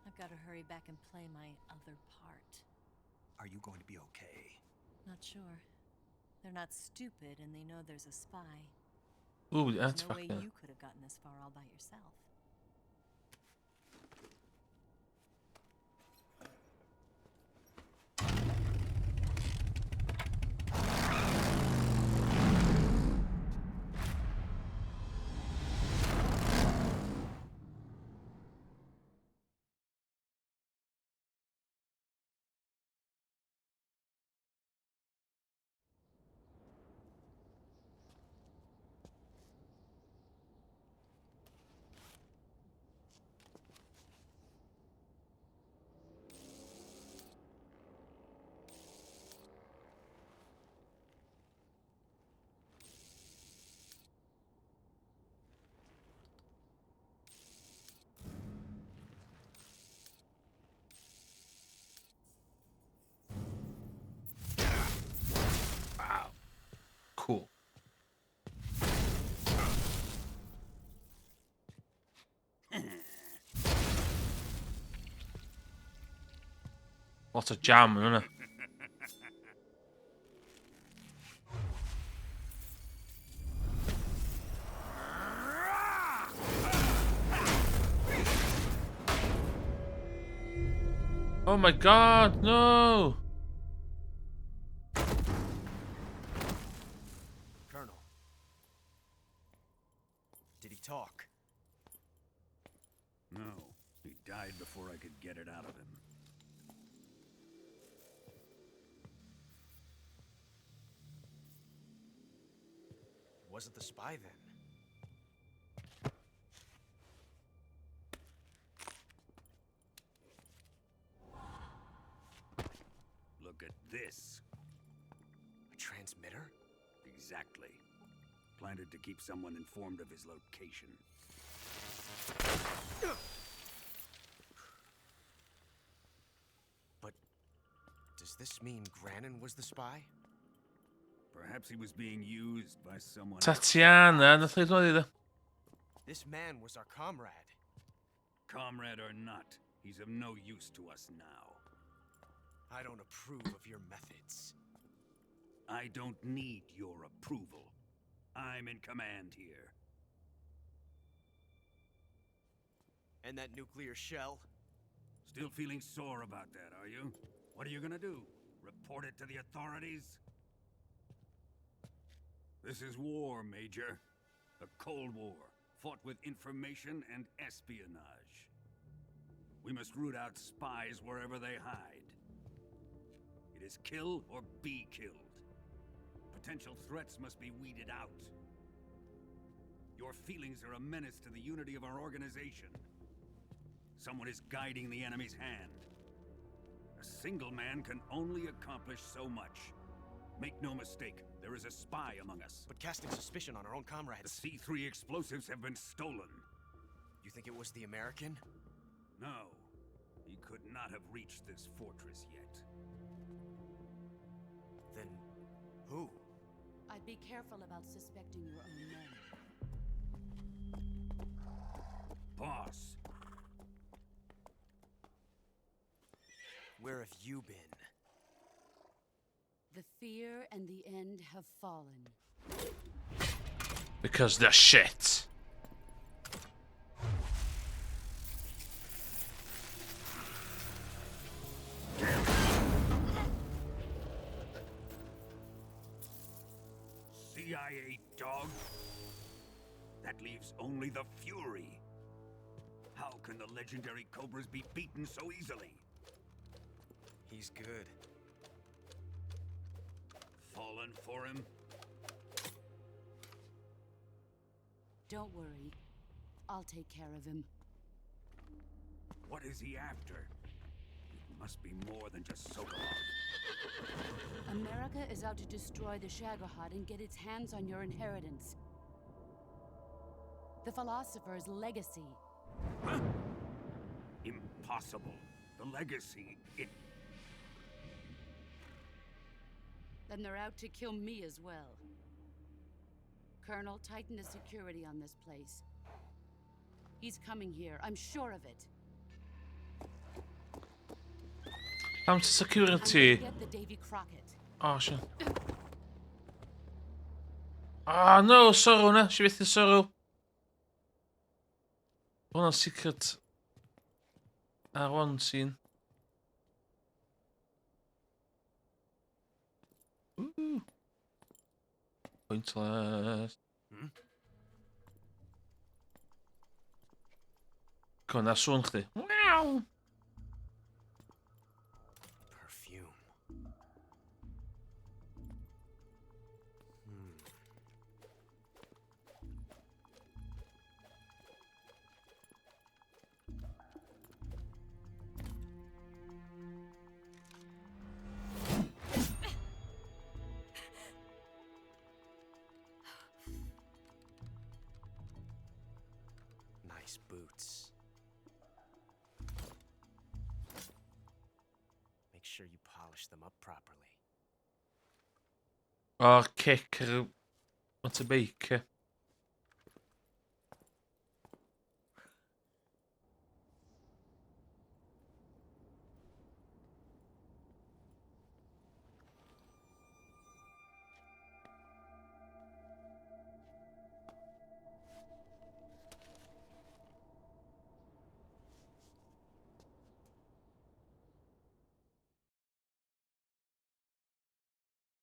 I've got to hurry back and play my other part. Are you going to be okay? Not sure. They're not stupid, and they know there's a spy. Ooh, that's There's no way fucking. you could have gotten this far all by yourself. Wow. Cool. Lots of jam, isn't it? Oh my god, no! Colonel. Did he talk? No, he died before I could get it out of him. Wasn't the spy then? Look at this. A transmitter? Exactly. Planted to keep someone informed of his location. But does this mean Granin was the spy? Perhaps he was being used by someone else. Tatiana, nath chi ddod iddo. This man was our comrade. Comrade or not, he's of no use to us now. I don't approve of your methods. I don't need your approval. I'm in command here. And that nuclear shell? Still feeling sore about that, are you? What are you gonna do? Report it to the authorities? This is war, Major. A Cold War, fought with information and espionage. We must root out spies wherever they hide. It is kill or be killed. Potential threats must be weeded out. Your feelings are a menace to the unity of our organization. Someone is guiding the enemy's hand. A single man can only accomplish so much. Make no mistake, there is a spy among us. But casting suspicion on our own The comrades. C3 explosives have been stolen. You think it was the American? No, he could not have reached this fortress yet. Then who? I'd be careful about suspecting your own men. Boss, Where have you been? The fear and the end have fallen. Because they're shit. CIA dog? That leaves only the Fury. How can the legendary Cobras be beaten so easily? He's good. Fallen for him? Don't worry. I'll take care of him. What is he after? It must be more than just Sokolov. America is out to destroy the Shagohod and get its hands on your inheritance. The philosopher's legacy. Huh? Impossible. The legacy, it... Then they're out to kill me as well. Colonel, tighten the security on this place. He's coming here, I'm sure of it. Tam security. Get the Davy Crockett. Oh shit. Ah no, Sorrow ne? She with the Sorrow. One secret. One scene. Ooh. Pointless. Kom naar zonde. Wow. Perfume. Nice boots. Make sure you polish them up properly. Oh, kick. What's a bake?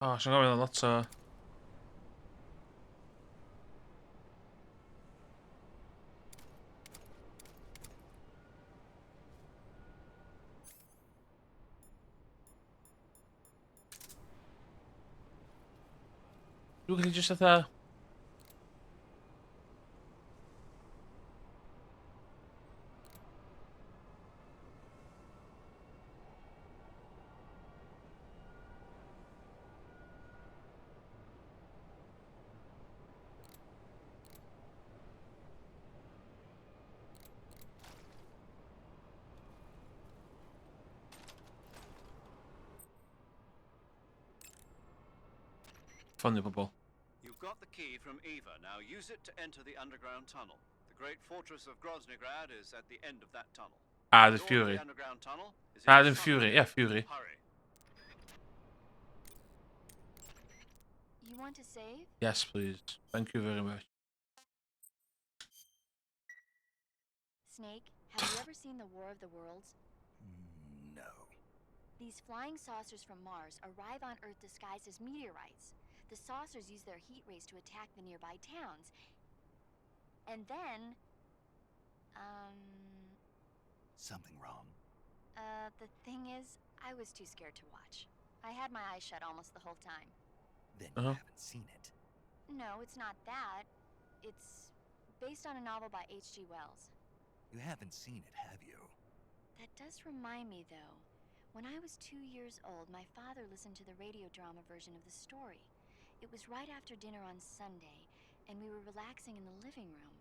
Oh, she's going on lots of. Look at just at that. Funny bubble. You've got the key from Eva. Now use it to enter the underground tunnel. The great fortress of Groznygrad is at the end of that tunnel. Ah, the door to Fury. The underground tunnel is in Ah, the the Fury. tunnel. Yeah, Fury. Hurry. You want to save? Yes, please. Thank you very much. Snake, have you ever seen the War of the Worlds? No. These flying saucers from Mars arrive on Earth disguised as meteorites. The saucers use their heat rays to attack the nearby towns. And then... Something wrong? The thing is, I was too scared to watch. I had my eyes shut almost the whole time. Then you haven't seen it. No, it's not that. It's based on a novel by H.G. Wells. You haven't seen it, have you? That does remind me, though. When I was 2 years old, my father listened to the radio drama version of the story. It was right after dinner on Sunday, and we were relaxing in the living room.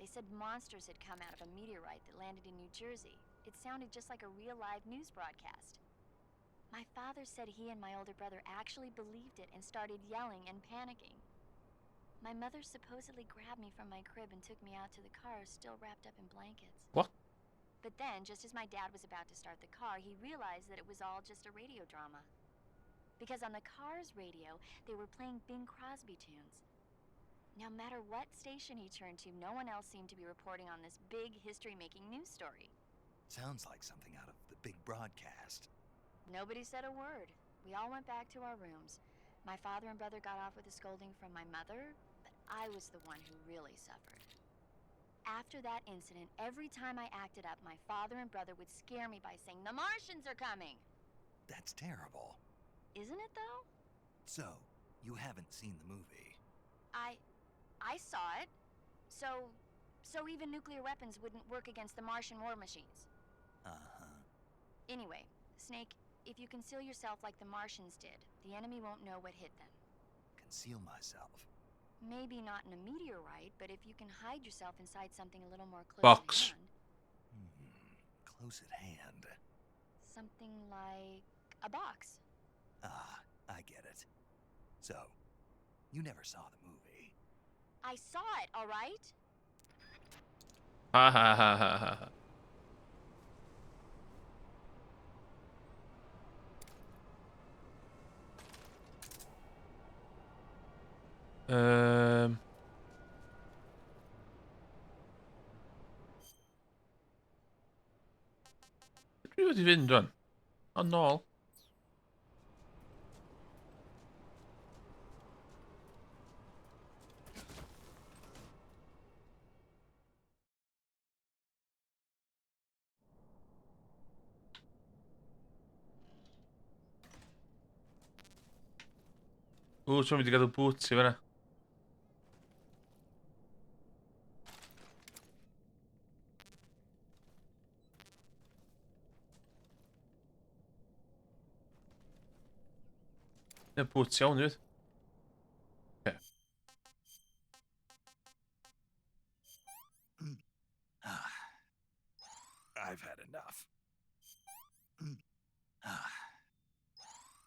They said monsters had come out of a meteorite that landed in New Jersey. It sounded just like a real live news broadcast. My father said he and my older brother actually believed it and started yelling and panicking. My mother supposedly grabbed me from my crib and took me out to the car, still wrapped up in blankets. What? But then, just as my dad was about to start the car, he realized that it was all just a radio drama. Because on the car's radio, they were playing Bing Crosby tunes. No matter what station he turned to, no one else seemed to be reporting on this big history-making news story. Sounds like something out of the big broadcast. Nobody said a word. We all went back to our rooms. My father and brother got off with a scolding from my mother, but I was the one who really suffered. After that incident, every time I acted up, my father and brother would scare me by saying, "The Martians are coming!" That's terrible. Isn't it, though? So, you haven't seen the movie? I saw it. So even nuclear weapons wouldn't work against the Martian war machines. Uh-huh. Anyway, Snake, if you conceal yourself like the Martians did, the enemy won't know what hit them. Conceal myself. Maybe not in a meteorite, but if you can hide yourself inside something a little more close Box. at hand. Close at hand. Something like a box. Ah, I get it. So, you never saw the movie. I saw it, all right? Ha ha ha ha ha ha. Dwi wedi fynd rwan. O, nôl. Ww, ti'n mynd i gadw boots i fyna. Ie, boots iawn, dwi. Oce. I've had enough.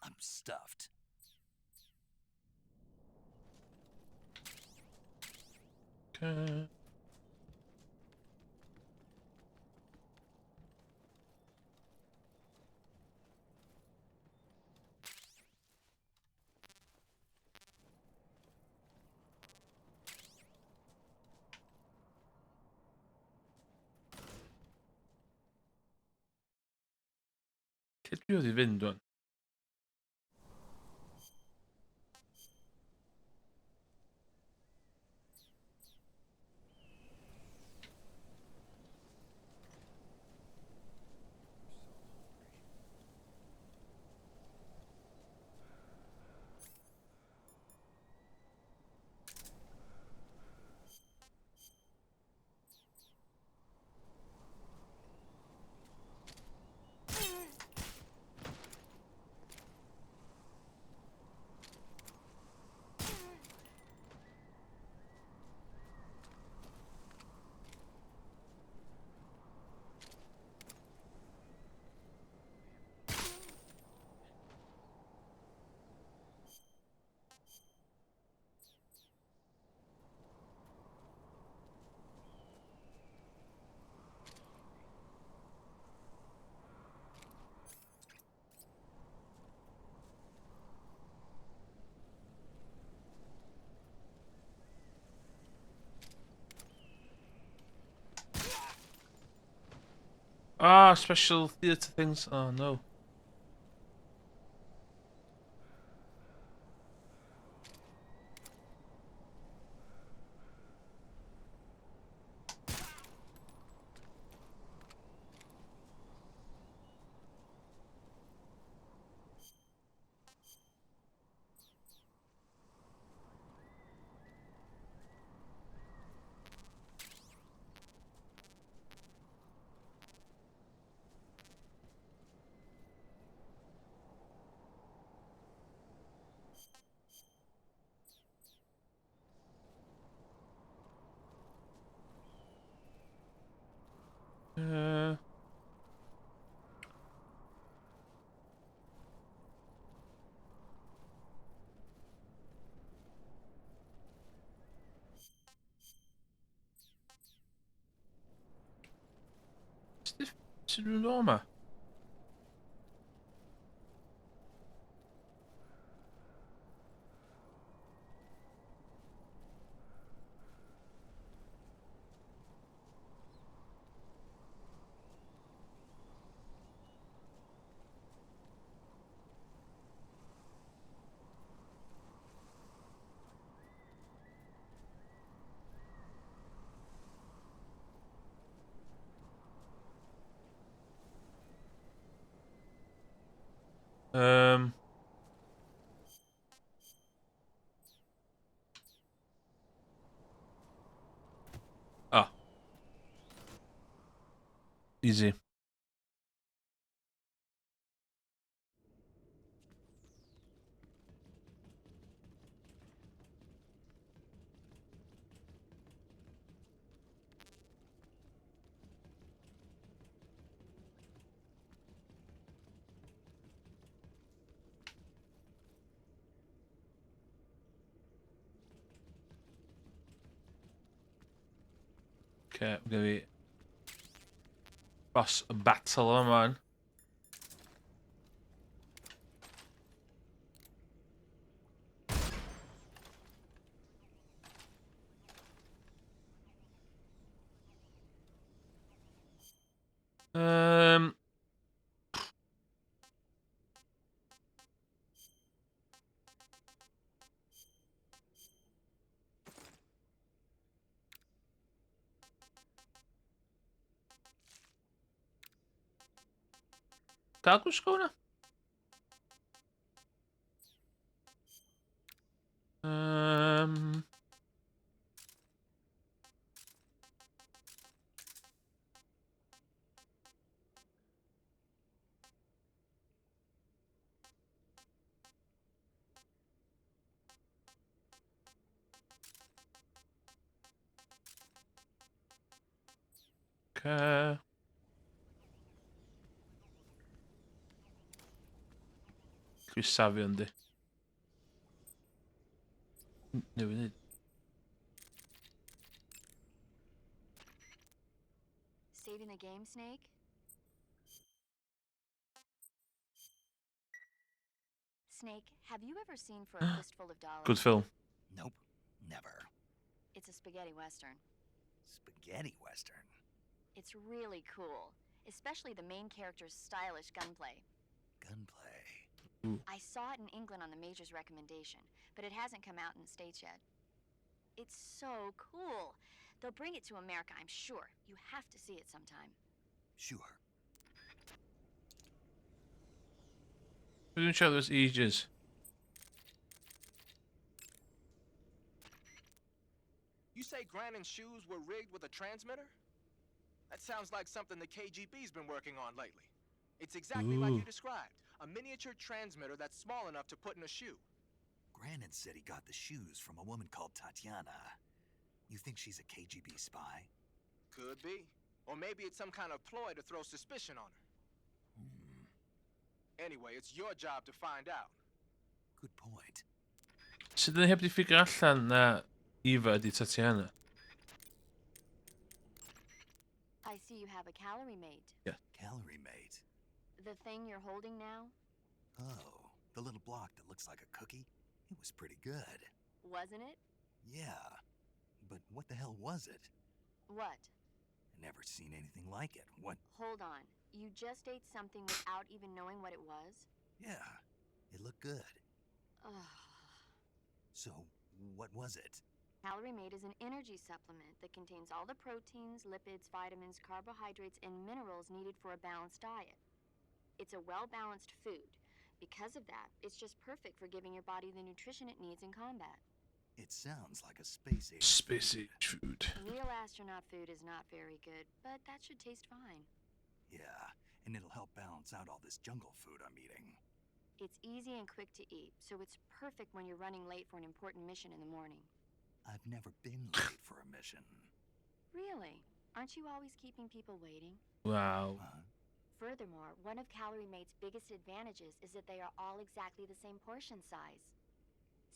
I'm stuffed. Okay. Lle dwi wedi fynd rwan? Ah, special theatre things. Oh, no. Uh... Sut dwi'n dod yma? Easy. Okay, we're gonna be boss battle, man. Um. Cargo schooner? Um. Okay. Qui savvy yndi. Ne vet inte. Saving the game, Snake? Snake, have you ever seen For a Fistful of Dollars? Good film. Nope, never. It's a spaghetti western. Spaghetti western. It's really cool, especially the main character's stylish gunplay. Gunplay. Ooh. I saw it in England on the Major's recommendation, but it hasn't come out in the States yet. It's so cool. They'll bring it to America, I'm sure. You have to see it sometime. Sure. We're doing each other's ages. You say Grannon's shoes were rigged with a transmitter? That sounds like something the KGB's been working on lately. It's exactly like you described. A miniature transmitter that's small enough to put in a shoe. Grannon said he got the shoes from a woman called Tatiana. You think she's a KGB spy? Could be. Or maybe it's some kind of ploy to throw suspicion on her. Anyway, it's your job to find out. Good point. Sut ni heb di ffigur allan na Eva ydi Tatiana? I see you have a calorie mate. Yeah. Calorie mate. The thing you're holding now? Oh, the little block that looks like a cookie? It was pretty good. Wasn't it? Yeah. But what the hell was it? What? Never seen anything like it. What? Hold on. You just ate something without even knowing what it was? Yeah. It looked good. Ugh. So, what was it? Calorie Mate is an energy supplement that contains all the proteins, lipids, vitamins, carbohydrates, and minerals needed for a balanced diet. It's a well-balanced food. Because of that, it's just perfect for giving your body the nutrition it needs in combat. It sounds like a space age. Space age food. Real astronaut food is not very good, but that should taste fine. Yeah, and it'll help balance out all this jungle food I'm eating. It's easy and quick to eat, so it's perfect when you're running late for an important mission in the morning. I've never been late for a mission. Really? Aren't you always keeping people waiting? Wow. Furthermore, one of Calorie Mate's biggest advantages is that they are all exactly the same portion size.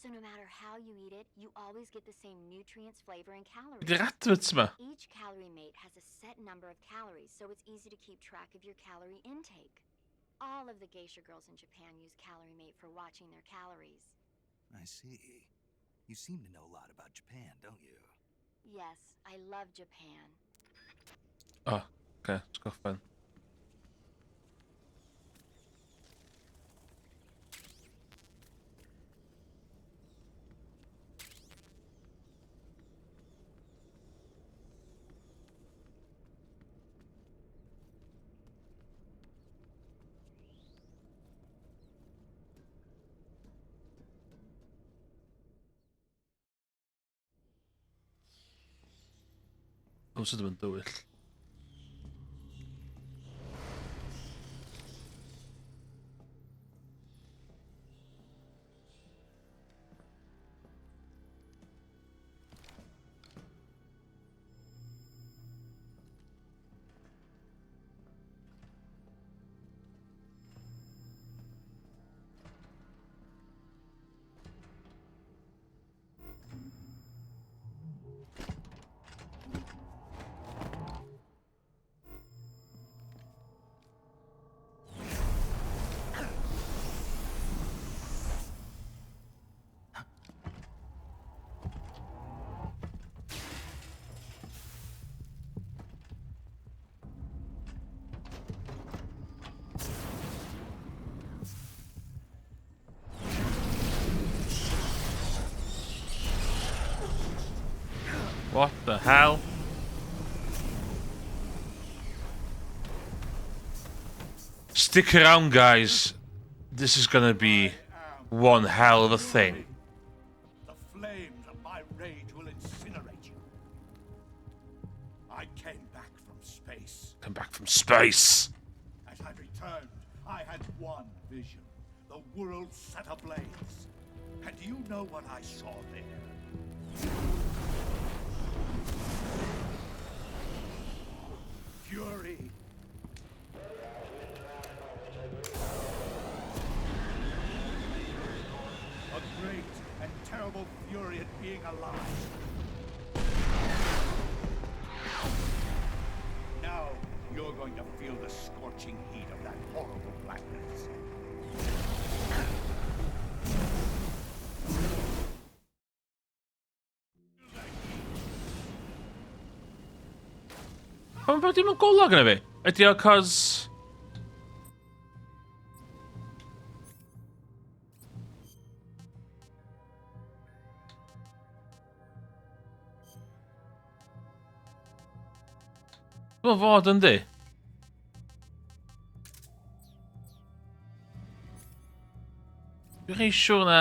So no matter how you eat it, you always get the same nutrients, flavor, and calories. Gratwits ma. Each Calorie Mate has a set number of calories, so it's easy to keep track of your calorie intake. All of the geisha girls in Japan use Calorie Mate for watching their calories. I see. You seem to know a lot about Japan, don't you? Yes, I love Japan. Oh, okay. Let's go fun. Os ydym yn dywyll. What the hell? Stick around, guys. This is gonna be one hell of a thing. The flames of my rage will incinerate you. I came back from space. Come back from space. As I returned, I had one vision. The world set ablaze. And do you know what I saw there? Fury. A great and terrible fury at being alive. Now you're going to feel the scorching heat of that horrible blackness. Pam bod dim yn golwg yna fi? Ydy o cos... Mae'n fod yn di. Dwi'n rhaid siŵr na...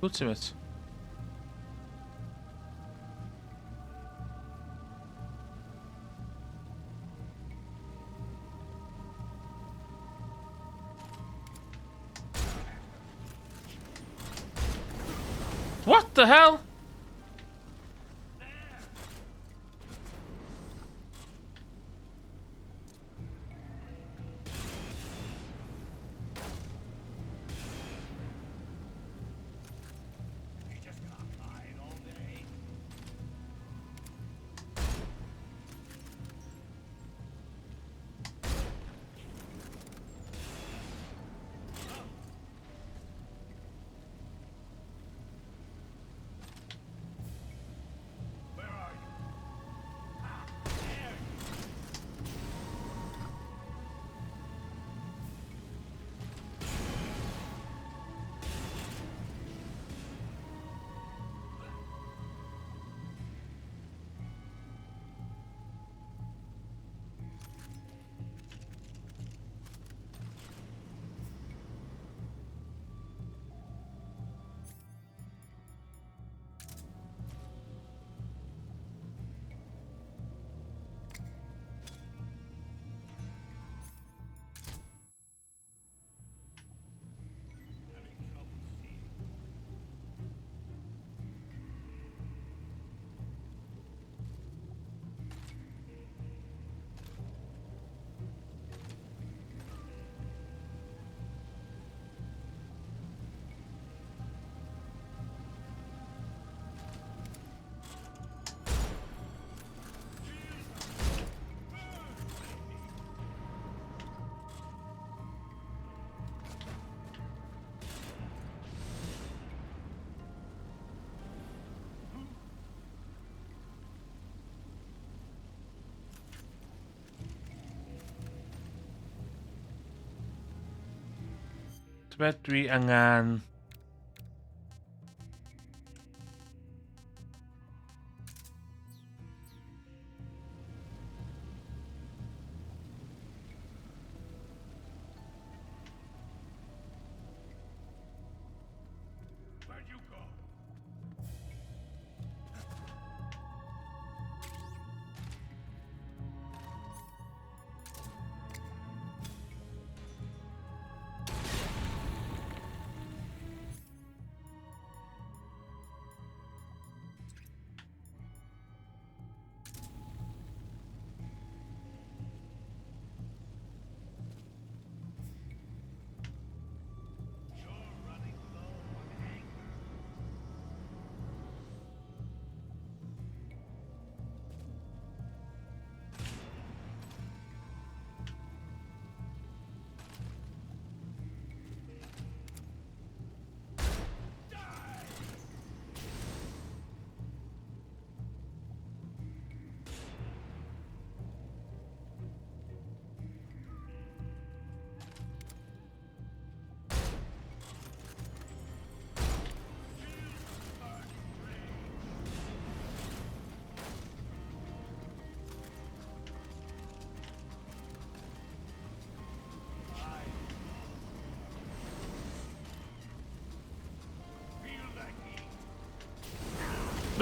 Ultimate. What the hell? Tybed dwi angen... Where'd you go?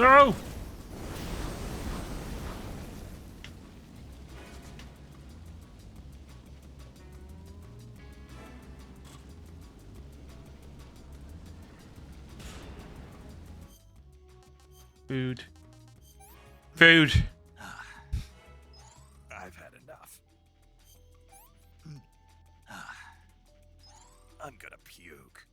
No! Food. Food. I've had enough. I'm gonna puke.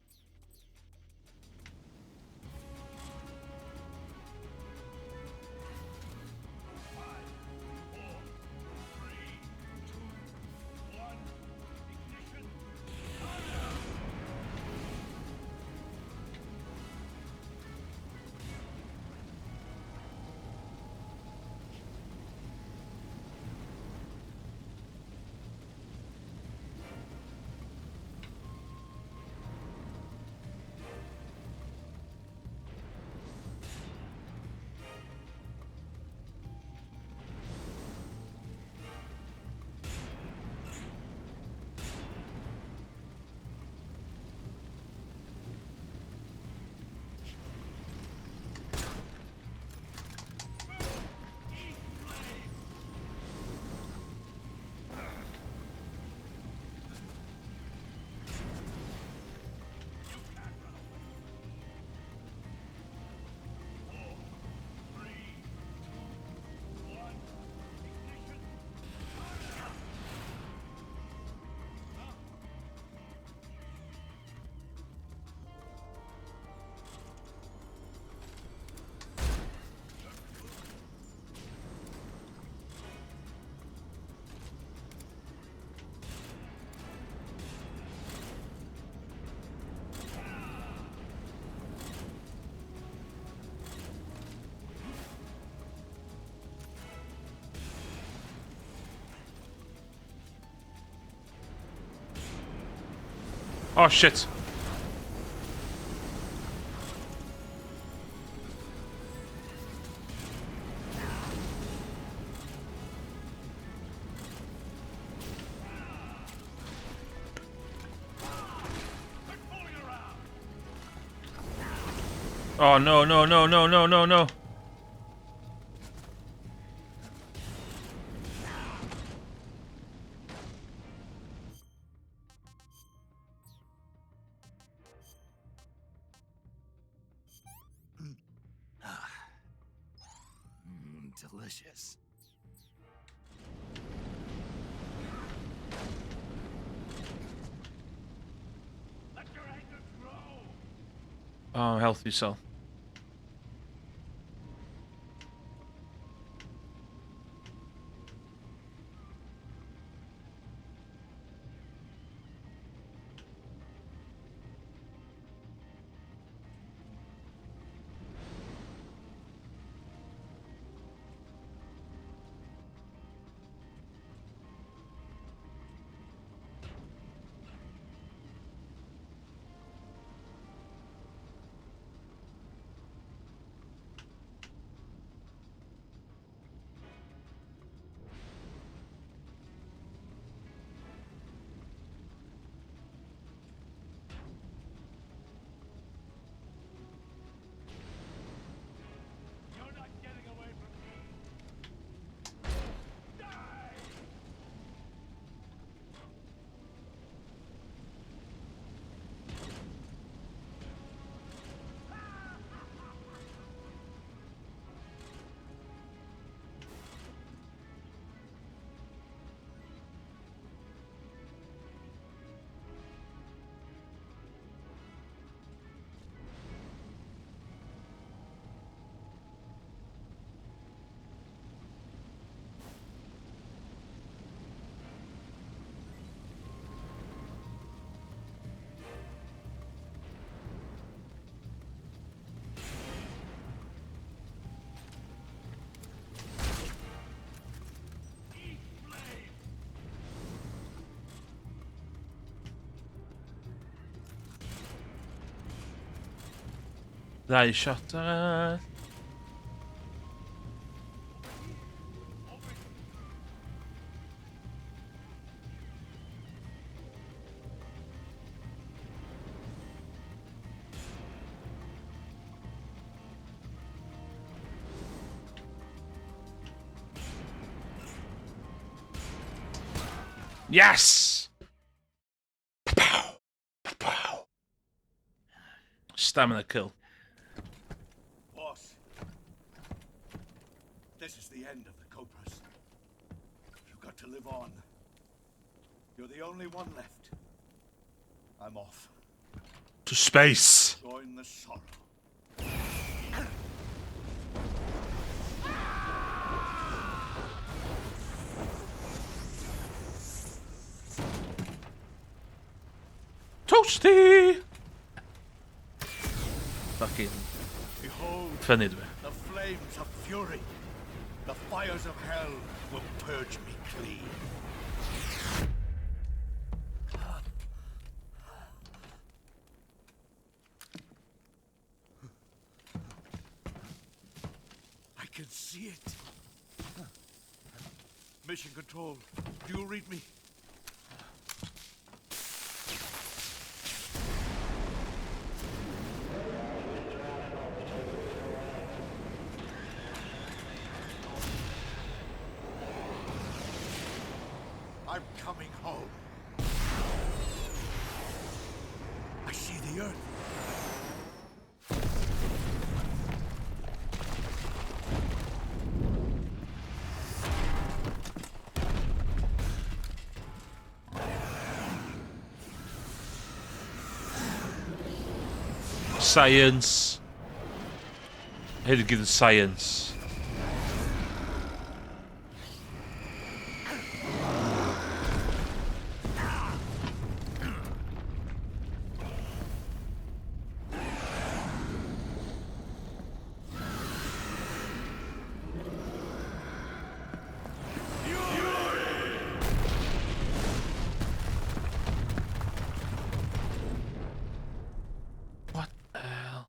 Oh shit. Oh no, no, no, no, no, no, no. Delicious. Oh, healthy cell. They shot us. Yes! Pow! Pow! Stamina kill. Boss, this is the end of the Cobras. You've got to live on. You're the only one left. I'm off. To space. Join the sorrow. Toasty! Fucking Behold, funny dwi. the flames of fury. The fires of hell will purge me clean. I can see it. Mission Control, do you read me? I'm coming home. I see the Earth. Science. I had to give the science. What the hell?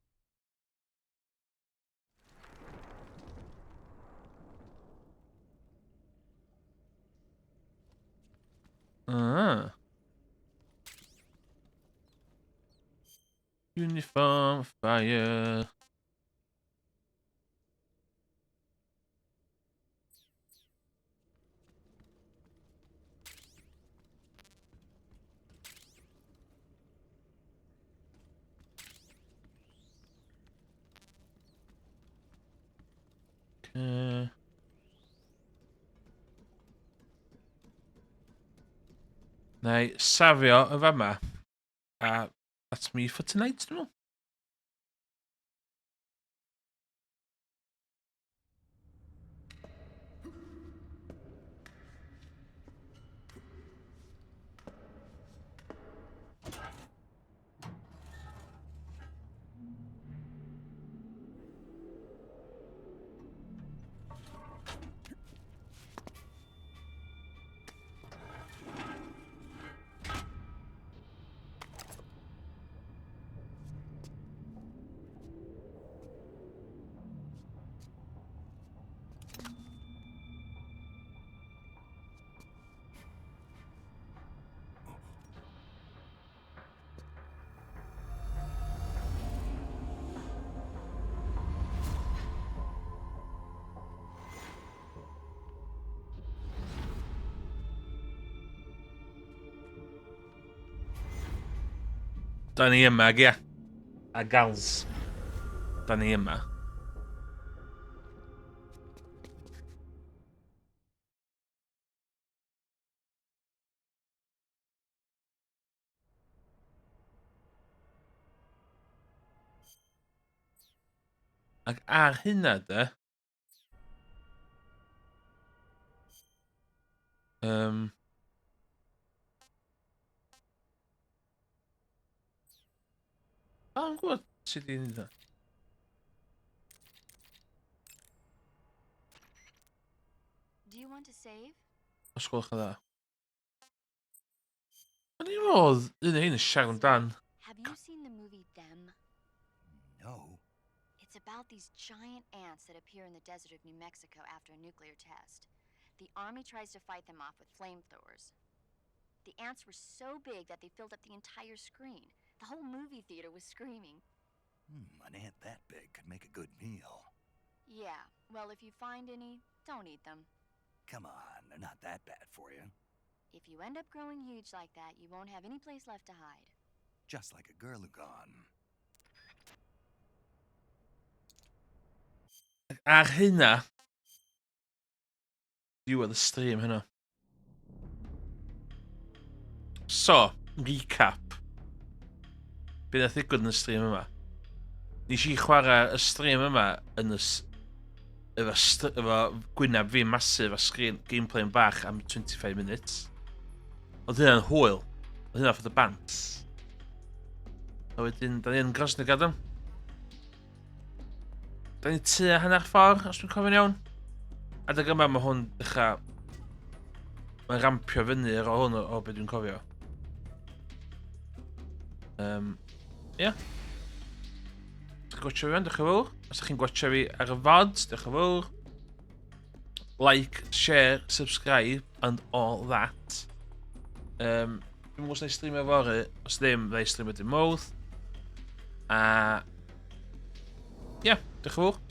Uniform fire. Okay. Nej, safio y fama. A that's me for tonight, dwi me'wl. Da ni yma, gia. A gals. Da ni yma. Ac ar hynna, de. Yn gwybod sut i wneud o. Do you want to save? Os gwelwch yn dda. O'n i'n meddwl, un yn siarad amdan. Have you seen the movie Them? No. It's about these giant ants that appear in the desert of New Mexico after a nuclear test. The army tries to fight them off with flamethrowers. The ants were so big that they filled up the entire screen. The whole movie theater was screaming. An ant that big could make a good meal. Yeah, well, if you find any, don't eat them. Come on, they're not that bad for you. If you end up growing huge like that, you won't have any place left to hide. Just like a Gurlugon. Ar hynna, diwedd y stream hynna. So, recap. Be nath ddigwydd yn y stream yma? Nes i chwarae y stream yma yn efo gwyneb fi masif a gameplay yn bach am 25 minutes. Oedd hynna'n hwyl. Oedd hynna for the bants. A wedyn, da ni yn Grosnig Adam. Da ni tua hanner ffordd, os dwi'n cofio'n iawn. Adeg yma mae hwn dechrau... Mae'n rampio fyny ar ôl hwn o beth dwi'n cofio. Ie. Os chi'n gwachio fi fan, diolch yn fawr. Os chi'n gwachio fi ar y VOD, diolch yn fawr. Like, share, subscribe, and all that. Dwi'n mwyn os na i streamio fory, os ddim, na i streamio dim modd. A... Ie, diolch yn fawr.